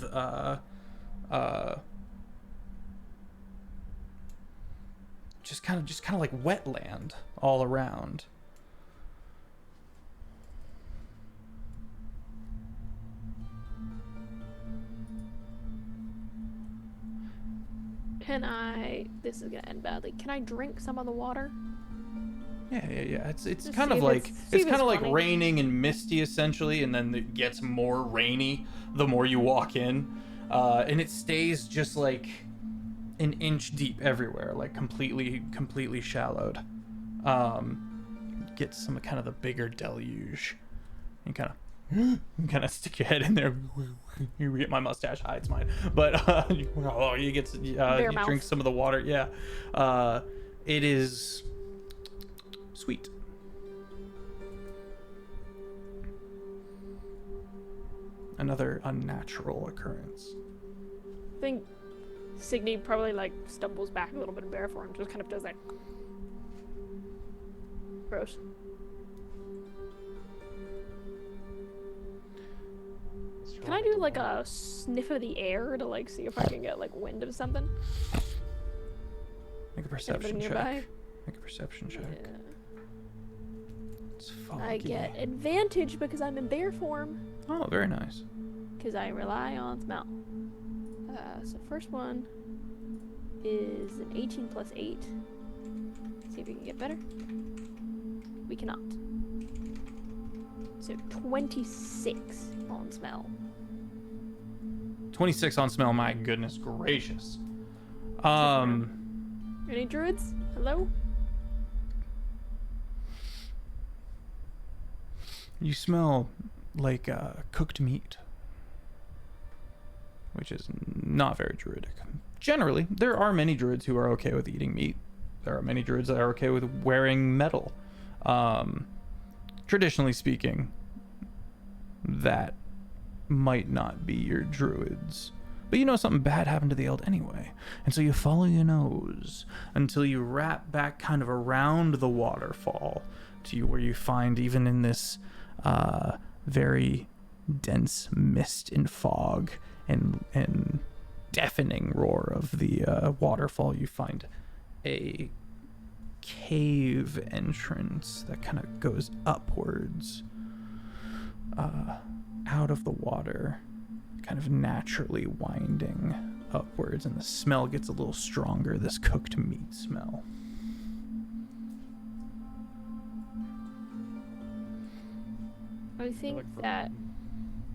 just kind of like wetland all around. This is gonna end badly. Can I drink some of the water? Yeah. It's Just kind see of if like it's- it's see if kind of it's like funny. raining and misty essentially, and then it gets more rainy the more you walk in, and it stays just like an inch deep everywhere, like completely shallowed. Get some kind of the bigger deluge, and kind of stick your head in there. You get my mustache hides mine, but you get you mouth. drink some of the water. Yeah, it is sweet. Another unnatural occurrence. I think Cygni probably like stumbles back a little bit in bear form, just kind of does that. Gross. Can I do like a sniff of the air to like see if I can get like wind of something? Make a Anybody perception nearby? check. Make a perception check. Yeah. It's foggy. I get advantage because I'm in bear form. Oh, very nice. Because I rely on smell. So first one is an 18 plus 8. See if we can get better. We cannot. So 26 on smell. 26 on smell. My goodness gracious. Any druids? Hello? You smell like cooked meat, which is not very druidic. Generally, there are many druids who are okay with eating meat. There are many druids that are okay with wearing metal. Traditionally speaking, that might not be your druids. But you know something bad happened to the Eld anyway. And so you follow your nose until you wrap back kind of around the waterfall to where you find, even in this very dense mist and fog and deafening roar of the waterfall, you find a cave entrance that kind of goes upwards out of the water, kind of naturally winding upwards, and the smell gets a little stronger, this cooked meat smell. I think that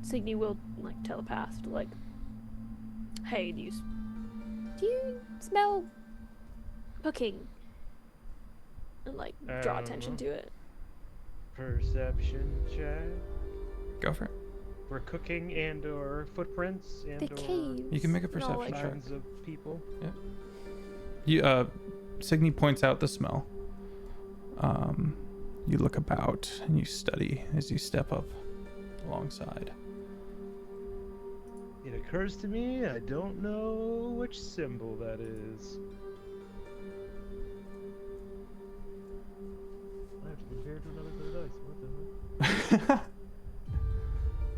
Cygni will like telepath to like, hey, do you smell cooking? And like draw attention to it. Perception check Go for it. for cooking and or footprints and The or caves. You can make a and all, perception like, check. signs of people. You Cygni points out the smell. You look about and you study as you step up alongside. It occurs to me I don't know which symbol that is. I have to compare it to another pair of dice. What the hell?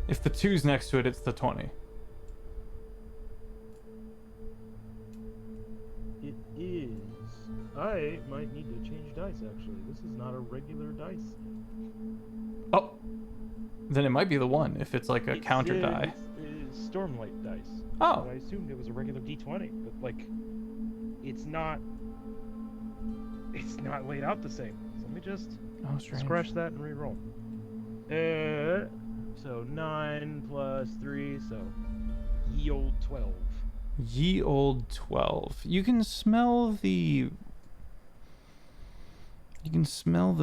If the 2's next to it, it's the 20. It is. I might need to change dice actually. This is not a regular dice. Oh, then it might be the 1 if it's like a counter die. It's Stormlight dice. Oh. But I assumed it was a regular D20, but like, it's not laid out the same. So let me just Oh, strange. scratch that and re-roll. So 9 plus 3, so ye old 12. Ye old 12. You can smell the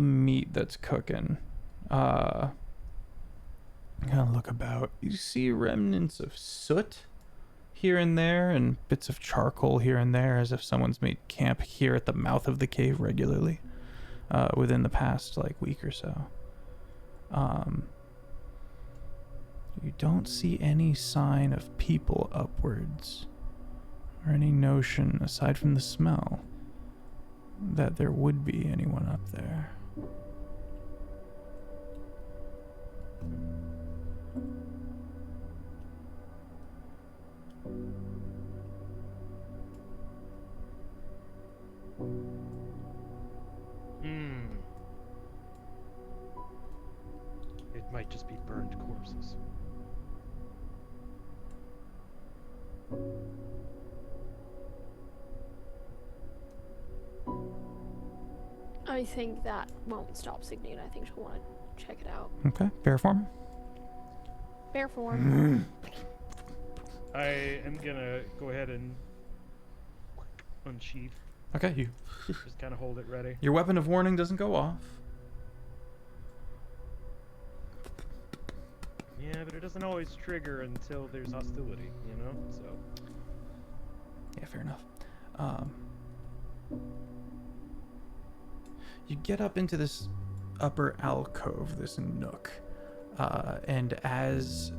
meat that's cooking. Kind of look about. You see remnants of soot here and there, and bits of charcoal here and there, as if someone's made camp here at the mouth of the cave regularly. within the past like week or so. You don't see any sign of people upwards, or any notion, aside from the smell, that there would be anyone up there. It might just be burned corpses. I think that won't stop Cygni, and I think she'll want to check it out. Okay, bear form. Bear form. I am gonna go ahead and unsheath. Okay, you. Just kind of hold it ready. Your weapon of warning doesn't go off. Yeah, but it doesn't always trigger until there's hostility, you know? So. Yeah, fair enough. You get up into this upper alcove, this nook, and as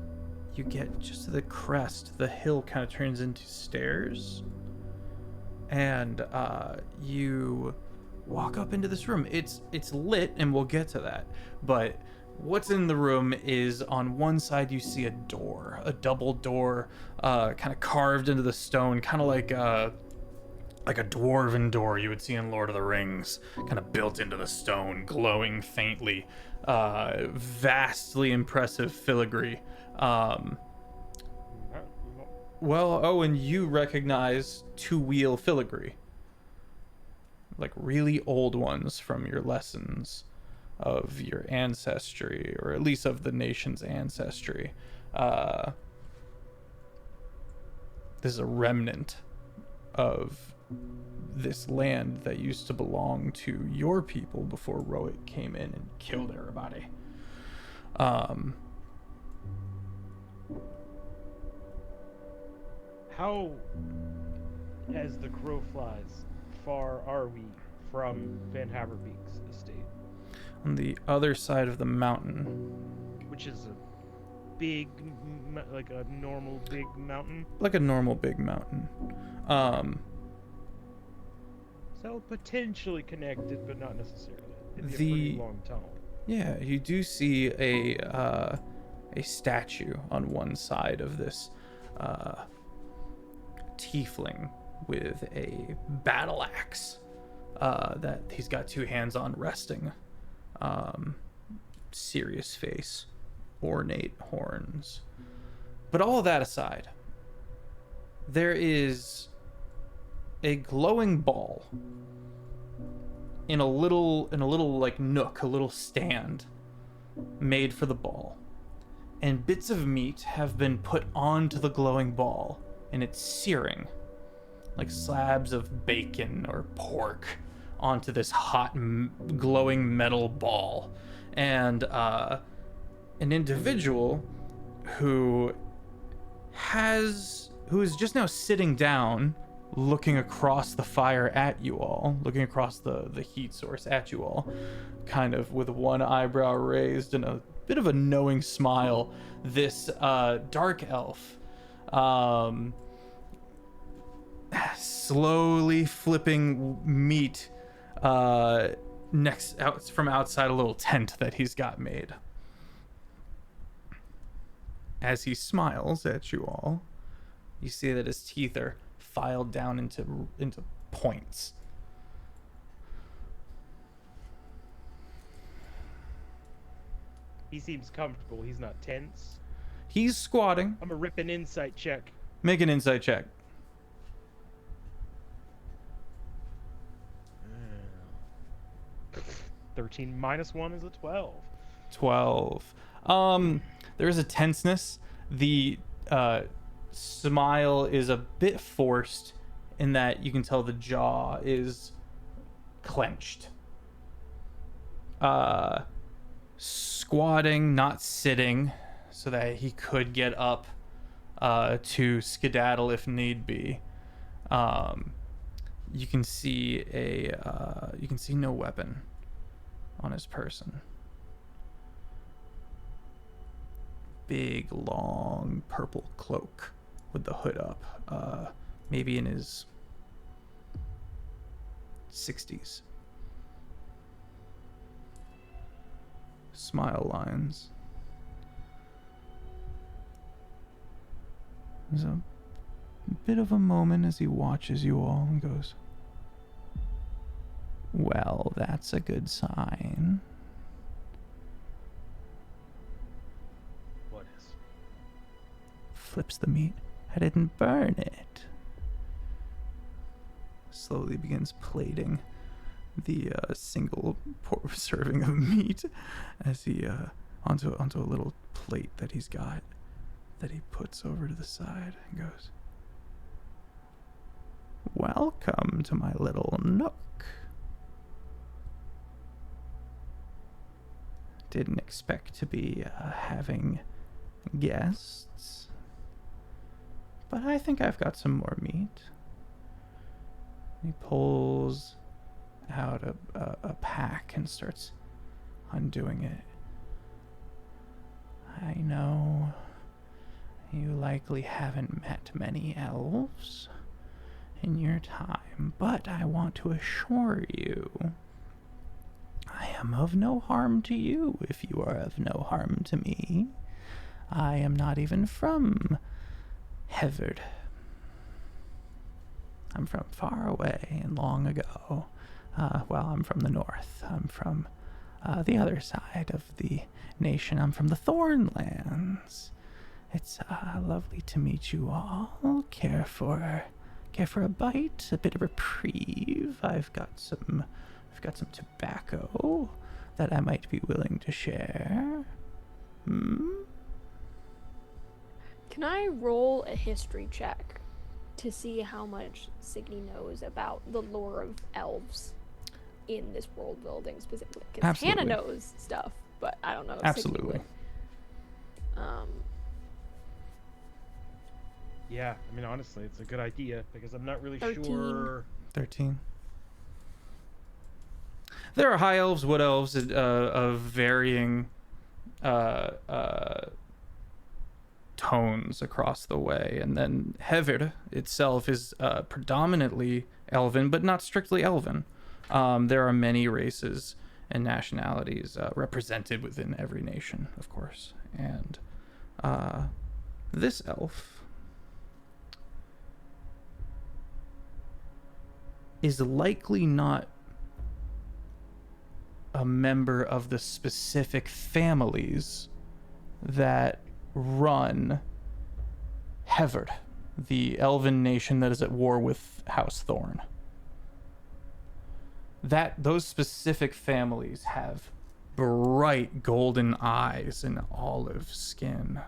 you get just to the crest, the hill kind of turns into stairs, and you walk up into this room. It's lit, and we'll get to that, but what's in the room is, on one side you see a door, a double door, kind of carved into the stone, kind of like a dwarven door you would see in Lord of the Rings, kind of built into the stone, glowing faintly, vastly impressive filigree. Well, Owen, you recognize two-wheel filigree, like really old ones from your lessons of your ancestry, or at least of the nation's ancestry. This is a remnant of this land that used to belong to your people before Rohit came in and killed everybody. How, as the crow flies, far are we from Van Haverbeek's estate? On the other side of the mountain. Which is a big, like a normal big mountain? Like a normal big mountain. So potentially connected, but not necessarily. It'd be a pretty long tunnel. Yeah, you do see a statue on one side of this tiefling with a battle axe that he's got two hands on, resting. Serious face, ornate horns. But all of that aside, there is a glowing ball in a little like nook, a little stand made for the ball. And bits of meat have been put onto the glowing ball, and it's searing like slabs of bacon or pork onto this hot glowing metal ball. And an individual who is just now sitting down, looking across the fire at you all, looking across the heat source at you all, kind of with one eyebrow raised and a bit of a knowing smile, this dark elf slowly flipping meat from outside a little tent that he's got made. As he smiles at you all, you see that his teeth are filed down into points. He seems comfortable. He's not tense. He's squatting. I'm gonna rip an insight check. Make an insight check. 13 minus 1 is a 12. 12. There is a tenseness. The smile is a bit forced in that you can tell the jaw is clenched. Squatting, not sitting, so that he could get up to skedaddle if need be. You can see no weapon on his person. Big, long, purple cloak with the hood up. Maybe in his 60s. Smile lines. There's a bit of a moment as he watches you all and goes, well, that's a good sign. What is? Flips the meat. I didn't burn it. Slowly begins plating the single serving of meat as he onto a little plate that he's got that he puts over to the side and goes, welcome to my little nook. Didn't expect to be having guests, but I think I've got some more meat. He pulls out a pack and starts undoing it. I know you likely haven't met many elves in your time, but I want to assure you I am of no harm to you if you are of no harm to me. I am not even from Hevard. I'm from far away and long ago. Well, I'm from the north. I'm from the other side of the nation. I'm from the Thornlands. It's lovely to meet you all. Care for a bite, a bit of reprieve. I've got some tobacco that I might be willing to share. Can I roll a history check to see how much Cygni knows about the lore of elves in this world building specifically? Because Hannah knows stuff, but I don't know if Cygni would. Yeah, I mean, honestly, it's a good idea because I'm not really 13. sure. 13. There are high elves, wood elves of varying tones across the way, and then Hevard itself is predominantly elven, but not strictly elven. There are many races and nationalities represented within every nation, of course, and this elf is likely not a member of the specific families that run Hevard, the elven nation that is at war with House Thorn. Those specific families have bright golden eyes and olive skin,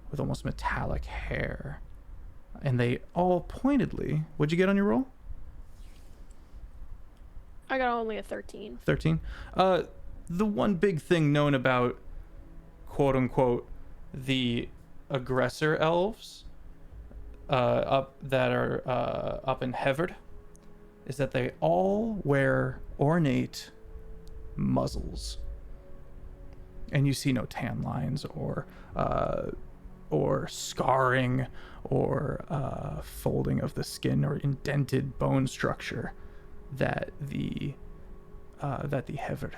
with almost metallic hair. And they all pointedly... What'd you get on your roll? I got only a 13. 13. The one big thing known about, quote unquote, the aggressor elves up in Hevard is that they all wear ornate muzzles, and you see no tan lines or scarring or folding of the skin or indented bone structure that the Hevard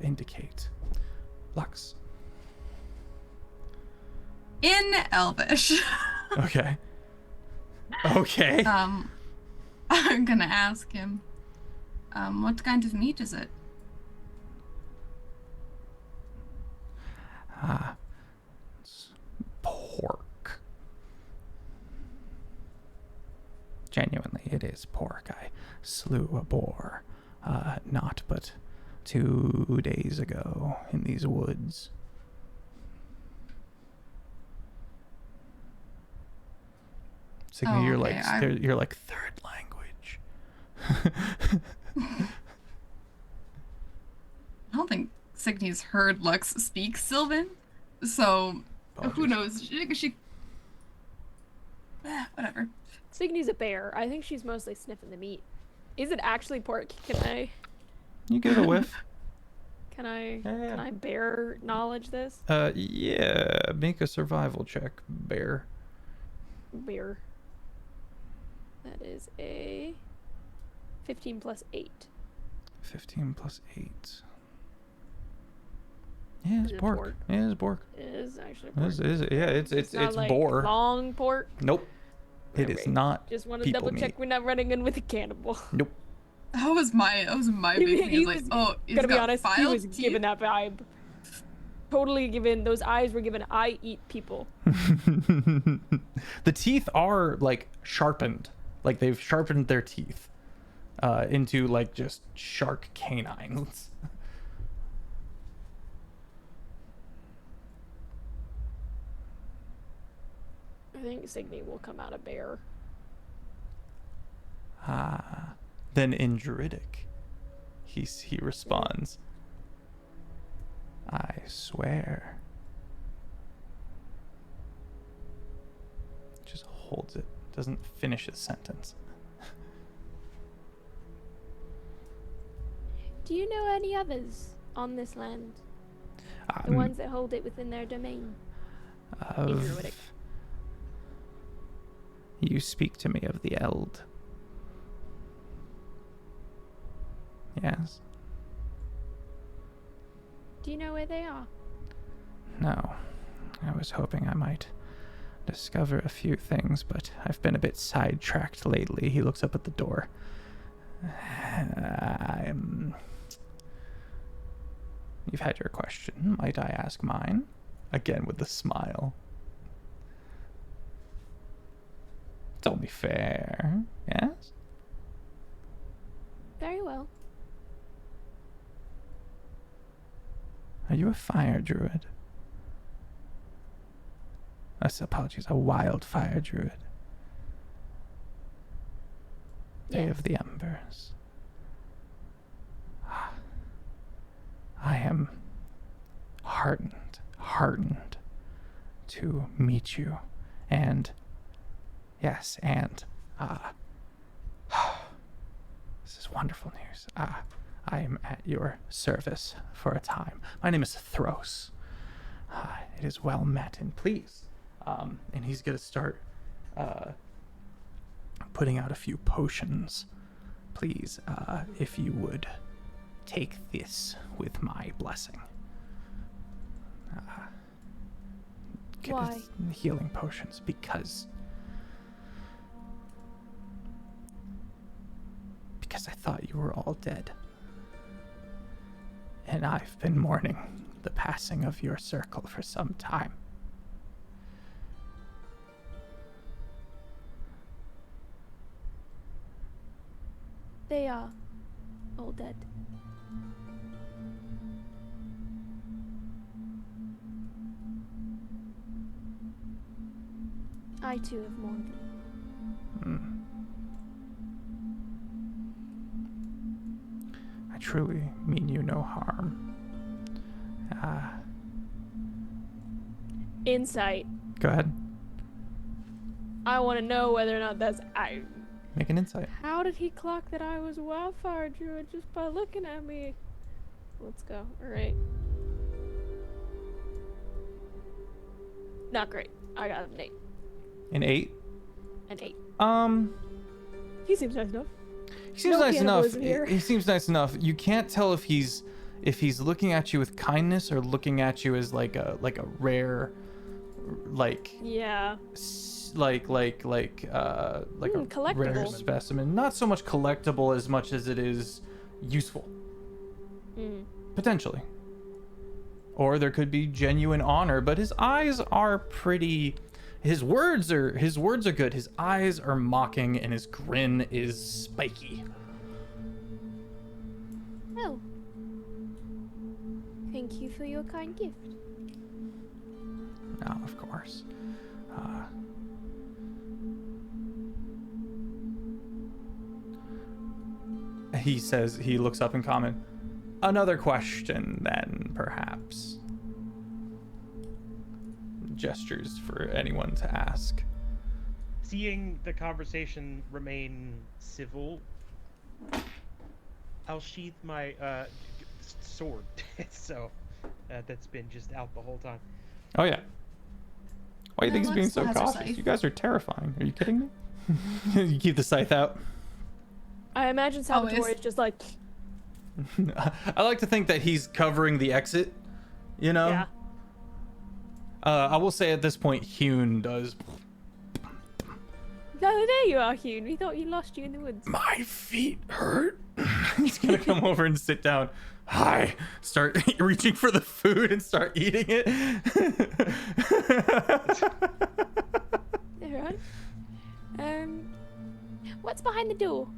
indicate. Lux. In Elvish. Okay. I'm gonna ask him, what kind of meat is it? It's pork. Genuinely, it is pork. I slew a boar, not but 2 days ago in these woods. Cygni, you're like third language. I don't think Cygni's heard Lux speak Sylvan, so who knows? She whatever. Cygni's a bear. I think she's mostly sniffing the meat. Is it actually pork? Can I You get a whiff. Can I Yeah. can I bear knowledge this? Yeah. Make a survival check, bear. Bear. That is a 15 plus 8. 15 plus 8. Yeah, Is it's it pork. pork? Yeah, it's pork. It is actually pork. Yeah, it's not like boar. long pork. Nope. It is Right. not. Just want to people double check meat. we're not running in with a cannibal. Nope. That was my big thing. He Is like, was- oh, it's Gotta be got honest, he filed was teeth? given that vibe. Totally given. Those eyes were given. I eat people. The teeth are like sharpened. Like they've sharpened their teeth into like just shark canines. I think Cygni will come out a bear. Ah. Then in Druidic, he responds, I swear. Just holds it. Doesn't finish his sentence. Do you know any others on this land? The Um, ones that hold it within their domain. In Druidic. You speak to me of the Eld. Yes. Do you know where they are? No. I was hoping I might discover a few things, but I've been a bit sidetracked lately. He looks up at the door. You've had your question. Might I ask mine? Again with the smile. It's only fair. Yes? Very well. Are you a fire druid? Apologies, a wildfire druid. Day Yes. of the Embers. I am heartened to meet you. And, yes, and, this is wonderful news. I am at your service for a time. My name is Thros. It is well met, and please. And he's going to start putting out a few potions. Please, if you would take this with my blessing. Why? Healing potions, because I thought you were all dead. And I've been mourning the passing of your circle for some time. They are all dead. I too have mourned. I truly mean you no harm. Insight. Go ahead. I want to know whether or not that's Make an insight. How did he clock that I was a wildfire druid just by looking at me? Let's go. Alright. Not great. I got an 8. An 8? An 8. He He seems nice enough. seems No nice enough. cannibalism here. He seems nice enough. You can't tell if he's looking at you with kindness or looking at you as like a rare, like Yeah. like a rare collectible. specimen. Not so much collectible as much as it is useful, Mm. potentially. Or there could be genuine honor, but his eyes are pretty. His words are good. His eyes are mocking, and his grin is spiky. Oh. Thank you for your kind gift. No, of course. He says, he looks up and comment, another question then, perhaps. Gestures for anyone to ask. Seeing the conversation remain civil, I'll sheath my sword. So that's been just out the whole time. Oh yeah. Why do you think he's being so Lux has her cautious? scythe. You guys are terrifying. Are you kidding me? You keep the scythe out. I imagine Salvatore Always. is just like, I like to think that he's covering the exit. You know. yeah. I will say at this point, Hune does. Oh, there you are, Hune. We thought you lost you in the woods. My feet hurt. He's gonna come over and sit down. Hi. Start reaching for the food and start eating it. All right. What's behind the door?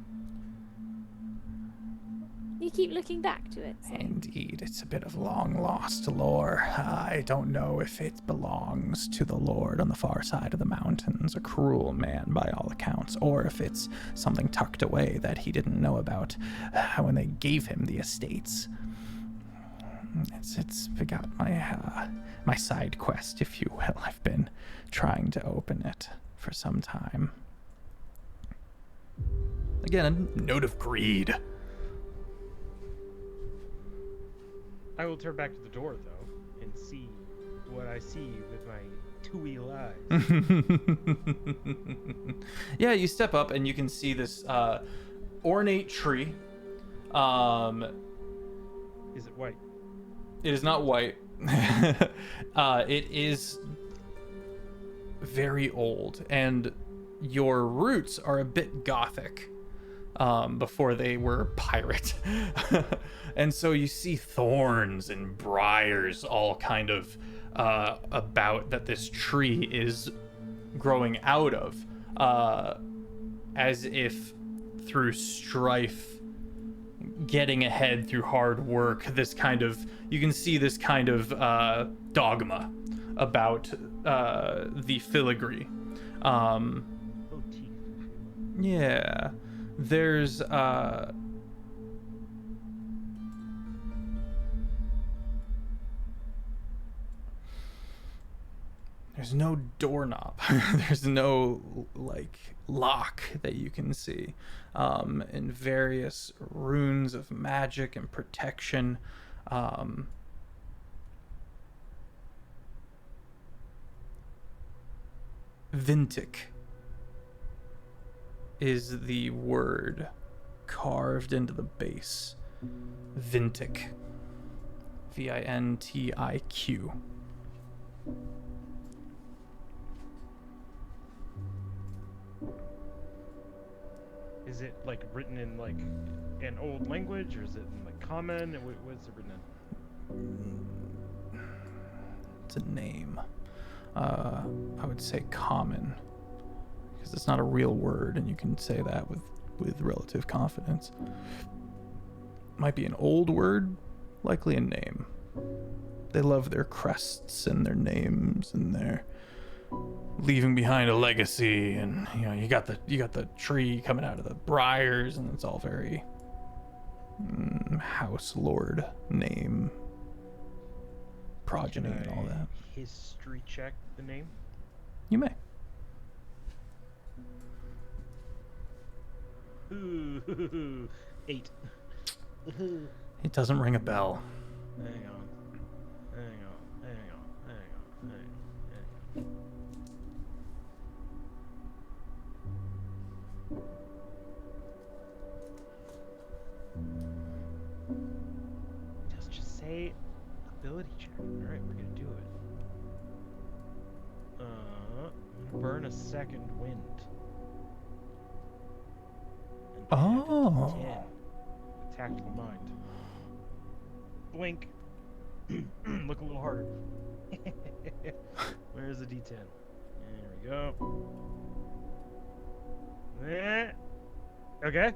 You keep looking back to it. So. Indeed, it's a bit of long lost lore. I don't know if it belongs to the Lord on the far side of the mountains, a cruel man by all accounts, or if it's something tucked away that he didn't know about when they gave him the estates. It's got my side quest, if you will. I've been trying to open it for some time. Again, a note of greed. I will turn back to the door though and see what I see with my two-wheel eyes. Yeah, you step up and you can see this ornate tree. Is it white? It is not white. It is very old, and your roots are a bit gothic before they were pirate. And so you see thorns and briars all kind of about that this tree is growing out of, as if through strife, getting ahead through hard work. This kind of, you can see this kind of dogma about the filigree. Oh, teeth. Yeah, there's no doorknob. There's no like lock that you can see, and various runes of magic and protection. Vintic is the word carved into the base. Vintic. Vintiq. Is it like written in like an old language, or is it in like common? What's it written in? It's a name. I would say common, because it's not a real word, and you can say that with relative confidence. Might be an old word, likely a name. They love their crests and their names, and their leaving behind a legacy, and you got the tree coming out of the briars, and it's all very house lord name, progeny, and all that. History check the name. You may. Ooh, 8. It doesn't ring a bell. Hang on. Just say ability check. Alright, we're gonna do it. I'm gonna burn a second wind. And add Oh. 10. Tactical mind. Blink. Look a little harder. Where's the D10? There we go. Okay.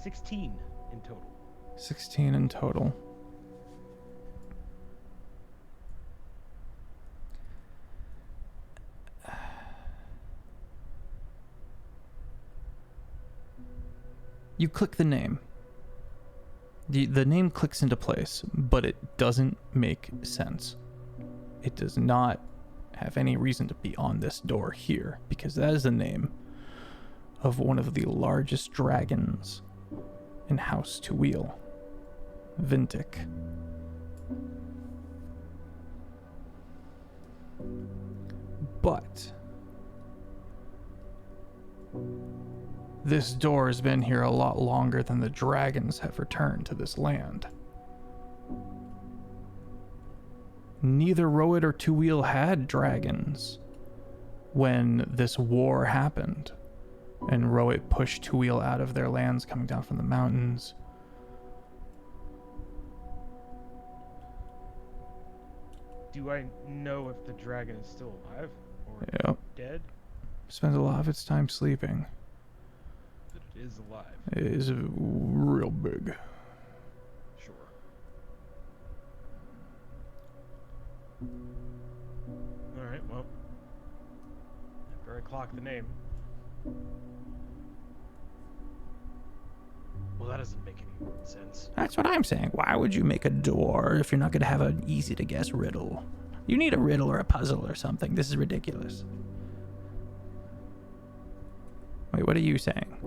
16 in total. 16 in total. You click the name. The name clicks into place, but it doesn't make sense. It does not have any reason to be on this door here, because that is the name of one of the largest dragons in House Toil, Vintic. But this door has been here a lot longer than the dragons have returned to this land. Neither Rowit or Toil had dragons when this war happened, and Rowit pushed Toil out of their lands coming down from the mountains. Do I know if the dragon is still alive or Yep. dead? Spends a lot of its time sleeping. But it is alive. It is real big. Sure. Alright, well. After I clock the name. Well, that doesn't make any sense. That's what I'm saying. Why would you make a door if you're not going to have an easy to guess riddle? You need a riddle or a puzzle or something. This is ridiculous. Wait, what are you saying?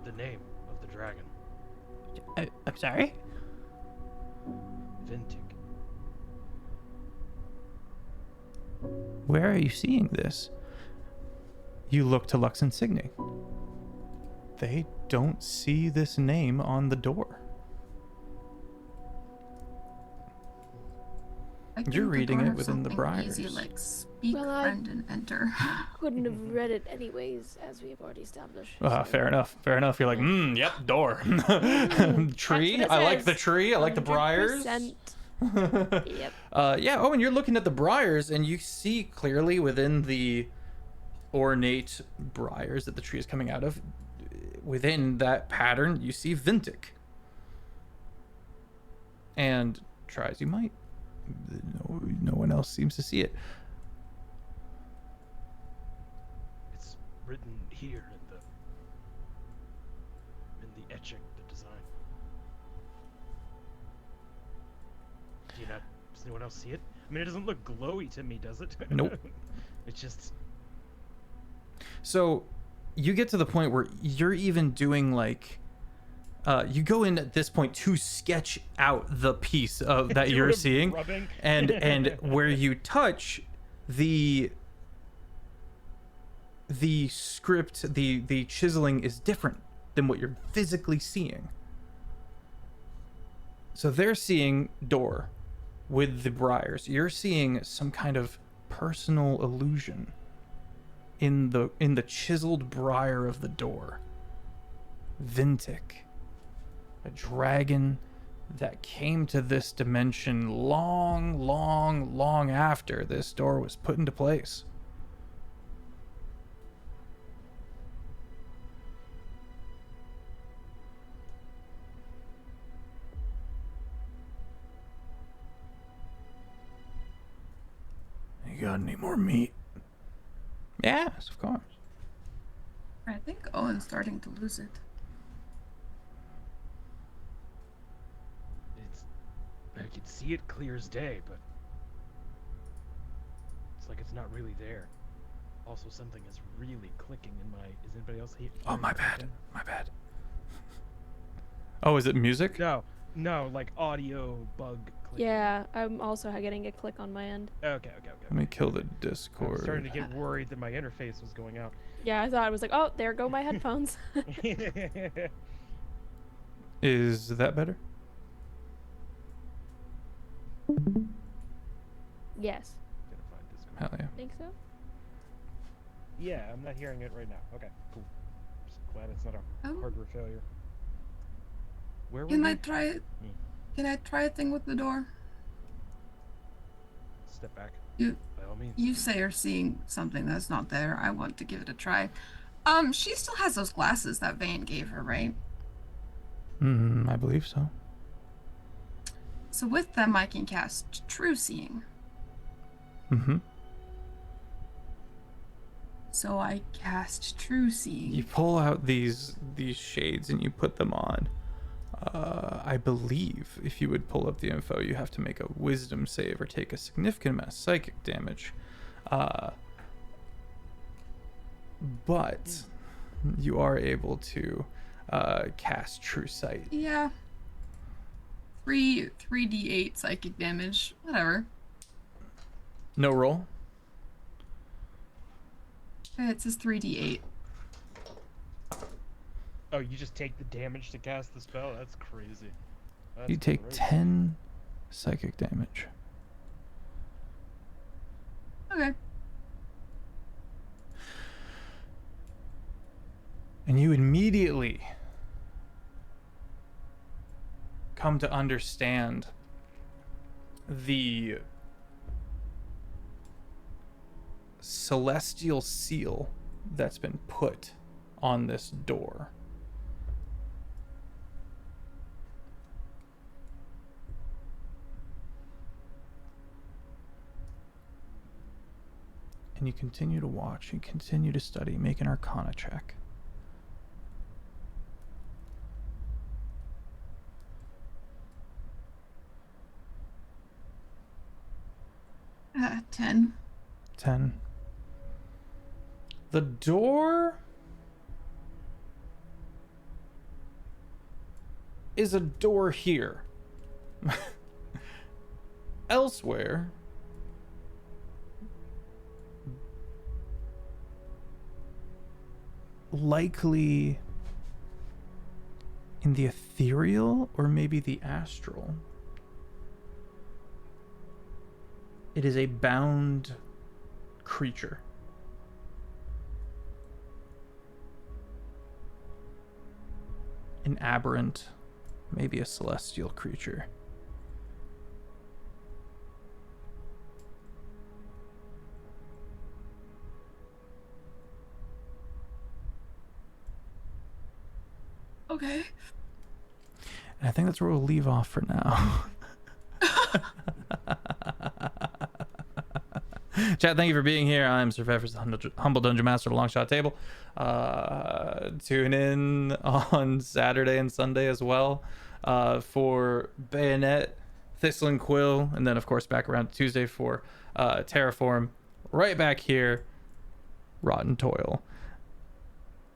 The name of the dragon. I'm sorry? Vintic. Where are you seeing this? You look to Lux and Cygni. They don't see this name on the door. You're reading it within the briars. Easy, like speak, Well, friend, and enter. Couldn't have read it anyways, as we have already established. Fair enough. Fair enough. You're like, yep, door. Tree. That's what I it like the says. tree. I like the briars. 100%. Yep. Yeah, Owen, you're looking at the briars, and you see clearly within the ornate briars that the tree is coming out of, within that pattern, you see Vintic. And try as you might, no one else seems to see it. It's written here in the etching, the design. Does anyone else see it? I mean, it doesn't look glowy to me, does it? Nope. It's just... So you get to the point where you're even doing like you go in at this point to sketch out the piece of that you're seeing, and where you touch the script, the chiseling is different than what you're physically seeing. So they're seeing door with the briars. You're seeing some kind of personal illusion in the chiseled briar of the door. Vintic, a dragon that came to this dimension long after this door was put into place. You got any more meat? Yes, of course. I think Owen's starting to lose it. I can see it clear as day, but it's like it's not really there. Also, something is really clicking in my... Is anybody else here? Oh, my bad. My bad. Oh, is it music? No, like audio bug clicking. Yeah, I'm also getting a click on my end. Okay. Let me kill the I'm Discord. starting to get worried that my interface was going out. Yeah, I thought I was like, oh, there go my headphones. Is that better? Yes. Gonna find Discord. Hell yeah. Think so? Yeah, I'm not hearing it right now. Okay, cool. Just glad it's not a Oh. hardware failure. Where were Can we? I try it? Can I try a thing with the door? Step back. You By all means. you say you're seeing something that's not there. I want to give it a try. She still has those glasses that Vane gave her, right? I believe so. So with them, I can cast True Seeing. So I cast True Seeing. You pull out these shades and you put them on. I believe if you would pull up the info, you have to make a wisdom save or take a significant amount of psychic damage. but you are able to cast True Sight. Yeah. 3d8 psychic damage. Whatever. No roll? It says 3d8. Oh, you just take the damage to cast the spell? That's crazy. That's You take crazy. 10 psychic damage. Okay. And you immediately come to understand the celestial seal that's been put on this door. And you continue to watch, you continue to study, make an Arcana check. Uh, 10. 10. The door is a door here. Elsewhere, likely in the ethereal or maybe the astral, it is a bound creature. An aberrant, maybe a celestial creature. Okay. And I think that's where we'll leave off for now. Chat, thank you for being here. I'm Sir Feffers, the humble dungeon master of the Longshot table. Tune in on Saturday and Sunday as well for Bayonet, Thistle and Quill, and then of course back around Tuesday for Terraform. Right back here, Rotten Toil.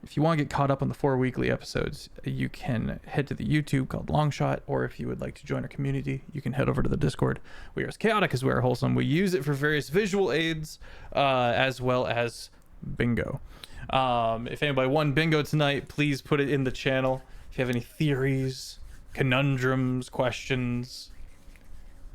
If you want to get caught up on the 4 weekly episodes, you can head to the YouTube called Longshot, or if you would like to join our community, you can head over to the Discord. We are as chaotic as we are wholesome. We use it for various visual aids, as well as bingo. If anybody won bingo tonight, please put it in the channel. If you have any theories, conundrums, questions,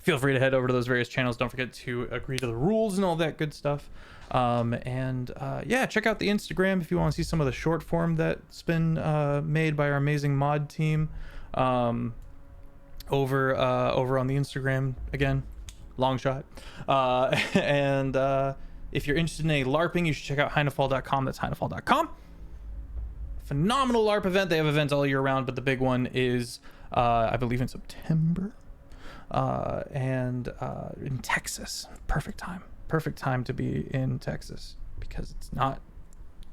feel free to head over to those various channels. Don't forget to agree to the rules and all that good stuff. Yeah, check out the Instagram if you want to see some of the short form that's been made by our amazing mod team over on the Instagram. Again, Longshot. If you're interested in any LARPing, you should check out heinefall.com. That's heinefall.com. Phenomenal LARP event. They have events all year round, but the big one is I believe in September in Texas. Perfect time to be in Texas because it's not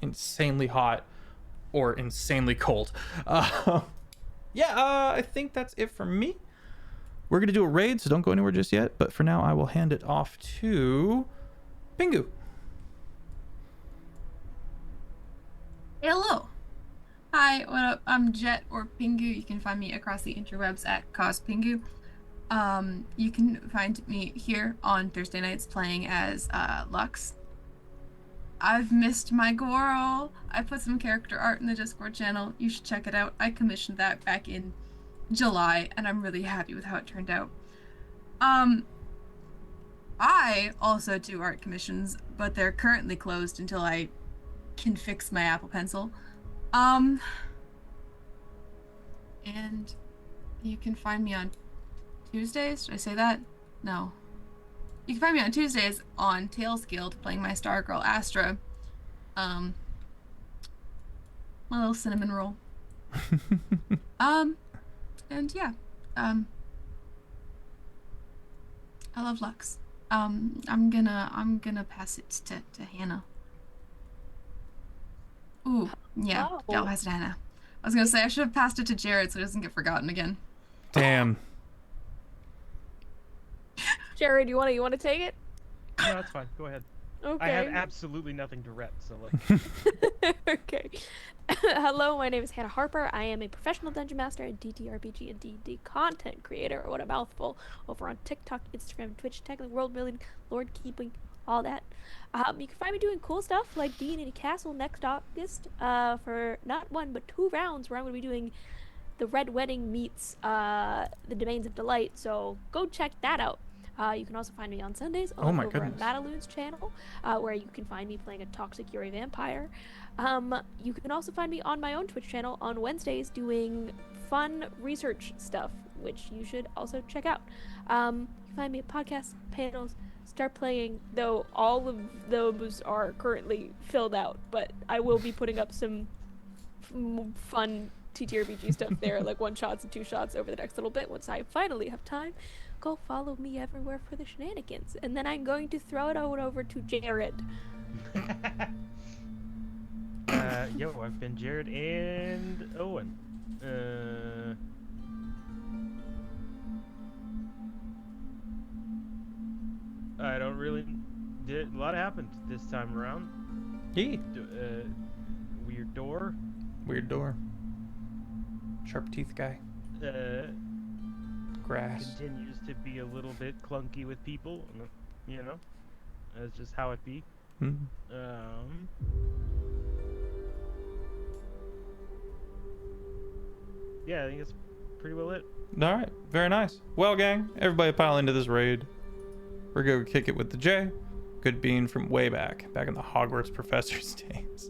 insanely hot or insanely cold. I think that's it for me. We're gonna do a raid, so don't go anywhere just yet, but for now I will hand it off to Pingu. Hello. Hi, what up? I'm Jet or Pingu. You can find me across the interwebs at Cos.Pingu. You can find me here on Thursday nights playing as Lux. I've missed my girl. I put some character art in the Discord channel. You should check it out. I commissioned that back in July, and I'm really happy with how it turned out. I also do art commissions, but they're currently closed until I can fix my Apple Pencil. And you can find me on Tuesdays? Did I say that? No. You can find me on Tuesdays on Tales Guild playing my Stargirl Astra. My little cinnamon roll. And yeah. I love Lux. I'm gonna pass it to Hannah. Ooh, yeah, Oh. I'll pass it to Hannah. I was gonna say I should have passed it to Jared so it doesn't get forgotten again. Damn. Jared, you wanna take it? No, that's fine. Go ahead. Okay. I have absolutely nothing to rep, so like. Okay. Hello, my name is Hannah Harper. I am a professional dungeon master and DTRPG and D&D content creator, or what a mouthful, over on TikTok, Instagram, Twitch, tackling world building, lord keeping, all that. You can find me doing cool stuff like D&D Castle next August for not 1 but 2 rounds, where I'm going to be doing the Red Wedding meets the Domains of Delight. So go check that out. You can also find me on Sundays over on Madaloon's channel, where you can find me playing a Toxic Yuri vampire. You can also find me on my own Twitch channel on Wednesdays doing fun research stuff, which you should also check out. You can find me at podcasts, panels, Start Playing, though all of those are currently filled out, but I will be putting up some fun TTRPG stuff there, like 1-shots and 2-shots over the next little bit once I finally have time. Go follow me everywhere for the shenanigans. And then I'm going to throw it over to Jared. I've been Jared and Owen. I don't really... A lot happened this time around. Yeah. Weird door. Weird door. Sharp teeth guy. Grass. Continues to be a little bit clunky with people, you know. That's just how it be. Yeah, I think it's pretty well it. All right, very nice. Well, gang, everybody pile into this raid. We're gonna kick it with the J. Good bean from way back in the Hogwarts professor's days.